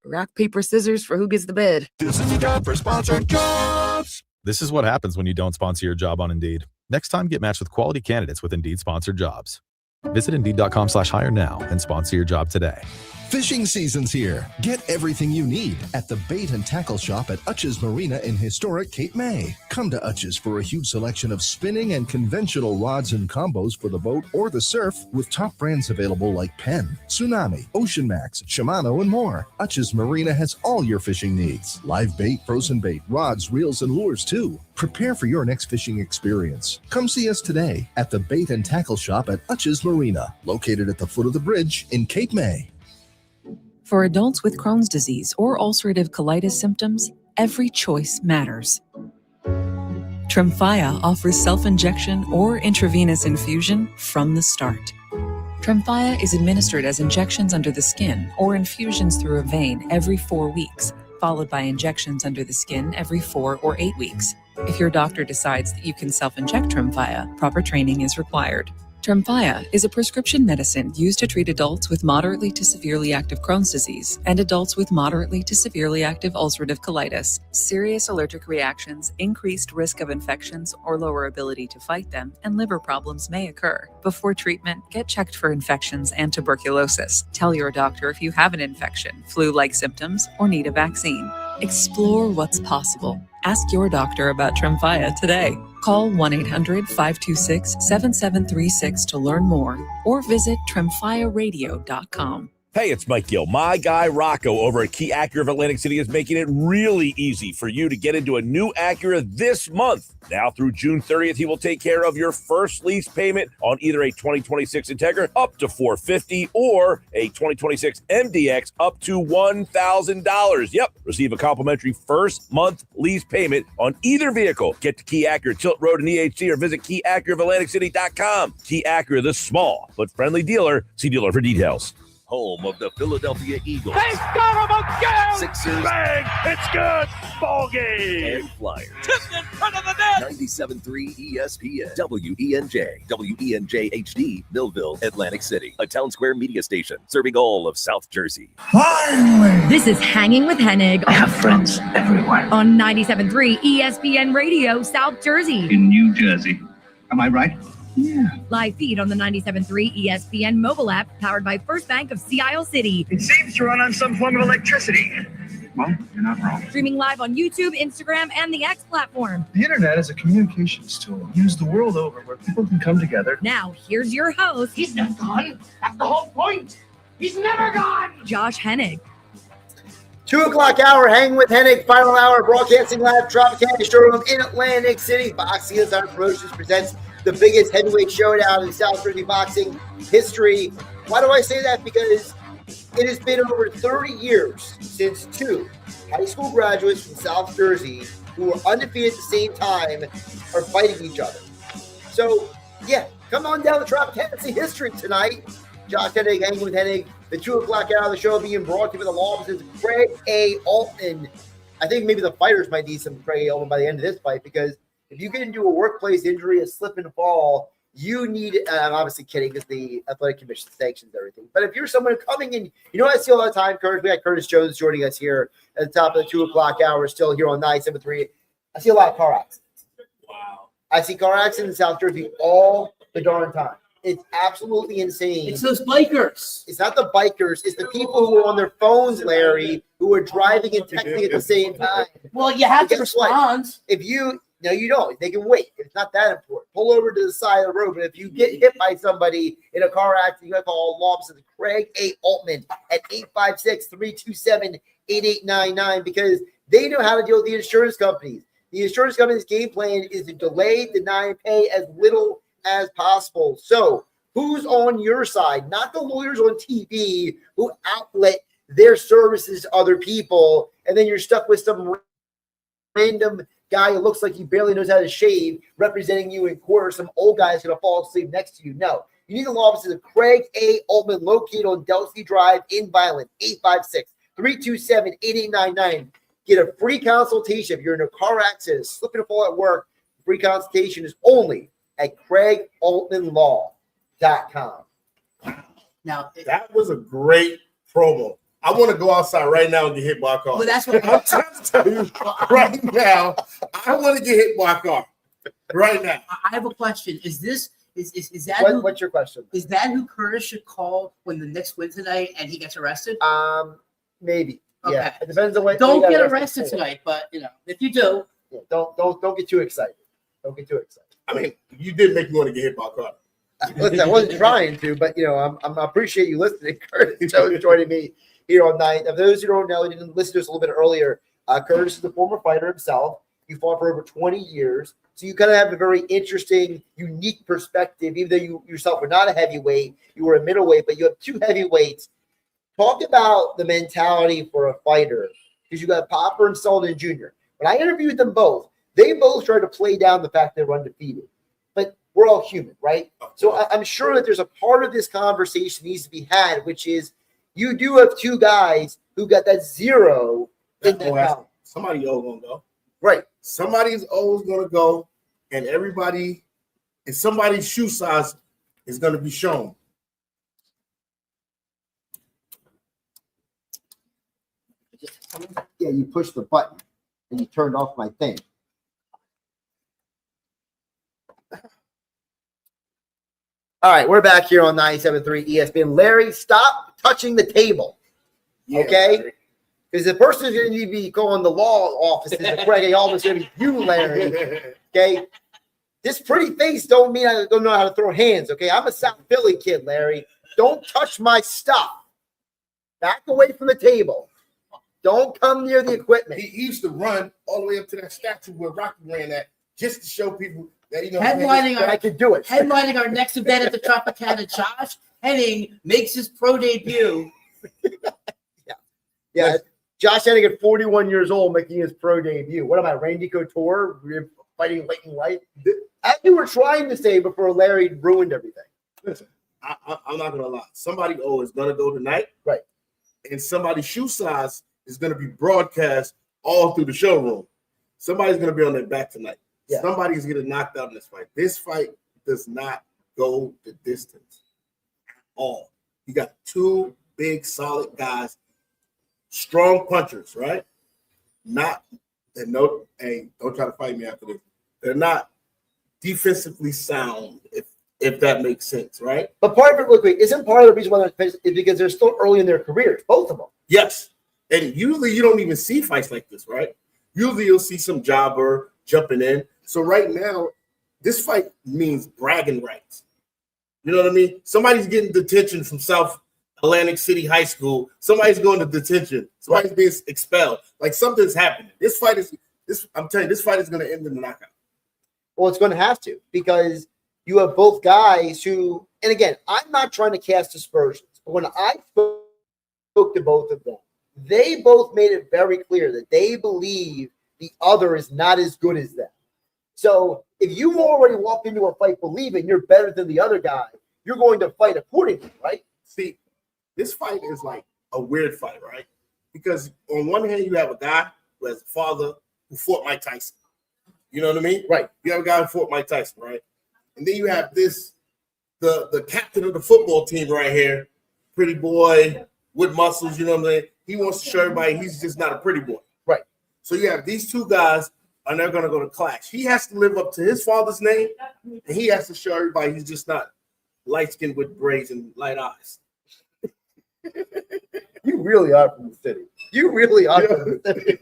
rock, paper, scissors for who gets the bed? This is the job for sponsored jobs. This is what happens when you don't sponsor your job on Indeed. Next time, get matched with quality candidates with Indeed sponsored jobs. Visit Indeed.com/hire now and sponsor your job today. Fishing season's here. Get everything you need at the Bait and Tackle Shop at Utch's Marina in historic Cape May. Come to Utch's for a huge selection of spinning and conventional rods and combos for the boat or the surf, with top brands available like Penn, Tsunami, Ocean Max, Shimano, and more. Utch's Marina has all your fishing needs. Live bait, frozen bait, rods, reels, and lures too. Prepare for your next fishing experience. Come see us today at the Bait and Tackle Shop at Utch's Marina, located at the foot of the bridge in Cape May. For adults with Crohn's disease or ulcerative colitis symptoms, every choice matters. Tremfya offers self-injection or intravenous infusion from the start. Tremfya is administered as injections under the skin or infusions through a vein every 4 weeks, followed by injections under the skin every 4 or 8 weeks. If your doctor decides that you can self-inject Tremfya, proper training is required. Tremfya is a prescription medicine used to treat adults with moderately to severely active Crohn's disease and adults with moderately to severely active ulcerative colitis. Serious allergic reactions, increased risk of infections or lower ability to fight them, and liver problems may occur. Before treatment, get checked for infections and tuberculosis. Tell your doctor if you have an infection, flu-like symptoms, or need a vaccine. Explore what's possible. Ask your doctor about Tremfya today. Call 1-800-526-7736 to learn more or visit tremfyaradio.com. Hey, it's Mike Gill. My guy Rocco over at Key Acura of Atlantic City is making it really easy for you to get into a new Acura this month. Now through June 30th, he will take care of your first lease payment on either a 2026 Integra up to $450 or a 2026 MDX up to $1,000. Yep, receive a complimentary first month lease payment on either vehicle. Get to Key Acura, Tilt Road in EHC, or visit KeyAcuraofAtlanticCity.com. Key Acura, the small but friendly dealer. See dealer for details. Home of the Philadelphia Eagles. They got him again! Sixers. Bang! It's good! Ball game! And Flyers. Tipped in front of the net! 97.3 ESPN. WENJ. WENJ HD. Millville, Atlantic City. A Town Square media station serving all of South Jersey. Finally! This is Hanging with Hennig. I have friends everywhere. On 97.3 ESPN Radio, South Jersey. In New Jersey. Am I right? Live feed on the 97.3 ESPN mobile app powered by First Bank of Sea Isle City. It seems to run on some form of electricity. Well, you're not wrong. Streaming live on YouTube, Instagram, and the X platform. The internet is a communications tool used the world over where people can come together. Now, here's your host. He's not gone. That's the whole point. He's never gone. Josh Hennig. 2 o'clock hour, hang with Hennig, final hour, broadcasting live, Tropicana Showroom in Atlantic City. Boxing Insider Promotions presents the biggest heavyweight showdown in South Jersey boxing history. Why do I say that? Because it has been over 30 years since 2 high school graduates from South Jersey who were undefeated at the same time are fighting each other. So, yeah, come on down to Tropicana and see history tonight. Josh Hennig, hanging with Hennig. The 2 o'clock hour of the show being brought to you by the law offices of Craig A. Altman. I think maybe the fighters might need some Craig A. Altman by the end of this fight, because if you get into a workplace injury, a slip and fall, you need, I'm obviously kidding because the athletic commission sanctions everything. But if you're someone coming in, you know what I see all the time, Curtis? We got Curtis Jones joining us here at the top of the 2 o'clock hour, still here on 97.3. I see a lot of car accidents. Wow. I see car accidents in South Jersey all the darn time. It's absolutely insane. It's those bikers. It's not the bikers. It's the people who are on their phones, Larry, who are driving and texting at the same time. Well, you have to respond. If you – no, you don't. They can wait. It's not that important. Pull over to the side of the road. But if you get hit by somebody in a car accident, you have to call law offices Craig A. Altman at 856-327-8899 because they know how to deal with the insurance companies. The insurance company's game plan is to delay, deny, and pay as little as possible. So who's on your side? Not the lawyers on TV who outlet their services to other people, and then you're stuck with some random guy who looks like he barely knows how to shave representing you in court, or some old guy is going to fall asleep next to you. No. You need the law offices of Craig A. Altman, located on Delsey Drive in Violent, 856-327-8899. Get a free consultation if you're in a car accident, slip and fall at work. Free consultation is only at CraigAltmanLaw.com. Now, that was a great promo. I want to go outside right now and get hit by a car. Well, that's what I'm trying to tell you right now. I want to get hit by a car right now. I have a question. Is that what's your question? Is that who Curtis should call when the Knicks win tonight and he gets arrested? Maybe. Okay. Yeah. It depends on what. Don't get arrested tonight, but if you do, don't get too excited. Don't get too excited. I mean, you did make me want to get hit by a car. Listen, I wasn't trying to, but I appreciate you listening, Curtis. Joining me here on night. For those who don't know, you didn't listen to us a little bit earlier. Curtis is a former fighter himself. He fought for over 20 years, so you kind of have a very interesting, unique perspective. Even though you yourself were not a heavyweight, you were a middleweight, but you have 2 heavyweights. Talk about the mentality for a fighter, because you got Popper and Seldon Jr. When I interviewed them both, they both tried to play down the fact they were undefeated. But we're all human, right? So I'm sure that there's a part of this conversation needs to be had, which is you do have 2 guys who got that 0 in that round. Somebody else going to go. Right. Somebody's always going to go, and everybody and somebody's shoe size is going to be shown. Yeah, you pushed the button and you turned off my thing. All right, we're back here on 97.3 ESPN. Larry, stop touching the table, okay? Because the person who's going to need to be calling the law offices of Craig A. Altman is going to be you, Larry, okay? This pretty face don't mean I don't know how to throw hands, okay? I'm a South Philly kid, Larry. Don't touch my stuff. Back away from the table. Don't come near the equipment. He used to run all the way up to that statue where Rocky ran at just to show people that I could do it. Headlining our next event at the Tropicana, Josh Hennig makes his pro debut. Yeah. Josh Hennig at 41 years old making his pro debut. What am I, Randy Couture? We're fighting lightning light. As you were trying to say before Larry ruined everything. Listen, I'm not going to lie. Somebody is going to go tonight. Right. And somebody's shoe size is going to be broadcast all through the showroom. Somebody's going to be on their back tonight. Yeah. Somebody's getting knocked out in this fight. This fight does not go the distance at all. You got 2 big, solid guys, strong punchers, right? Don't try to fight me after this. They're not defensively sound, if if that makes sense, right? But part of it, look, isn't part of the reason why they're is because they're still early in their careers, both of them. Yes. And usually you don't even see fights like this, right? Usually you'll see some jobber jumping in. So right now, this fight means bragging rights. You know what I mean? Somebody's getting detention from South Atlantic City High School. Somebody's going to detention. Somebody's being expelled. Like something's happening. I'm telling you, this fight is going to end in the knockout. Well, it's going to have to, because you have both guys who, and again, I'm not trying to cast aspersions, but when I spoke to both of them, they both made it very clear that they believe the other is not as good as them. So if you already walk into a fight believing you're better than the other guy, you're going to fight accordingly, right? See, this fight is like a weird fight, right? Because on one hand, you have a guy who has a father who fought Mike Tyson. You know what I mean? Right. You have a guy who fought Mike Tyson, right? And then you have the captain of the football team right here, pretty boy with muscles, you know what I'm saying? He wants to show everybody he's just not a pretty boy. Right. So you have these two guys, and they're going to go to clash. He has to live up to his father's name, and he has to show everybody he's just not light-skinned with braids and light eyes. You really are from the city. You really are from the city.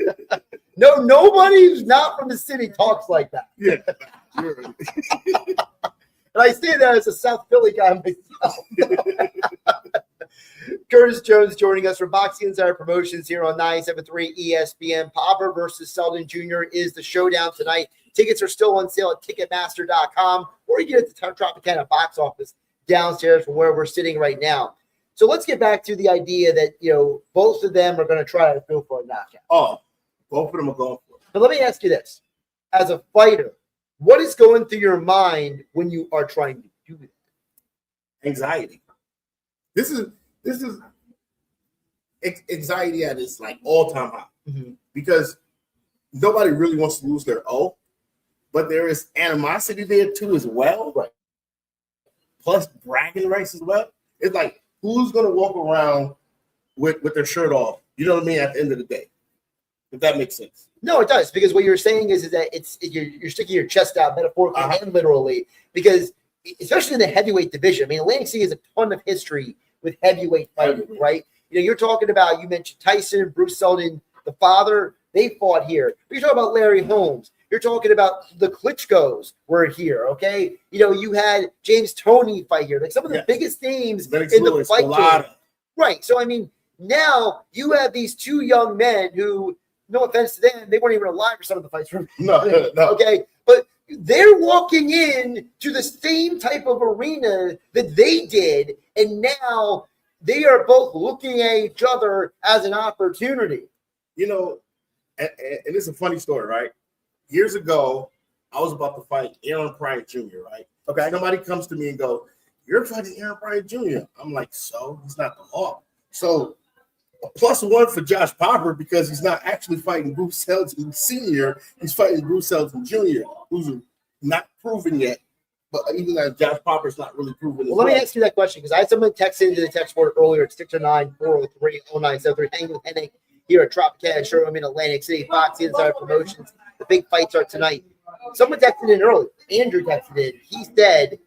No, nobody who's not from the city talks like that. Yeah. And I say that as a South Philly guy myself. Curtis Jones joining us from Boxing Insider Promotions here on 97.3 ESPN. Popper versus Seldon Jr. is the showdown tonight. Tickets are still on sale at Ticketmaster.com, or you get it at the Tropicana box office downstairs from where we're sitting right now. So let's get back to the idea that, both of them are going to try to go for a knockout. Oh, both of them are going for it. But let me ask you this. As a fighter, what is going through your mind when you are trying to do that? Anxiety. This is anxiety at its like all-time high, because nobody really wants to lose their O, but there is animosity there too as well. Right. Plus bragging rights as well. It's like, who's going to walk around with their shirt off? You know what I mean? At the end of the day, if that makes sense. No, it does, because what you're saying is that you're sticking your chest out metaphorically and literally, because especially in the heavyweight division. I mean, Atlantic City has a ton of history with heavyweight fighting, right? You're talking about, you mentioned Tyson, Bruce Seldon, the father, they fought here. But you're talking about Larry Holmes. You're talking about the Klitschko's were here, okay? You had James Toney fight here. Like some of the biggest names in the fight game. Right. So, I mean, now you have these two young men who, no offense to them, they weren't even alive for some of the fights. No. Okay? But they're walking in to the same type of arena that they did, and now they are both looking at each other as an opportunity. And it's a funny story, right? Years ago, I was about to fight Aaron Pryor Jr., right? Okay. Somebody comes to me and go, "You're fighting Aaron Pryor Jr." I'm like, so? He's not the Hawk. So a +1 for Josh Popper, because he's not actually fighting Bruce Seldon Sr. He's fighting Bruce Seldon Jr., who's not proven yet. But even as Josh Popper's not really proven. Well, let me ask you that question, because I had someone text into the text board earlier at 609-403-0973. Hanging with Hennig here at Tropicana Showroom in Atlantic City. Fox Inside Promotions. The big fights are tonight. Someone texted in earlier. Andrew texted in. He said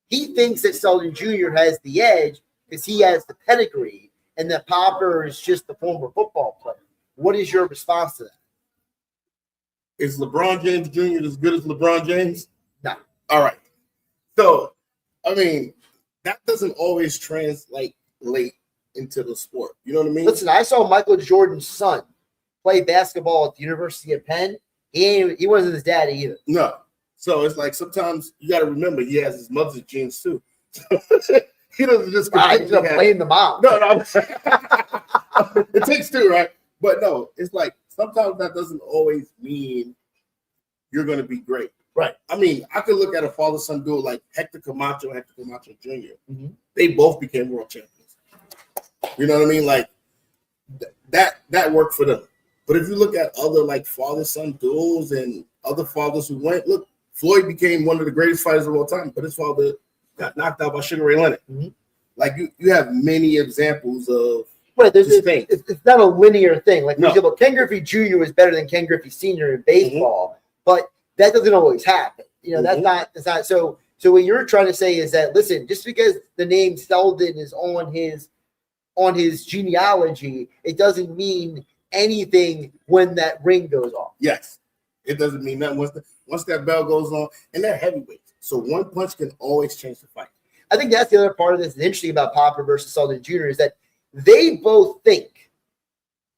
he thinks that Seldon Jr. has the edge because he has the pedigree, and that Popper is just the former football player. What is your response to that? Is LeBron James Jr. as good as LeBron James? No. All right. So, I mean, that doesn't always translate late into the sport. You know what I mean? Listen, I saw Michael Jordan's son play basketball at the University of Penn. He wasn't his daddy either. No. So it's like sometimes you got to remember he has his mother's genes too. He doesn't just blame the mom. No. It takes two, right? But no, it's like sometimes that doesn't always mean you're going to be great. Right. I mean, I could look at a father-son duo like Hector Camacho Jr. They both became world champions. You know what I mean? Like that worked for them. But if you look at other like father-son duels and other fathers who went, look, Floyd became one of the greatest fighters of all time, but his father got knocked out by Sugar Ray Leonard. Like you have many examples of it's not a linear thing. Like, for example, Ken Griffey Jr. was better than Ken Griffey Sr. in baseball, but that doesn't always happen. That's not so So what you're trying to say is that, listen, just because the name Seldon is on his genealogy, it doesn't mean anything when that ring goes off. Yes, it doesn't mean nothing once that bell goes on, and they're heavyweights. So one punch can always change the fight. I think that's the other part of this that's interesting about Popper versus Seldon Jr. is that they both think,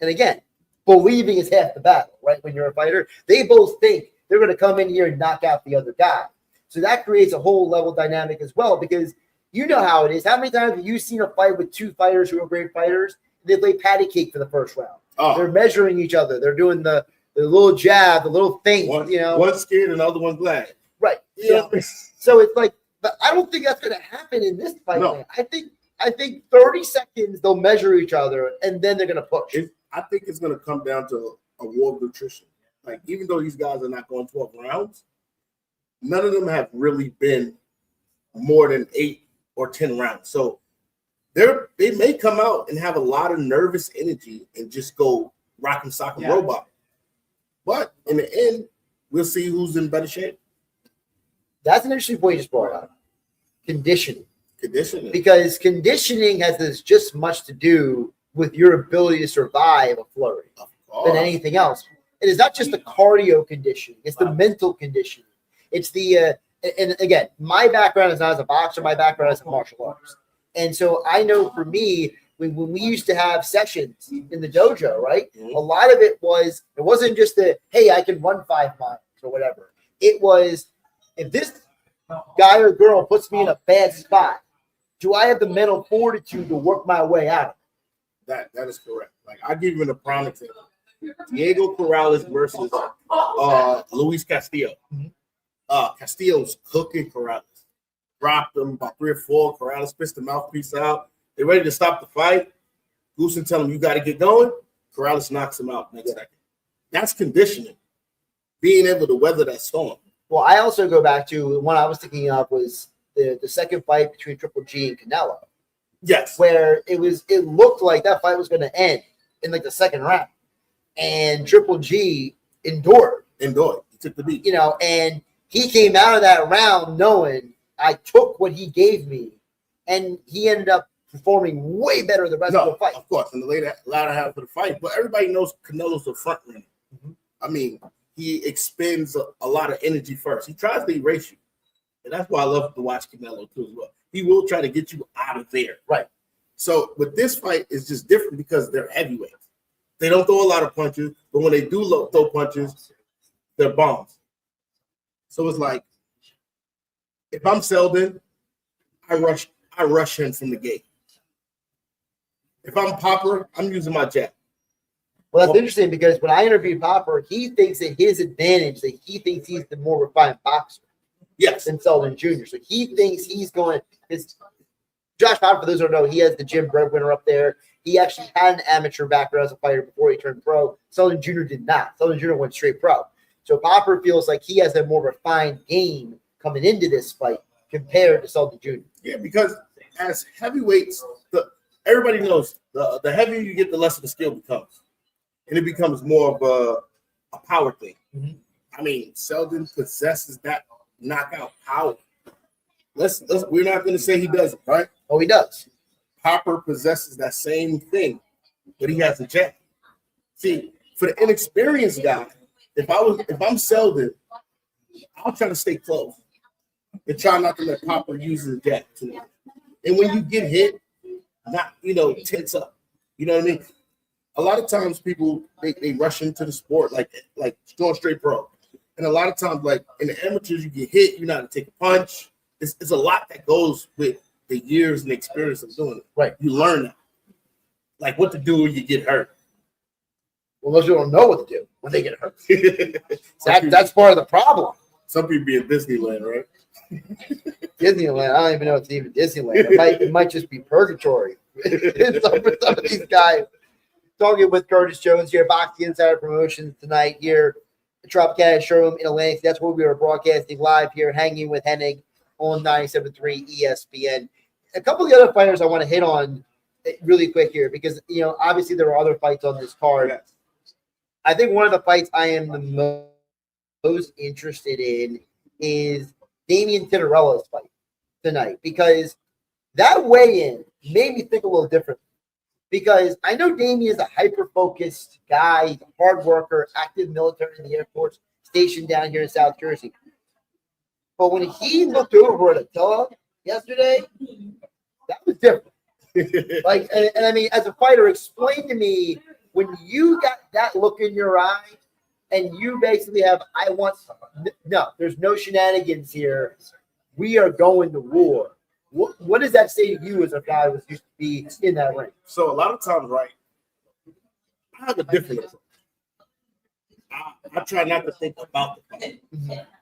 and again, believing is half the battle, right? When you're a fighter, they both think they're going to come in here and knock out the other guy. So that creates a whole level dynamic as well, because you know how it is. How many times have you seen a fight with two fighters who are great fighters? They play patty cake for the first round. Oh. They're measuring each other. They're doing the little jab, the little feint. One's scared and the other one's glad. Right. Yeah. So it's like, but I don't think that's going to happen in this fight. No. Man. I think 30 seconds they'll measure each other and then they're going to push. I think it's going to come down to a war of nutrition. Like, even though these guys are not going 12 rounds, none of them have really been more than 8 or 10 rounds. So they may come out and have a lot of nervous energy and just go rock and sock and robot. But in the end, we'll see who's in better shape. That's an interesting point you just brought up. Conditioning. Because conditioning has just as much to do with your ability to survive a flurry than anything else. It is not just the cardio conditioning; it's the mental conditioning. It's the and again, my background is not as a boxer. My background is in martial arts, and so I know for me, when we used to have sessions in the dojo, right? A lot of it wasn't just hey, I can run 5 miles or whatever. It was, if this guy or girl puts me in a bad spot, do I have the mental fortitude to work my way out of it? That is correct. Like, I'll give you a prime example. Diego Corrales versus Luis Castillo. Castillo's cooking Corrales. Dropped him about 3 or 4. Corrales spits the mouthpiece out. They're ready to stop the fight. Goosen tell him, you got to get going. Corrales knocks him out next second. That's conditioning. Being able to weather that storm. Well, I also go back to one I was thinking of was the second fight between Triple G and Canelo. Yes. Where it looked like that fight was going to end in like the second round. And Triple G endured. He took the beat. And he came out of that round knowing I took what he gave me. And he ended up performing way better the rest of the fight. Of course, in the latter half of the fight. But everybody knows Canelo's the front runner. I mean, he expends a lot of energy first. He tries to erase you. And that's why I love to watch Canelo too as well. He will try to get you out of there. Right. So, but this fight is just different because they're heavyweights. They don't throw a lot of punches, but when they do throw punches, they're bombs. So it's like, if I'm Seldon, I rush him from the gate. If I'm Popper, I'm using my jab. Well, that's interesting because when I interviewed Popper, he thinks that his advantage, that he thinks he's the more refined boxer. Yes. Than Seldon Jr. So he thinks he's going – Josh Popper, for those who don't know, he has the gym breadwinner up there. He actually had an amateur background as a fighter before he turned pro. Seldon Jr. did not. Seldon Jr. went straight pro. So Popper feels like he has a more refined game coming into this fight compared to Seldon Jr. Yeah, because as heavyweights, everybody knows the heavier you get, the less of the skill becomes. And it becomes more of a power thing. I mean, Seldon possesses that knockout power. We're not going to say he doesn't, right? Oh, he does. Popper possesses that same thing, but he has a jab. See, for the inexperienced guy, if I'm Seldon, I'll try to stay close and try not to let Popper use his jab too much. And when you get hit, not tense up. You know what I mean? A lot of times people they rush into the sport like going straight pro. And a lot of times, like in the amateurs, you get hit, you know how to take a punch. It's a lot that goes with the years and experience of doing it. Right. You learn that. Like what to do when you get hurt. Well, most people don't know what to do when they get hurt. That's part of the problem. Some people be in Disneyland, right? Disneyland. I don't even know if it's even Disneyland. It might just be purgatory. some of these guys. Talking with Curtis Jones here, Boxing Insider Promotions tonight here at Tropicana Showroom in Atlantic. That's where we are broadcasting live here, hanging with Hennig on 97.3 ESPN. A couple of the other fighters I want to hit on really quick here because, obviously there are other fights on this card. Yes. I think one of the fights I am the most interested in is Damian Tintorella's fight tonight, because that weigh-in made me think a little different. Because I know Damian is a hyper-focused guy, he's a hard worker, active military in the Air Force, stationed down here in South Jersey. But when he looked over at Attila yesterday, that was different. Like, and I mean, as a fighter, explain to me when you got that look in your eye, and you basically have, no, there's no shenanigans here. We are going to war. What does that say to you as a guy who used to be in that ring? So a lot of times, right, I have a different approach. I try not to think about the fight.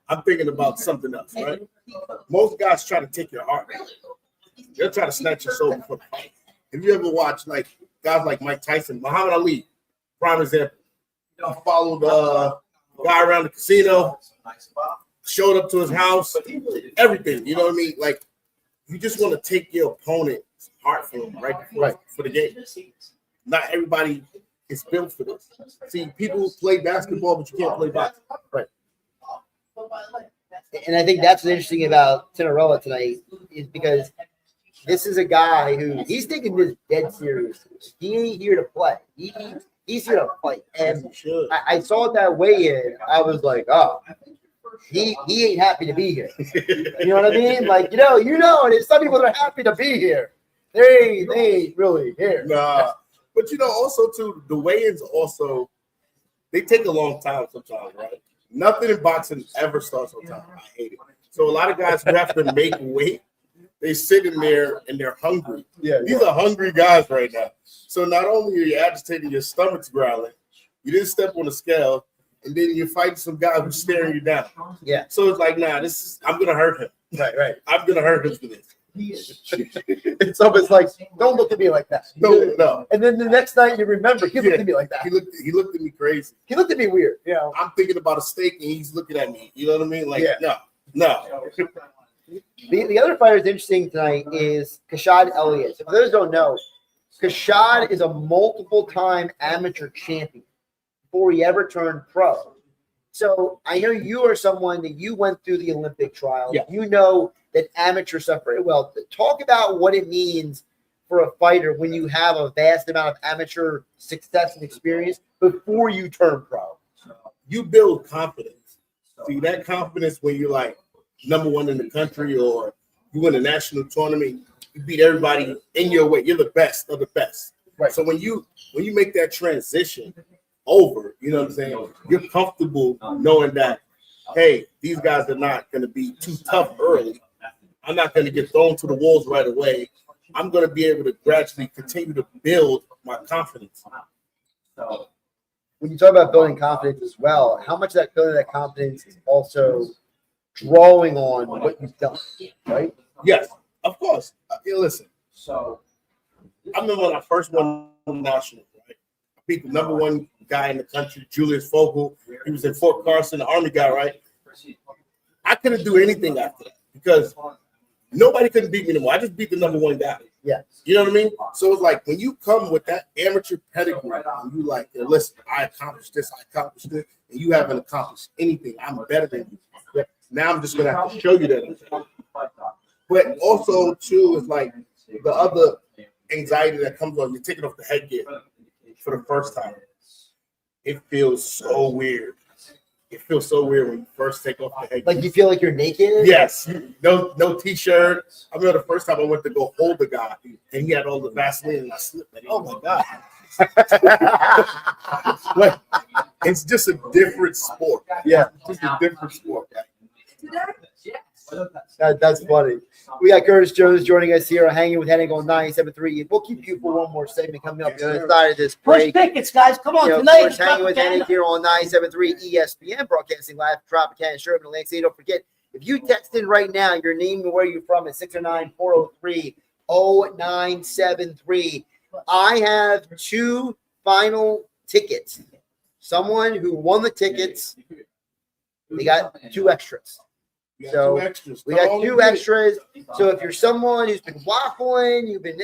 I'm thinking about something else, right? Most guys try to take your heart. They'll try to snatch your soul before the fight. If you ever watch like guys like Mike Tyson, Muhammad Ali, prime example. He followed a guy around the casino, showed up to his house, everything. You know what I mean? Like, you just want to take your opponent's heart from him right for the game. Not everybody is built for this. See, people play basketball, but you can't play boxing. Right. And I think that's what's interesting about Tintorella tonight, is because this is a guy who he's taking this dead seriously. He ain't here to play. He's here to fight. And I saw it that way in. I was like, oh, he ain't happy to be here. You know what I mean? Like, you know, and there's some people that are happy to be here. They ain't really here. Nah. But you know, also too, the weigh-ins also, they take a long time sometimes, right? Nothing in boxing ever starts on time. I hate it. So a lot of guys who have to make weight, they sit in there and they're hungry. These are hungry guys right now. So not only are you agitating, your stomach's growling, you didn't step on the scale, and then you're fighting some guy who's staring you down. Yeah. So it's like, nah, I'm gonna hurt him. Right. I'm gonna hurt him for this. It's almost like, don't look at me like that. No. And then the next night you remember he looked at me like that. He looked at me crazy. He looked at me weird. You know, I'm thinking about a steak and he's looking at me. You know what I mean? Like, no. The other fighter that's interesting tonight is Kashad Elliott. So for those who don't know, Kashad is a multiple-time amateur champion before he ever turned pro. So I know you are someone that you went through the Olympic trials. Yeah. You know that amateur stuff very well. Talk about what it means for a fighter when you have a vast amount of amateur success and experience before you turn pro. You build confidence. See, that confidence when you're like number one in the country or you win a national tournament, you beat everybody in your weight. You're the best of the best. Right. So when you make that transition over, you know what I'm saying? You're comfortable knowing that, hey, these guys are not going to be too tough early. I'm not going to get thrown to the wolves right away. I'm going to be able to gradually continue to build my confidence. So when you talk about building confidence as well, how much of that building that confidence is also drawing on what you've done, right? Yes, of course. Listen, so I remember when I first won the national, right? I beat the number one guy in the country, Julius Fogel. He was in Fort Carson, the Army guy, right? I couldn't do anything after that because nobody couldn't beat me anymore. I just beat the number one guy. Yeah. You know what I mean? So it's like when you come with that amateur pedigree and you like, listen, I accomplished this, and you haven't accomplished anything. I'm better than you. Now I'm just going to have to show you that. But also, too, is like the other anxiety that comes on, you're taking off the headgear for the first time. It feels so weird. It feels so weird when you first take off the headgear. Like you feel like you're naked? Yes. No t-shirt. I remember the first time I went to go hold the guy, and he had all the Vaseline, and I slipped. Like, oh, my God. Like, it's just a different sport. Yeah. It's just a different sport. That's funny. We got Curtis Jones joining us here, hanging with Hennig on 97.3. We'll keep you for one more segment coming up the other side of this break. Push tickets, guys. Come on, Of tonight. course, hanging with Hennig here on 97.3 ESPN, broadcasting live from Tropicana Showroom in Atlantic City. Don't forget, if you text in right now, your name and where you're from at 609-403-0973. I have two final tickets. Someone who won the tickets, they got two extras. So we got two extras. So if you're someone who's been waffling, you've been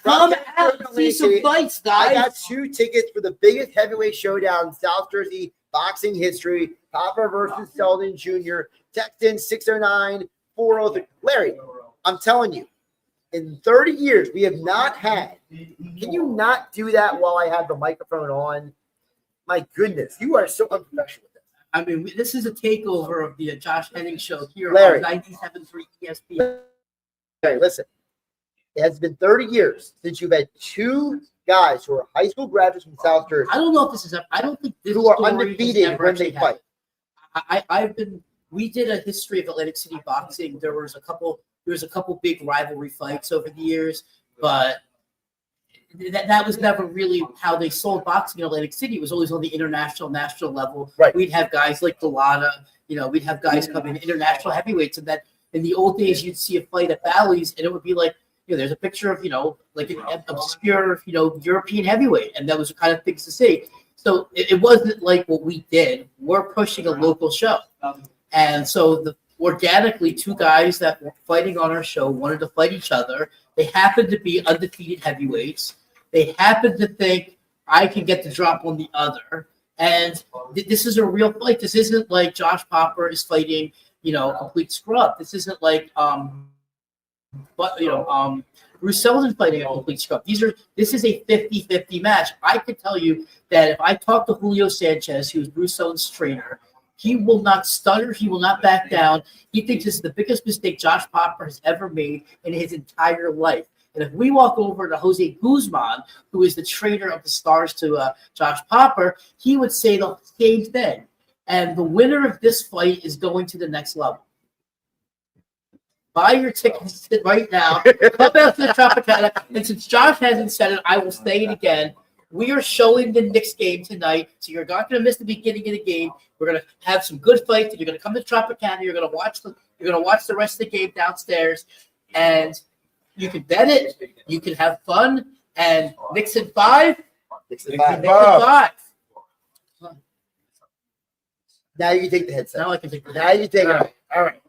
come out and see some fights, guys. I got two tickets for the biggest heavyweight showdown in South Jersey boxing history. Popper versus Seldon Jr. Text in 609-403. Larry, I'm telling you, in 30 years, we have not had. Can you not do that while I have the microphone on? My goodness, you are so unprofessional with this. I mean, this is a takeover of the Josh Hennig show here Larry. on 97.3 ESPN. Larry, listen. It has been 30 years since you've had two guys who are high school graduates from South Jersey. I don't know if this is. I don't think this who are story has undefeated ever when they actually fight. happened. We did a history of Atlantic City boxing. There was a couple big rivalry fights over the years, but that was never really how they sold boxing in Atlantic City. It was always on the international, national level. Right. We'd have guys like Delata, we'd have guys come in, international heavyweights, and that in the old days you'd see a fight at Bally's, and it would be like, there's a picture of, like an obscure, European heavyweight, and that was the kind of things to see. So it wasn't like what we did. We're pushing a local show. And so organically, two guys that were fighting on our show wanted to fight each other. They happened to be undefeated heavyweights. They happened to think I can get the drop on the other. And this is a real fight. This isn't like Josh Popper is fighting, a complete scrub. This isn't like, Bruce Seldon fighting a complete scrub. This is a 50-50 match. I can tell you that if I talk to Julio Sanchez, who is Bruce Seldon's trainer, he will not stutter. He will not back down. He thinks this is the biggest mistake Josh Popper has ever made in his entire life. And if we walk over to Jose Guzman, who is the trainer of the stars to Josh Popper, he would say the same thing. And the winner of this fight is going to the next level. Buy your tickets right now. Come out to the Tropicana. And since Josh hasn't said it, I will say it again. We are showing the Knicks game tonight, so you're not going to miss the beginning of the game. We're going to have some good fights, and you're going to come to Tropicana. You're going to watch the rest of the game downstairs, and you can bet it. You can have fun. And Knicks in 5. Knicks in 5. Now you can take the headset. Now I can take the headset. Now you take it. All right.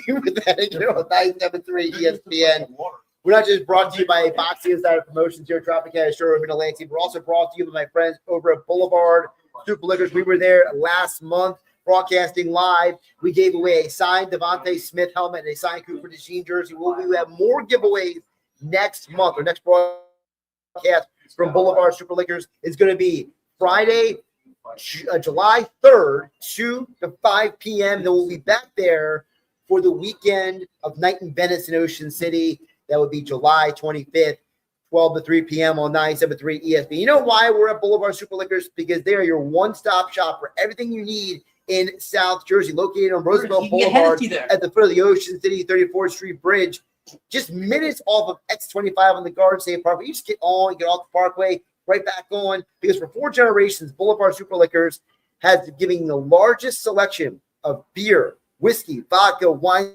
You were that on 97.3 ESPN. We're not just brought to you by Boxing Insider Promotions here at Tropicana Showroom in Atlantic City. We're also brought to you by my friends over at Boulevard Super Liquors. We were there last month broadcasting live. We gave away a signed Devontae Smith helmet and a signed Cooper DeJean jersey. We have more giveaways next month. Our next broadcast from Boulevard Super Liquors is going to be Friday, July 3rd, 2 to 5 p.m. Then we'll be back there for the weekend of Night in Venice in Ocean City. That would be July 25th, 12 to 3 p.m. on 97.3 ESPN. You know why we're at Boulevard Super Liquors? Because they are your one-stop shop for everything you need in South Jersey, located on Roosevelt Boulevard at the foot of the Ocean City 34th Street Bridge, just minutes off of X25 on the Garden State Parkway. You just get on, get off the Parkway, right back on, because for 4 generations, Boulevard Super Liquors has giving the largest selection of beer, whiskey, vodka, wine,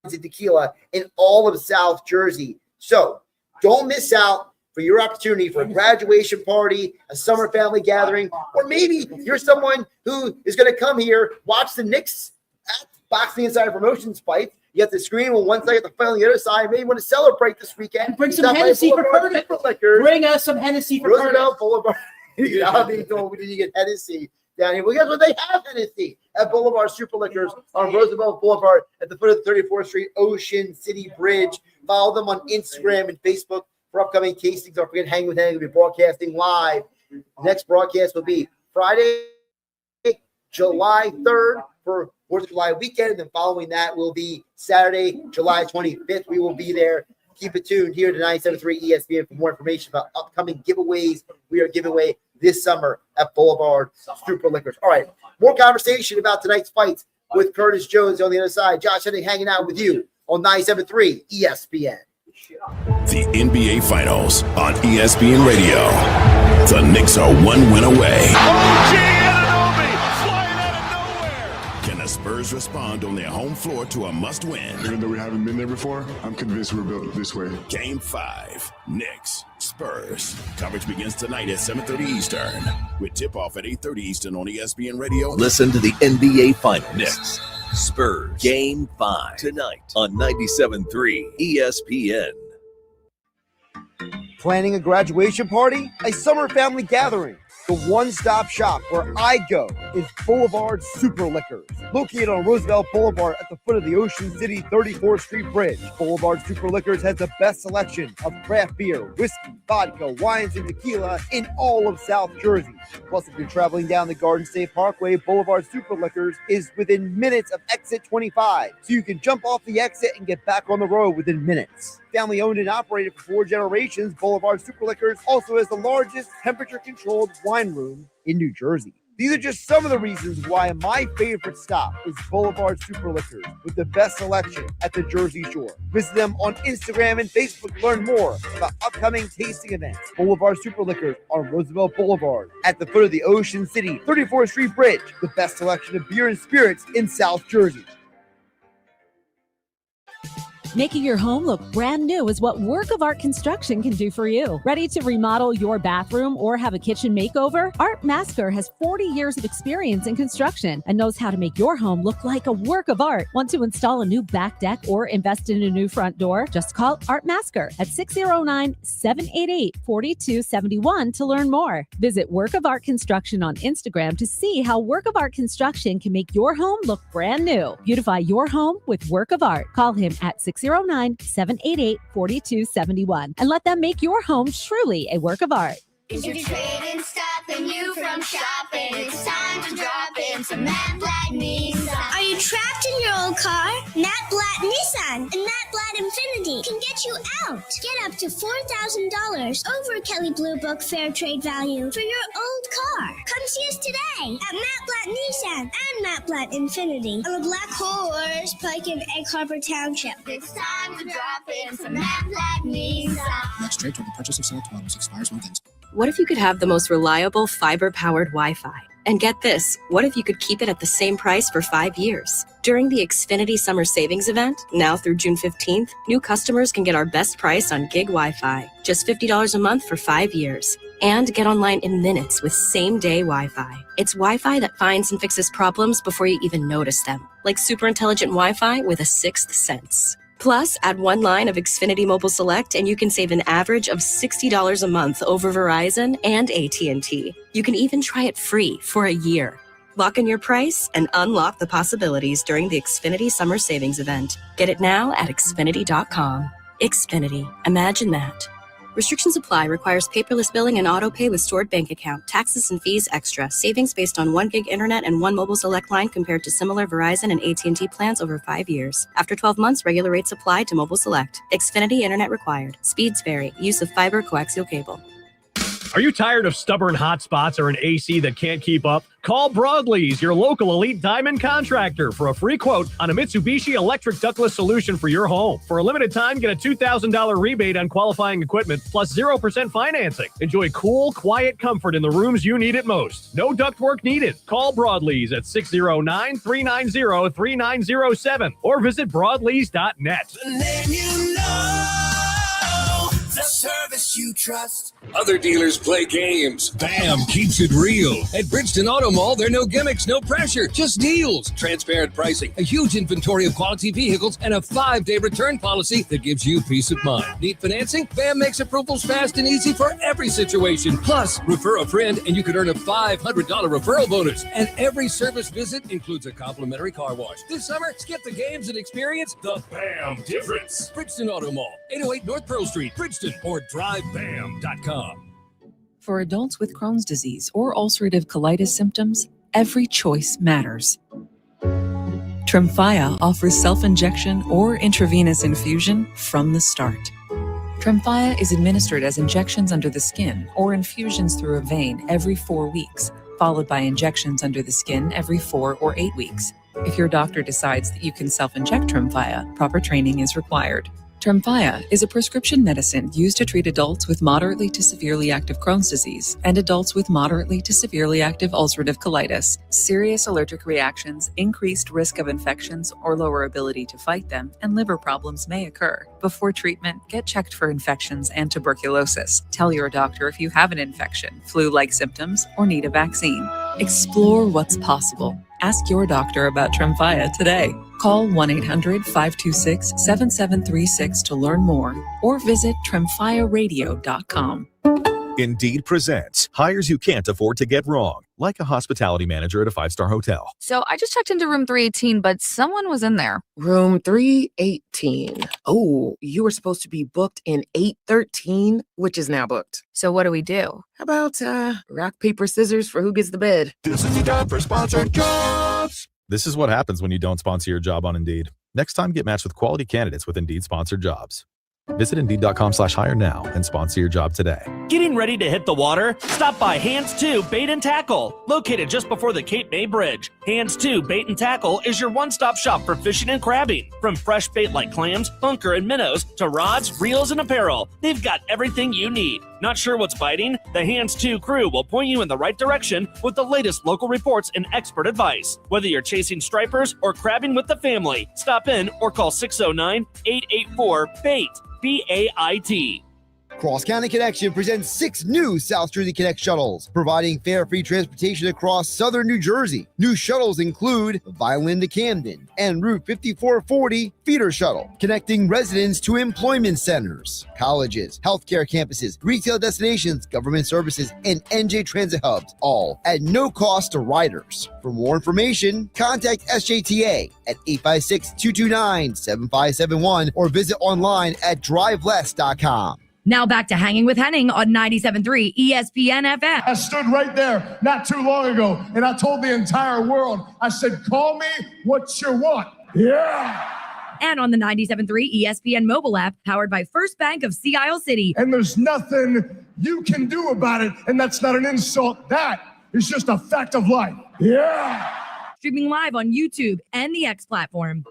and tequila in all of South Jersey. So don't miss out for your opportunity for a graduation party, a summer family gathering, or maybe you're someone who is going to come here, watch the Knicks at Boxing Insider Promotions fight. You have the screen on one side, the fight on the other side. Maybe you want to celebrate this weekend. Bring some Hennessy for Curtis. Bring us some Hennessy for Roosevelt Boulevard. I'll be told we didn't get Hennessy down here. Well, guess what? They have Hennessy at Boulevard Super Liquors on Roosevelt Boulevard at the foot of the 34th Street Ocean City Bridge. Follow them on Instagram and Facebook for upcoming tastings. Don't forget, Hang with Hennig will be broadcasting live. Next broadcast will be Friday, July 3rd for 4th of July weekend. And then following that will be Saturday, July 25th. We will be there. Keep it tuned here to 97.3 ESPN for more information about upcoming giveaways we are giving away this summer at Boulevard Super Liquors. All right, more conversation about tonight's fights with Curtis Jones on the other side. Josh Hennig hanging out with you on 97.3 ESPN. The NBA Finals on ESPN Radio. The Knicks are 1 win away. Can the Spurs respond on their home floor to a must-win? Even though we haven't been there before, I'm convinced we're built this way. Game 5, Knicks, Spurs. Coverage begins tonight at 7:30 Eastern. With tip-off at 8:30 Eastern on ESPN Radio. Listen to the NBA Finals. Knicks, Spurs. Game 5 tonight on 97.3 ESPN. Planning a graduation party, a summer family gathering, The one-stop shop where I go is Boulevard Super Liquors. Located on Roosevelt Boulevard at the foot of the Ocean City 34th Street Bridge, Boulevard Super Liquors has the best selection of craft beer, whiskey, vodka, wines, and tequila in all of South Jersey. Plus, if you're traveling down the Garden State Parkway, Boulevard Super Liquors is within minutes of exit 25, so you can jump off the exit and get back on the road within minutes. Family owned and operated for 4 generations, Boulevard Super Liquors also has the largest temperature-controlled wine room in New Jersey. These are just some of the reasons why my favorite stop is Boulevard Super Liquors, with the best selection at the Jersey Shore. Visit them on Instagram and Facebook to learn more about upcoming tasting events. Boulevard Super Liquors on Roosevelt Boulevard at the foot of the Ocean City 34th Street Bridge, the best selection of beer and spirits in South Jersey. Making your home look brand new is what Work of Art Construction can do for you. Ready to remodel your bathroom or have a kitchen makeover? Art Masker has 40 years of experience in construction and knows how to make your home look like a work of art. Want to install a new back deck or invest in a new front door? Just call Art Masker at 609-788-4271 to learn more. Visit Work of Art Construction on Instagram to see how Work of Art Construction can make your home look brand new. Beautify your home with Work of Art. Call him at 609-788-4271 and let them make your home truly a work of art. If you're trading stopping you from shopping, it's time to drop into Matt Blatt Nissan. Are you trapped in your old car? Matt Blatt Nissan and Matt Blatt Infinity can get you out. Get up to $4,000 over Kelley Blue Book Fair Trade Value for your old car. Come see us today at Matt Blatt Nissan and Matt Blatt Infinity on the Black Horse Pike in Egg Harbor Township. It's time to drop into Matt Blatt Nissan. Next trade toward the purchase of select models expires when things. What if you could have the most reliable fiber-powered Wi-Fi? And get this, what if you could keep it at the same price for 5 years? During the Xfinity Summer Savings Event, now through June 15th, new customers can get our best price on gig Wi-Fi, just $50 a month for 5 years. And get online in minutes with same-day Wi-Fi. It's Wi-Fi that finds and fixes problems before you even notice them, like super intelligent Wi-Fi with a sixth sense. Plus, add one line of Xfinity Mobile Select and you can save an average of $60 a month over Verizon and AT&T. You can even try it free for a year. Lock in your price and unlock the possibilities during the Xfinity Summer Savings Event. Get it now at Xfinity.com. Xfinity. Imagine that. Restrictions apply. Requires paperless billing and auto pay with stored bank account. Taxes and fees extra. Savings based on 1 gig internet and 1 mobile select line compared to similar Verizon and AT&T plans over 5 years. After 12 months, regular rates apply to mobile select. Xfinity internet required. Speeds vary. Use of fiber coaxial cable. Are you tired of stubborn hot spots or an AC that can't keep up? Call Broadleys, your local elite diamond contractor, for a free quote on a Mitsubishi electric ductless solution for your home. For a limited time, get a $2,000 rebate on qualifying equipment plus 0% financing. Enjoy cool, quiet comfort in the rooms you need it most. No ductwork needed. Call Broadleys at 609-390-3907 or visit broadleys.net. The name you know, the service you trust. Other dealers play games. BAM keeps it real. At Bridgeton Auto Mall, there are no gimmicks, no pressure, just deals. Transparent pricing, a huge inventory of quality vehicles, and a 5-day return policy that gives you peace of mind. Need financing? BAM makes approvals fast and easy for every situation. Plus, refer a friend and you could earn a $500 referral bonus. And every service visit includes a complimentary car wash. This summer, skip the games and experience the BAM difference. Bridgeton Auto Mall, 808 North Pearl Street, Bridgeton, or drivebam.com. For adults with Crohn's disease or ulcerative colitis symptoms, every choice matters. Tremfya offers self-injection or intravenous infusion from the start. Tremfya is administered as injections under the skin or infusions through a vein every 4 weeks, followed by injections under the skin every 4 or 8 weeks. If your doctor decides that you can self-inject Tremfya, proper training is required. Tremfya is a prescription medicine used to treat adults with moderately to severely active Crohn's disease and adults with moderately to severely active ulcerative colitis. Serious allergic reactions, increased risk of infections or lower ability to fight them, and liver problems may occur. Before treatment, get checked for infections and tuberculosis. Tell your doctor if you have an infection, flu-like symptoms, or need a vaccine. Explore what's possible. Ask your doctor about Tremfya today. Call 1-800-526-7736 to learn more or visit tremfyaradio.com. Indeed presents hires you can't afford to get wrong, like a hospitality manager at a 5-star hotel. So I just checked into room 318, but someone was in there. Room 318. Oh, you were supposed to be booked in 813, which is now booked. So what do we do? How about rock, paper, scissors for who gets the bed? This is the time for sponsored jobs. This is what happens when you don't sponsor your job on Indeed. Next time, get matched with quality candidates with Indeed sponsored jobs. Visit Indeed.com/hire now and sponsor your job today. Getting ready to hit the water? Stop by Hands 2 Bait and Tackle, located just before the Cape May Bridge. Hands 2 Bait and Tackle is your one-stop shop for fishing and crabbing. From fresh bait like clams, bunker, and minnows to rods, reels, and apparel, they've got everything you need. Not sure what's biting? The Hands 2 crew will point you in the right direction with the latest local reports and expert advice. Whether you're chasing stripers or crabbing with the family, stop in or call 609-884-BAIT. BAIT. Cross County Connection presents 6 new South Jersey Connect shuttles, providing fare-free transportation across southern New Jersey. New shuttles include Vineland to Camden and Route 5440 feeder shuttle, connecting residents to employment centers, colleges, healthcare campuses, retail destinations, government services, and NJ Transit hubs, all at no cost to riders. For more information, contact SJTA at 856-229-7571 or visit online at driveless.com. Now back to Hanging with Hennig on 97.3 ESPN FM. I stood right there not too long ago, and I told the entire world, I said, call me what you want. Yeah. And on the 97.3 ESPN mobile app, powered by First Bank of Sea Isle City. And there's nothing you can do about it, and that's not an insult. That is just a fact of life. Yeah. Streaming live on YouTube and the X platform.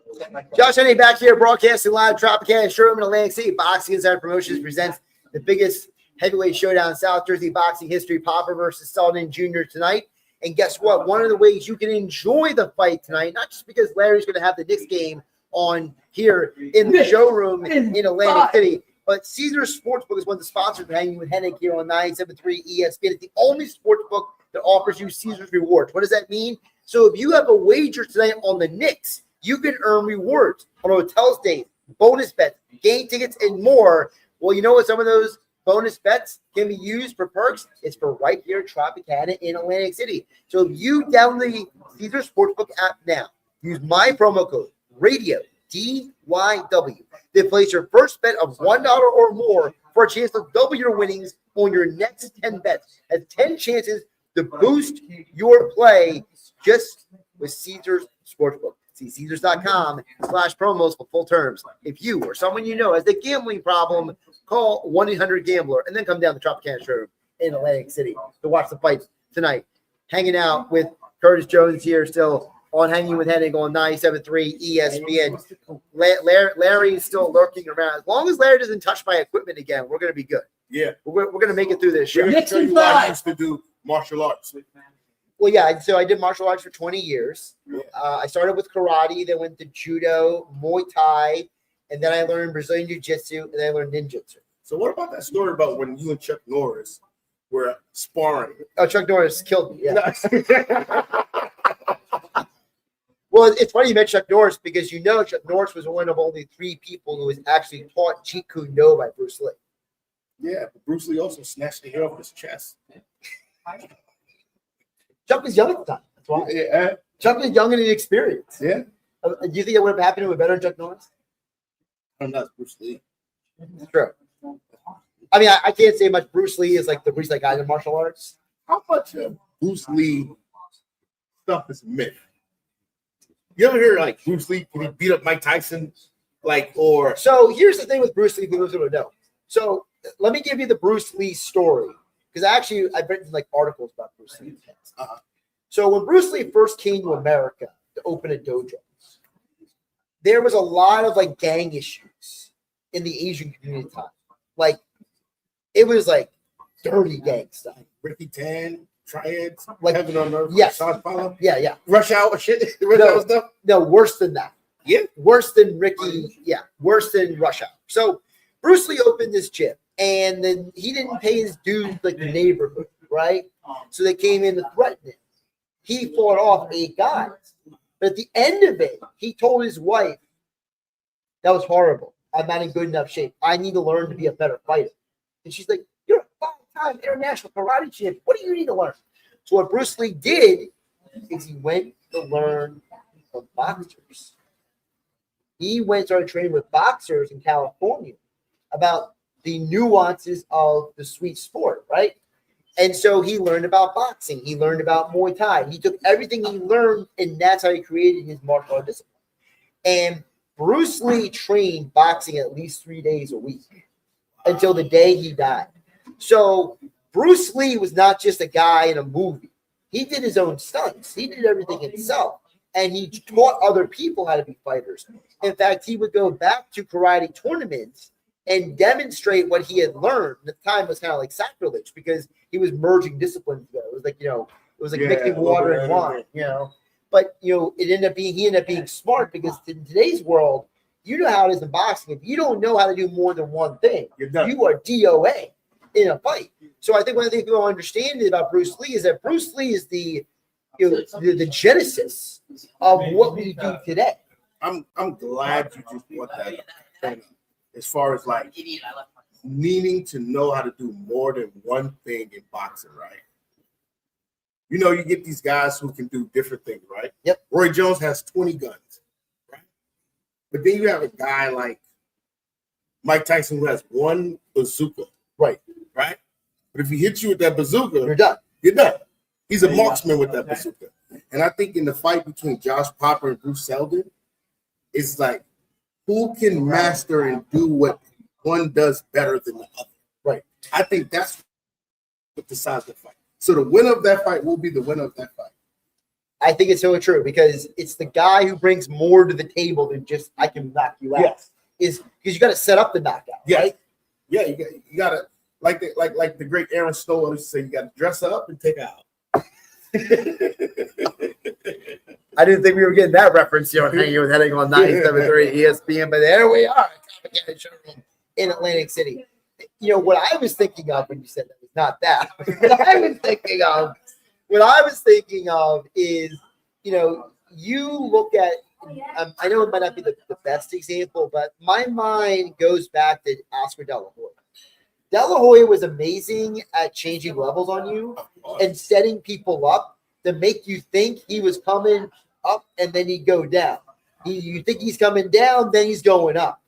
Josh Hennig back here, broadcasting live Tropicana Showroom in Atlantic City. Boxing Insider Promotions presents the biggest heavyweight showdown in South Jersey boxing history, Popper versus Seldon Jr. tonight. And guess what? One of the ways you can enjoy the fight tonight, not just because Larry's going to have the Knicks game on here in the showroom in Atlantic City, but Caesars Sportsbook is one of the sponsors of Hanging with Hennig here on 97.3 ESPN. It's the only sportsbook that offers you Caesars rewards. What does that mean? So if you have a wager tonight on the Knicks, you can earn rewards on hotel stays, bonus bets, game tickets, and more. Well, you know what some of those bonus bets can be used for perks? It's for right here at Tropicana in Atlantic City. So if you download the Caesars Sportsbook app now, use my promo code, radio, DYW, then place your first bet of $1 or more for a chance to double your winnings on your next 10 bets. That's 10 chances to boost your play just with Caesars Sportsbook. See Caesars.com/promos for full terms. If you or someone you know has a gambling problem, call 1-800-GAMBLER and then come down to Tropicana Showroom in Atlantic City to watch the fight tonight. Hanging out with Curtis Jones here still on Hanging with Hennig on 97.3 ESPN. Larry is still lurking around. As long as Larry doesn't touch my equipment again, we're going to be good. Yeah. We're going to make it through this show. We're going to tell you why I used to do martial arts. Well, yeah, so I did martial arts for 20 years. I started with karate, then went to judo, Muay Thai, and then I learned Brazilian Jiu-Jitsu, and then I learned ninjutsu. So what about that story about when you and Chuck Norris were sparring? Oh, Chuck Norris killed me, yeah. Well, it's funny you met Chuck Norris because you know Chuck Norris was one of only 3 people who was actually taught Jeet Kune Do by Bruce Lee. Yeah, but Bruce Lee also snatched the hair off his chest. Chuck was young at the time. That's why. Yeah. Chuck was young and inexperienced. Yeah. Do you think it would have happened with better than Chuck Norris? I don't know. It's Bruce Lee. It's true. I mean, I can't say much. Bruce Lee is like the Bruce Lee guy in martial arts. How much of Bruce Lee stuff is myth? You ever hear like Bruce Lee, can he beat up Mike Tyson? So here's the thing with Bruce Lee, who don't know. So let me give you the Bruce Lee story. Because actually, I've written like articles about Bruce Lee. So when Bruce Lee first came to America to open a dojo, there was a lot of like gang issues in the Asian community time. Like it was like dirty gang stuff. Ricky Tan, Triads, like Heaven on Earth, yes, yeah, Rush Hour shit. No, worse than that. Yeah, worse than Ricky. Yeah, worse than Rush Hour. So Bruce Lee opened this gym. And then he didn't pay his dues like the neighborhood, right? So they came in to threaten him. He fought off 8 guys. But at the end of it, he told his wife, that was horrible. I'm not in good enough shape. I need to learn to be a better fighter. And she's like, you're a 2-time international karate champion. What do you need to learn? So what Bruce Lee did is he went to learn from boxers. He went and started training with boxers in California about the nuances of the sweet sport, right? And so he learned about boxing. He learned about Muay Thai. He took everything he learned, and that's how he created his martial art discipline. And Bruce Lee trained boxing at least 3 days a week until the day he died. So Bruce Lee was not just a guy in a movie. He did his own stunts. He did everything himself. And he taught other people how to be fighters. In fact, he would go back to karate tournaments and demonstrate what he had learned. At the time was kind of like sacrilege because he was merging disciplines together. It was like, mixing water and wine, But, he ended up being smart because in today's world, you know how it is in boxing. If you don't know how to do more than one thing, you are DOA in a fight. So I think one of the things people understand about Bruce Lee is that Bruce Lee is the genesis of what we do today. I'm glad you just brought that up. As far as like needing to know how to do more than one thing in boxing, right? You get these guys who can do different things, right? Yep. Roy Jones has 20 guns, right? But then you have a guy like Mike Tyson who has one bazooka, right? Right? But if he hits you with that bazooka, you're done. You're done. He's a marksman with that bazooka. And I think in the fight between Josh Popper and Bruce Seldon, it's like, who can master and do what one does better than the other? Right. I think that's what decides the fight. So the winner of that fight will be the winner of that fight. I think it's so true because it's the guy who brings more to the table than just I can knock you out. Yes. Is because you got to set up the knockout, right? Yeah, you got to like the great Aaron Stoll used to say, you got to dress up and take out. I didn't think we were getting that reference, hanging with Hennig on 97.3 ESPN, but there we are, Tropicana Showroom in Atlantic City. What I was thinking of when you said that was not that. What I was thinking of is, you look at, I know it might not be the best example, but my mind goes back to Oscar De La Hoya. De La Hoya was amazing at changing levels on you and setting people up to make you think he was coming up and then he'd go down. You think he's coming down, then he's going up.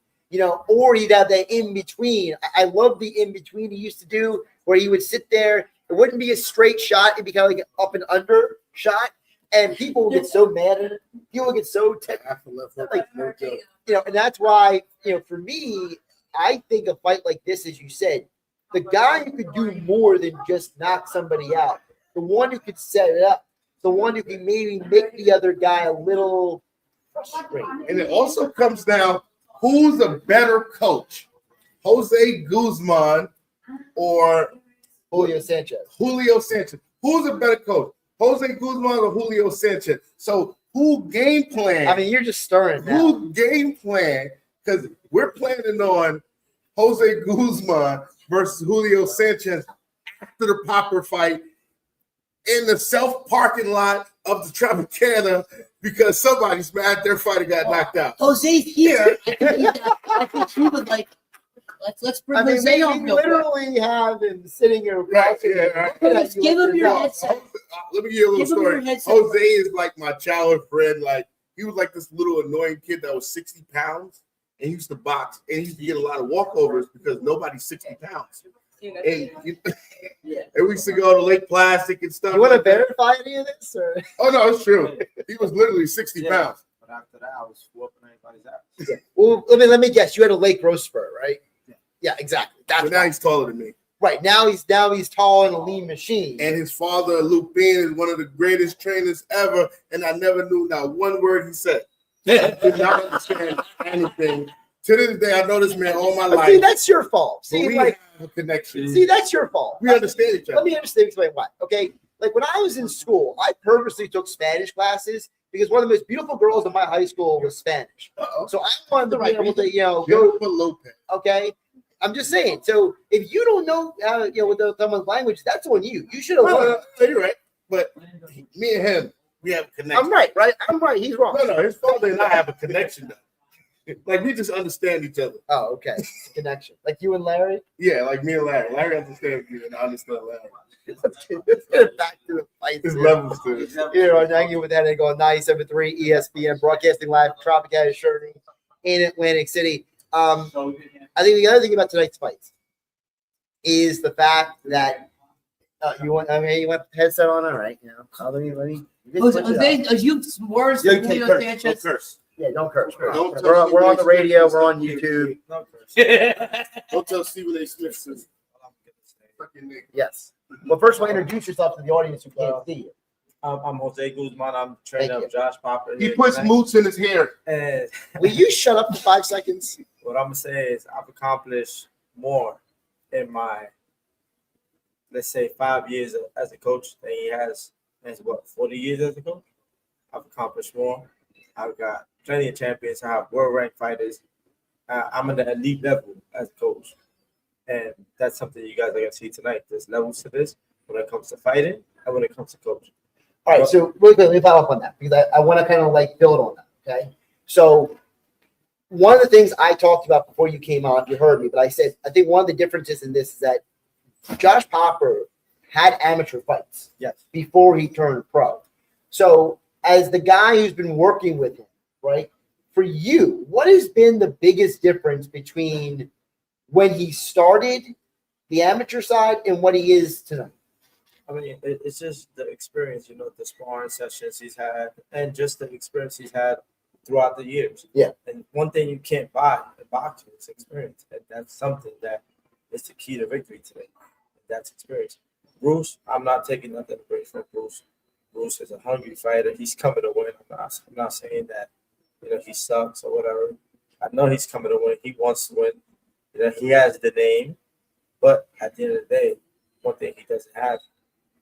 Or he'd have that in between. I love the in between he used to do where he would sit there. It wouldn't be a straight shot. It'd be kind of like an up and under shot. And people would get so mad at it. People would get so and that's why, for me, I think a fight like this, as you said, the guy who could do more than just knock somebody out, the one who could set it up, the one who can maybe make the other guy a little frustrated. And it also comes down, who's a better coach, Jose Guzman or Julio Sanchez? Who's a better coach, Jose Guzman or Julio Sanchez? So who game plan? I mean, you're just stirring now. Who game plan? Because we're planning on Jose Guzman versus Julio Sanchez after the Popper fight in the self-parking lot of the Tropicana because somebody's mad their fighter got knocked out. Jose's here. I think he would like, let's bring Jose on. We literally have him sitting here. Right. Let's give him your headset. Let me give you a little story. Jose is like my childhood friend. Like, he was like this little annoying kid that was 60 pounds and he used to box and he used to get a lot of walkovers because nobody's 60 pounds. And we used to go to Lake Plastic and stuff. You want to verify any of this? Or? Oh, no, it's true. He was literally 60 pounds. But after that, I was whooping everybody's ass. Yeah. Well, let me guess. You had a Lake growth spur, right? Yeah, exactly. But now he's taller than me. Right. Now he's tall and a lean machine. And his father, Luke Bean, is one of the greatest trainers ever. And I never knew not one word he said. I did not understand anything. To this day, I know this man all my life. See, that's your fault. See, we have a connection. See, that's your fault. We understand each other. Let me explain why. Okay, like when I was in school, I purposely took Spanish classes because one of the most beautiful girls in my high school was Spanish. So I wanted to be able to, go. Lopez. Okay, I'm just saying. So if you don't know, with someone's language, that's on you. You should have learned. You're right. But me and him, we have a connection. I'm right. I'm right. He's wrong. No, his father and I have a connection, though. Like we just understand each other. Oh, okay. Connection. Like you and Larry? Yeah, like me and Larry. Larry understands me and I understand Larry. Let's get back to the fight. There's levels to it. Here on Hanging with Hennig on 97.3 ESPN, broadcasting live from Tropicana Showroom in Atlantic City. I think the other thing about tonight's fights is the fact that you want the headset on, all right? You know, let me. You words? Yeah, okay, Don't curse. Yeah, don't curse. Don't We're on the radio. We're on YouTube. Don't tell Stephen A. Smith says. Yes. Well, first of all, introduce yourself to the audience who can't see you. I'm Jose Guzman. I'm trainer of Josh Popper. He puts moots in his hair. And will you shut up for 5 seconds? What I'm gonna say is I've accomplished more in my, let's say, 5 years as a coach than he has in 40 years as a coach. I've accomplished more. I've got plenty of champions. I have world-ranked fighters. I'm at the elite level as a coach. And that's something you guys are going to see tonight. There's levels to this when it comes to fighting and when it comes to coaching. All right, so really quick, let me follow up on that because I want to kind of like build on that, okay? So one of the things I talked about before you came on, you heard me, but I said I think one of the differences in this is that Josh Popper had amateur fights before he turned pro. So as the guy who's been working with him, right, for you, what has been the biggest difference between when he started the amateur side and what he is tonight? I mean, it's just the experience, the sparring sessions he's had and just the experience he's had throughout the years. Yeah. And one thing you can't buy in boxing is experience. And that's something that is the key to victory today. That's experience. Bruce, I'm not taking nothing away from Bruce. Bruce is a hungry fighter. He's coming to win. I'm not saying that, he sucks or whatever. I know he's coming to win. He wants to win. He has the name, but at the end of the day, one thing he doesn't have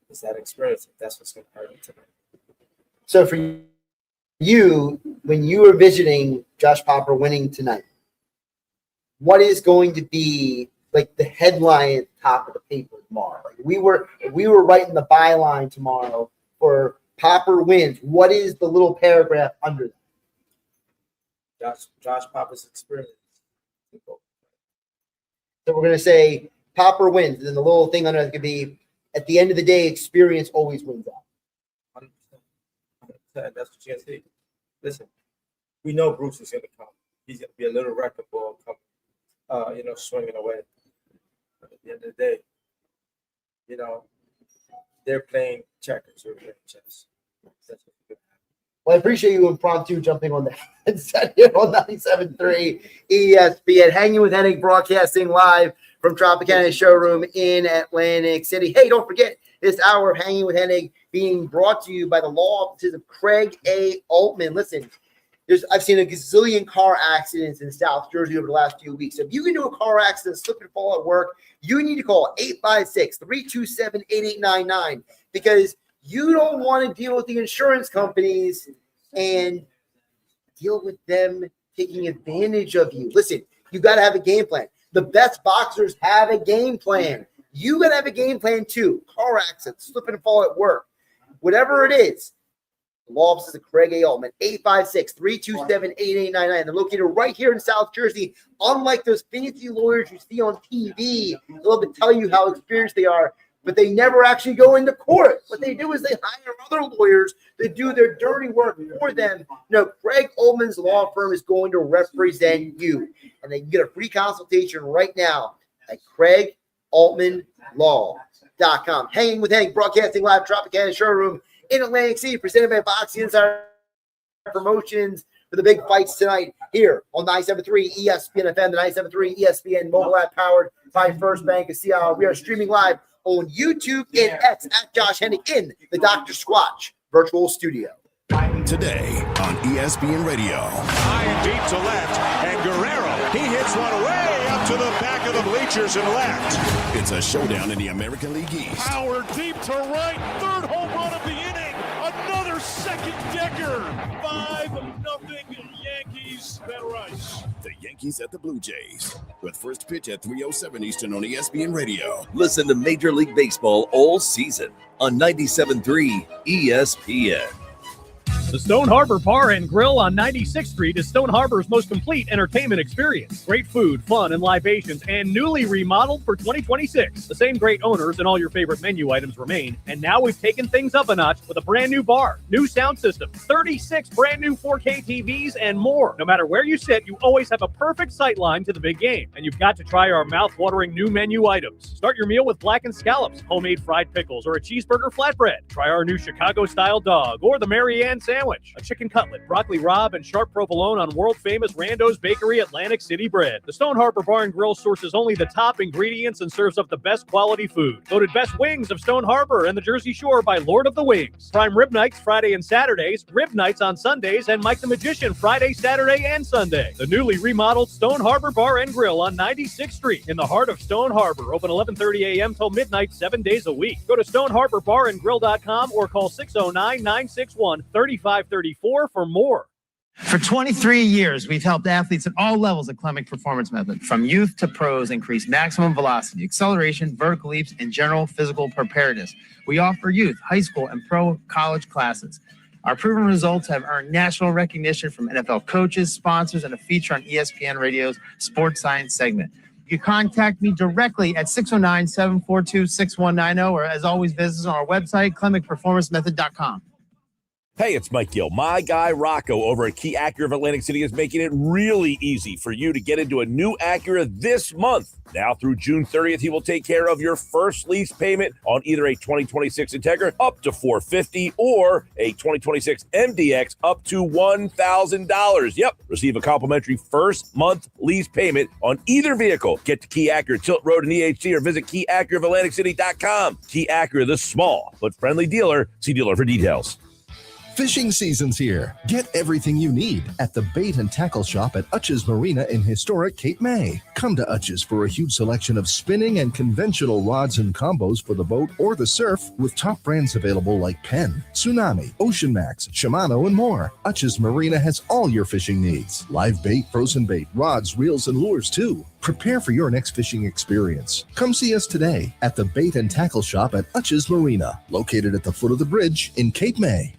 is that experience. That's what's going to hurt him tonight. So for you, when you were visiting Josh Popper winning tonight, what is going to be like the headline at the top of the paper tomorrow? Like we were writing the byline tomorrow for Popper wins. What is the little paragraph under that? Josh Popper's experience. So we're going to say Popper wins. And then the little thing under it could be, at the end of the day, experience always wins out. 100%. That's what you can see. Listen, we know Bruce is going to come. He's going to be a little wrecking ball coming, swinging away. But at the end of the day, they're playing checkers. We're playing chess. That's what we're doing. Well, I appreciate you impromptu jumping on the headset here on 97.3 ESPN. Hanging with Hennig, broadcasting live from Tropicana Showroom in Atlantic City. Hey, don't forget, this hour of Hanging with Hennig being brought to you by the law offices of Craig A. Altman. Listen, I've seen a gazillion car accidents in South Jersey over the last few weeks. If you get into a car accident, slip and fall at work, you need to call 856-327-8899 because you don't want to deal with the insurance companies and deal with them taking advantage of you. Listen, you got to have a game plan. The best boxers have a game plan. You got to have a game plan too. Car accidents, slip and fall at work, whatever it is. The law offices of Craig A. Altman, 856-327-8899. They're located right here in South Jersey. Unlike those fancy lawyers you see on TV, they love to tell you how experienced they are, but they never actually go into court. What they do is they hire other lawyers to do their dirty work for them. Craig Altman's law firm is going to represent you. And they can get a free consultation right now at CraigAltmanLaw.com. Hanging with Hennig, broadcasting live Tropicana Showroom in Atlantic City, presented by Boxing Insider Promotions for the big fights tonight here on 97.3 ESPN FM, the 97.3 ESPN mobile app powered by First Bank of Seattle. We are streaming live on YouTube and X at Josh Hennig in the Dr. Squatch virtual studio. Today on ESPN Radio. High and deep to left, and Guerrero, he hits one way up to the back of the bleachers and left. It's a showdown in the American League East. Power deep to right, third home run of the inning, another second decker, 5-0 Yankees, better ice. The Yankees at the Blue Jays, with first pitch at 3:07 Eastern on ESPN Radio. Listen to Major League Baseball all season on 97.3 ESPN. The Stone Harbor Bar and Grill on 96th Street is Stone Harbor's most complete entertainment experience. Great food, fun, and libations, and newly remodeled for 2026. The same great owners and all your favorite menu items remain, and now we've taken things up a notch with a brand new bar, new sound system, 36 brand new 4K TVs, and more. No matter where you sit, you always have a perfect sight line to the big game, and you've got to try our mouth-watering new menu items. Start your meal with blackened scallops, homemade fried pickles, or a cheeseburger flatbread. Try our new Chicago-style dog, or the Mary Ann sandwich, a chicken cutlet, broccoli rabe, and sharp provolone on world-famous Rando's Bakery Atlantic City bread. The Stone Harbor Bar and Grill sources only the top ingredients and serves up the best quality food. Voted best wings of Stone Harbor and the Jersey Shore by Lord of the Wings. Prime rib nights Friday and Saturdays, rib nights on Sundays, and Mike the Magician Friday, Saturday, and Sunday. The newly remodeled Stone Harbor Bar and Grill on 96th Street in the heart of Stone Harbor. Open 11:30 a.m. till midnight, 7 days a week. Go to stoneharborbarandgrill.com or call 609-961-3534 for more. For 23 years, we've helped athletes at all levels at Clemic Performance Method, from youth to pros, increase maximum velocity, acceleration, vertical leaps, and general physical preparedness. We offer youth, high school, and pro college classes. Our proven results have earned national recognition from NFL coaches, sponsors, and a feature on ESPN Radio's Sports Science segment. You can contact me directly at 609-742-6190, or as always, visit us on our website, clemicperformancemethod.com. Hey, it's Mike Gill. My guy Rocco over at Key Acura of Atlantic City is making it really easy for you to get into a new Acura this month. Now through June 30th, he will take care of your first lease payment on either a 2026 Integra up to $450 or a 2026 MDX up to $1,000. Yep, receive a complimentary first month lease payment on either vehicle. Get to Key Acura, Tilt Road in EHC, or visit KeyAcuraOfAtlanticCity.com. Key Acura, the small but friendly dealer. See dealer for details. Fishing season's here. Get everything you need at the Bait and Tackle Shop at Utch's Marina in historic Cape May. Come to Utch's for a huge selection of spinning and conventional rods and combos for the boat or the surf, with top brands available like Penn, Tsunami, Ocean Max, Shimano, and more. Utch's Marina has all your fishing needs. Live bait, frozen bait, rods, reels, and lures too. Prepare for your next fishing experience. Come see us today at the Bait and Tackle Shop at Utch's Marina, located at the foot of the bridge in Cape May.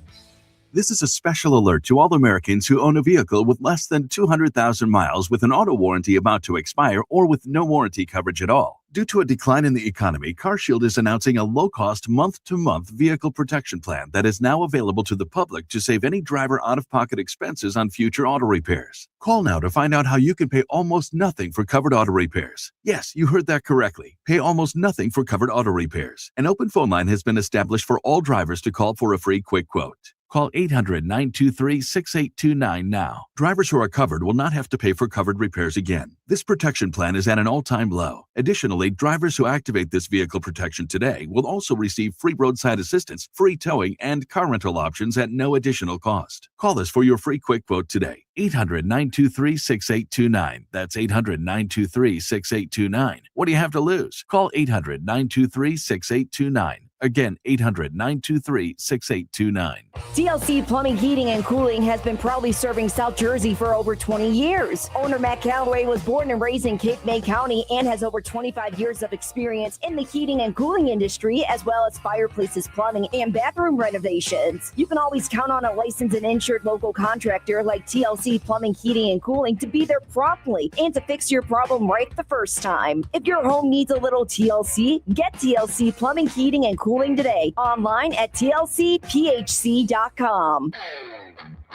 This is a special alert to all Americans who own a vehicle with less than 200,000 miles with an auto warranty about to expire or with no warranty coverage at all. Due to a decline in the economy, CarShield is announcing a low-cost month-to-month vehicle protection plan that is now available to the public to save any driver out-of-pocket expenses on future auto repairs. Call now to find out how you can pay almost nothing for covered auto repairs. Yes, you heard that correctly. Pay almost nothing for covered auto repairs. An open phone line has been established for all drivers to call for a free quick quote. Call 800-923-6829 now. Drivers who are covered will not have to pay for covered repairs again. This protection plan is at an all-time low. Additionally, drivers who activate this vehicle protection today will also receive free roadside assistance, free towing, and car rental options at no additional cost. Call us for your free quick quote today. 800-923-6829. That's 800-923-6829. What do you have to lose? Call 800-923-6829. Again, 800-923-6829. TLC Plumbing, Heating, and Cooling has been proudly serving South Jersey for over 20 years. Owner Matt Calloway was born and raised in Cape May County and has over 25 years of experience in the heating and cooling industry, as well as fireplaces, plumbing, and bathroom renovations. You can always count on a licensed and insured local contractor like TLC Plumbing, Heating, and Cooling to be there promptly and to fix your problem right the first time. If your home needs a little TLC, get TLC Plumbing, Heating, and Cooling today. Online at tlcphc.com.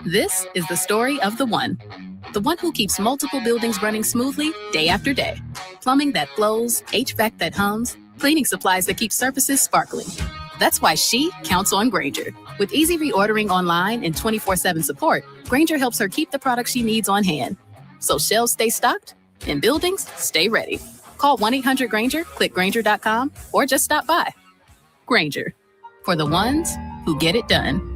This is the story of the one who keeps multiple buildings running smoothly day after day. Plumbing that flows, HVAC that hums, cleaning supplies that keep surfaces sparkling. That's why she counts on Grainger. With easy reordering online and 24/7 support, Grainger helps her keep the products she needs on hand, so shelves stay stocked and buildings stay ready. Call 1-800-GRAINGER, click Grainger.com, or just stop by. Grainger, for the ones who get it done.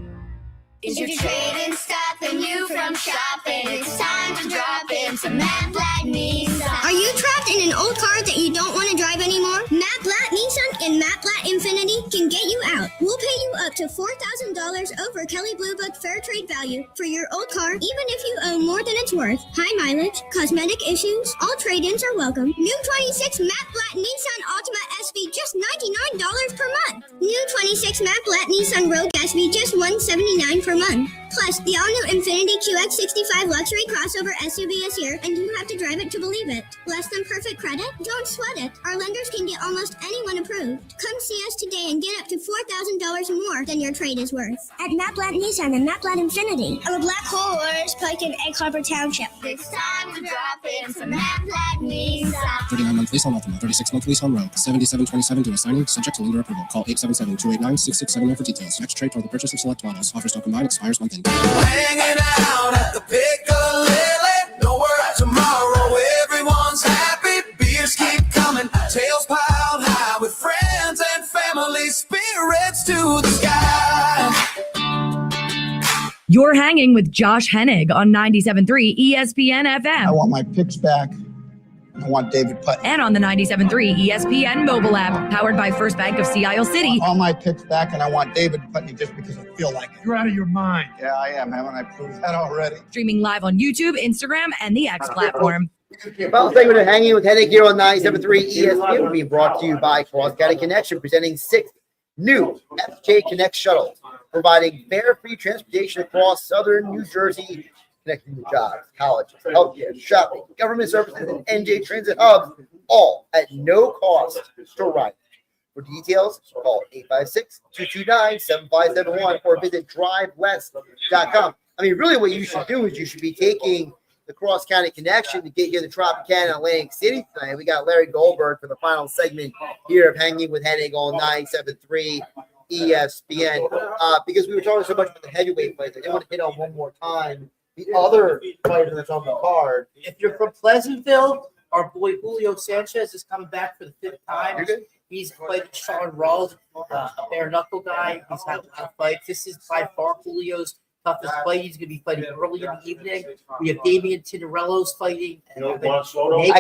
Is your trading stopping you from shopping? It's time to drop in some Matt Blatt Nissan. Are you trapped in an old car that you don't want to drive anymore? Matt Blatt Nissan and Matt Blatt Infinity can get you out. We'll pay you up to $4,000 over Kelley Blue Book fair trade value for your old car, even if you own more than it's worth. High mileage, cosmetic issues, all trade-ins are welcome. New 26 Matt Blatt Nissan Altima SV, just $99 per month. New 26 Matt Blatt Nissan Rogue SV, just $179 per month. Plus, the all-new Infiniti QX65 luxury crossover SUV is here, and you have to drive it to believe it. Less than perfect credit? Don't sweat it. Our lenders can get almost anyone approved. Come see us today and get up to $4,000 more than your trade is worth. At Matt Blatt Nissan and Matt Blatt Infiniti. On the Black Horse, Pike in Egg Harbor Township. It's time to drop in some Matt Blatt Nissan. 39-month lease on Ultima, 36-month lease on Rogue, 7727 to assigning, subject to lender approval. Call 877-289-6670 for details. Next trade toward the purchase of select models. Offers don't combine, expires month end. Hanging out at the Piccadilly, nowhere tomorrow, everyone's happy, beers keep coming, tails piled high with friends and family, spirits to the sky. You're hanging with Josh Hennig on 97.3 ESPN FM. I want my picks back. I want David Putnam. And on the 97.3 ESPN mobile app, powered by First Bank of Sea Isle City. All my picks back, and I want David Putnam just because I feel like it. You're out of your mind. Yeah, I am. Haven't I proved that already? Streaming live on YouTube, Instagram, and the X platform. Final segment of Hanging with Hennig here on 97.3 ESPN being brought to you by Cross County Connection, presenting 6 new FJ Connect shuttles, providing fare-free transportation across southern New Jersey, connecting to jobs, colleges, healthcare, shopping, government services, and NJ Transit hubs, all at no cost to ride. For details, call 856-229-7571 or visit driveless.com. I mean, really what you should do is you should be taking the Cross County Connection to get here to Tropicana Atlantic City tonight. We got Larry Goldberg for the final segment here of Hanging with Hennig on 97.3 ESPN. Because we were talking so much about the heavyweight fights, I did want to hit on one more time the other fighter that's on the card. If you're from Pleasantville, our boy Julio Sanchez is coming back for the 5th time. He's fighting Sean Rawls, a bare knuckle guy. He's had a lot of fights. This is by far Julio's toughest fight. He's going to be fighting early in the evening. We have Damian Tinarello's fighting. I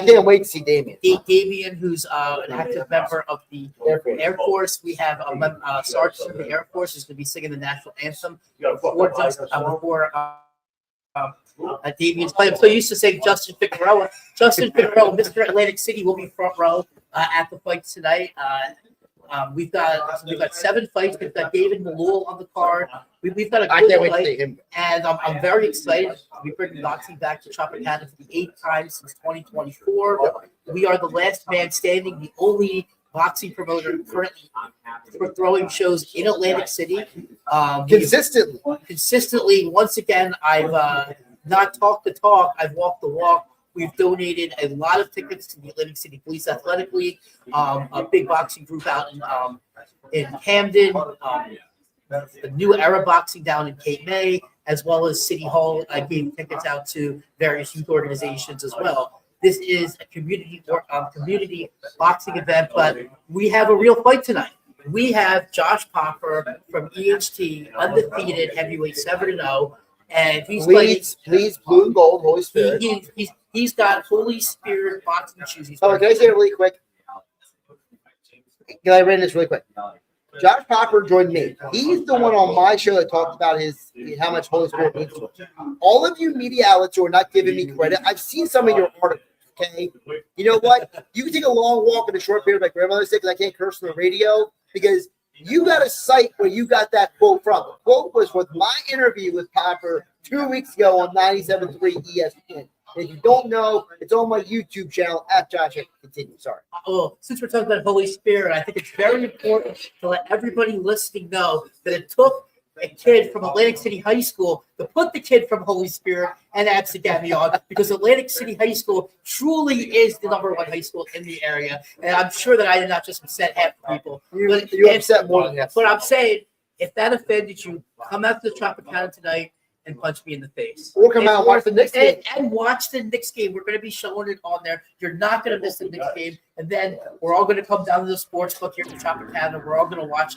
can't wait to see Damian. Damian, who's an active member of the Air Force. We have a sergeant of the Air Force who's going to be singing the national anthem before Damian's playing. I'm so used to saying Justin Figueroa. Justin Figueroa, Mr. Atlantic City, will be front row at the fight tonight. We've got 7 fights. We've got David Malul on the card. We've got a good fight, and I'm very excited. We bring boxing back to Tropicana for the 8th time since 2024. We are the last man standing, the only boxing promoter currently for throwing shows in Atlantic City. Consistently. Once again, I've not talked the talk. I've walked the walk. We've donated a lot of tickets to the Atlantic City Police Athletic League, a big boxing group out in Camden, the New Era Boxing down in Cape May, as well as City Hall. I gave tickets out to various youth organizations as well. This is a community boxing event, but we have a real fight tonight. We have Josh Popper from EHT, undefeated heavyweight 7-0, and he's please blue and gold, Holy Spirit. He's got Holy Spirit boxing shoes. Can I say it really quick? Can I read this really quick? Josh Popper joined me. He's the one on my show that talked about how much Holy Spirit means to him. All of you media outlets who are not giving me credit, I've seen some of your articles. Okay, you know what? You can take a long walk in a short period. My grandmother said, because I can't curse on the radio, because you got a site where you got that quote from. The quote was with my interview with Popper 2 weeks ago on 97.3 ESPN. If you don't know, it's on my YouTube channel at Josh. Continue. Sorry. Oh, since we're talking about Holy Spirit, I think it's very important to let everybody listening know that it took a kid from Atlantic City High School to put the kid from Holy Spirit and Absegami on, because Atlantic City High School truly is the #1 high school in the area. And I'm sure that I did not just upset half the people. You upset more than half. But I'm saying, if that offended you, come out to the Tropicana tonight and punch me in the face. Or come out and watch the Knicks game. And watch the Knicks game. We're going to be showing it on there. You're not going to miss the Knicks game. And then we're all going to come down to the sports book here in Tropicana. We're all going to watch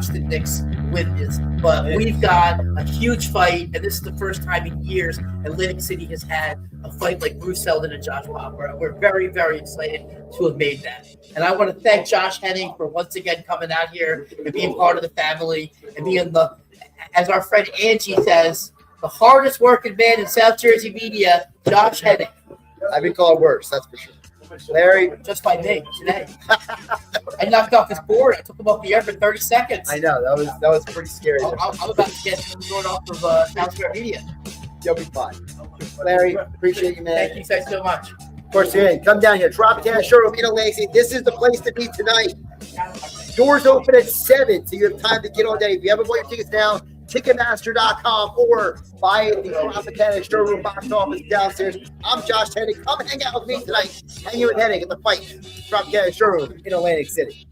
the Knicks win this. But we've got a huge fight, and this is the first time in years Atlantic City has had a fight like Bruce Seldon and Josh Popper. We're very, very excited to have made that. And I want to thank Josh Hennig for once again coming out here and being part of the family and being as our friend Angie says, the hardest working man in South Jersey media, Josh Hennig. I've been called worse, that's for sure. Larry, just by me today. I knocked off his board. I took him off the air for 30 seconds. I know that was pretty scary. I'm about to get thrown off of Town Square Media. You'll be fine. Larry, appreciate you, man. Thank you guys so much. Of course, hey, come down here. Tropicana Showroom in Atlantic City. This is the place to be tonight. Doors open at 7, so you have time to get on day. If you haven't bought your tickets now, Ticketmaster.com or buy it at the Tropicana Showroom box office downstairs. I'm Josh Hennig. Come hang out with me tonight. Hang with Hennig at the fight. Tropicana Showroom in Atlantic City.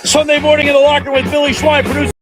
Sunday morning in the locker with Billy Schwein, producer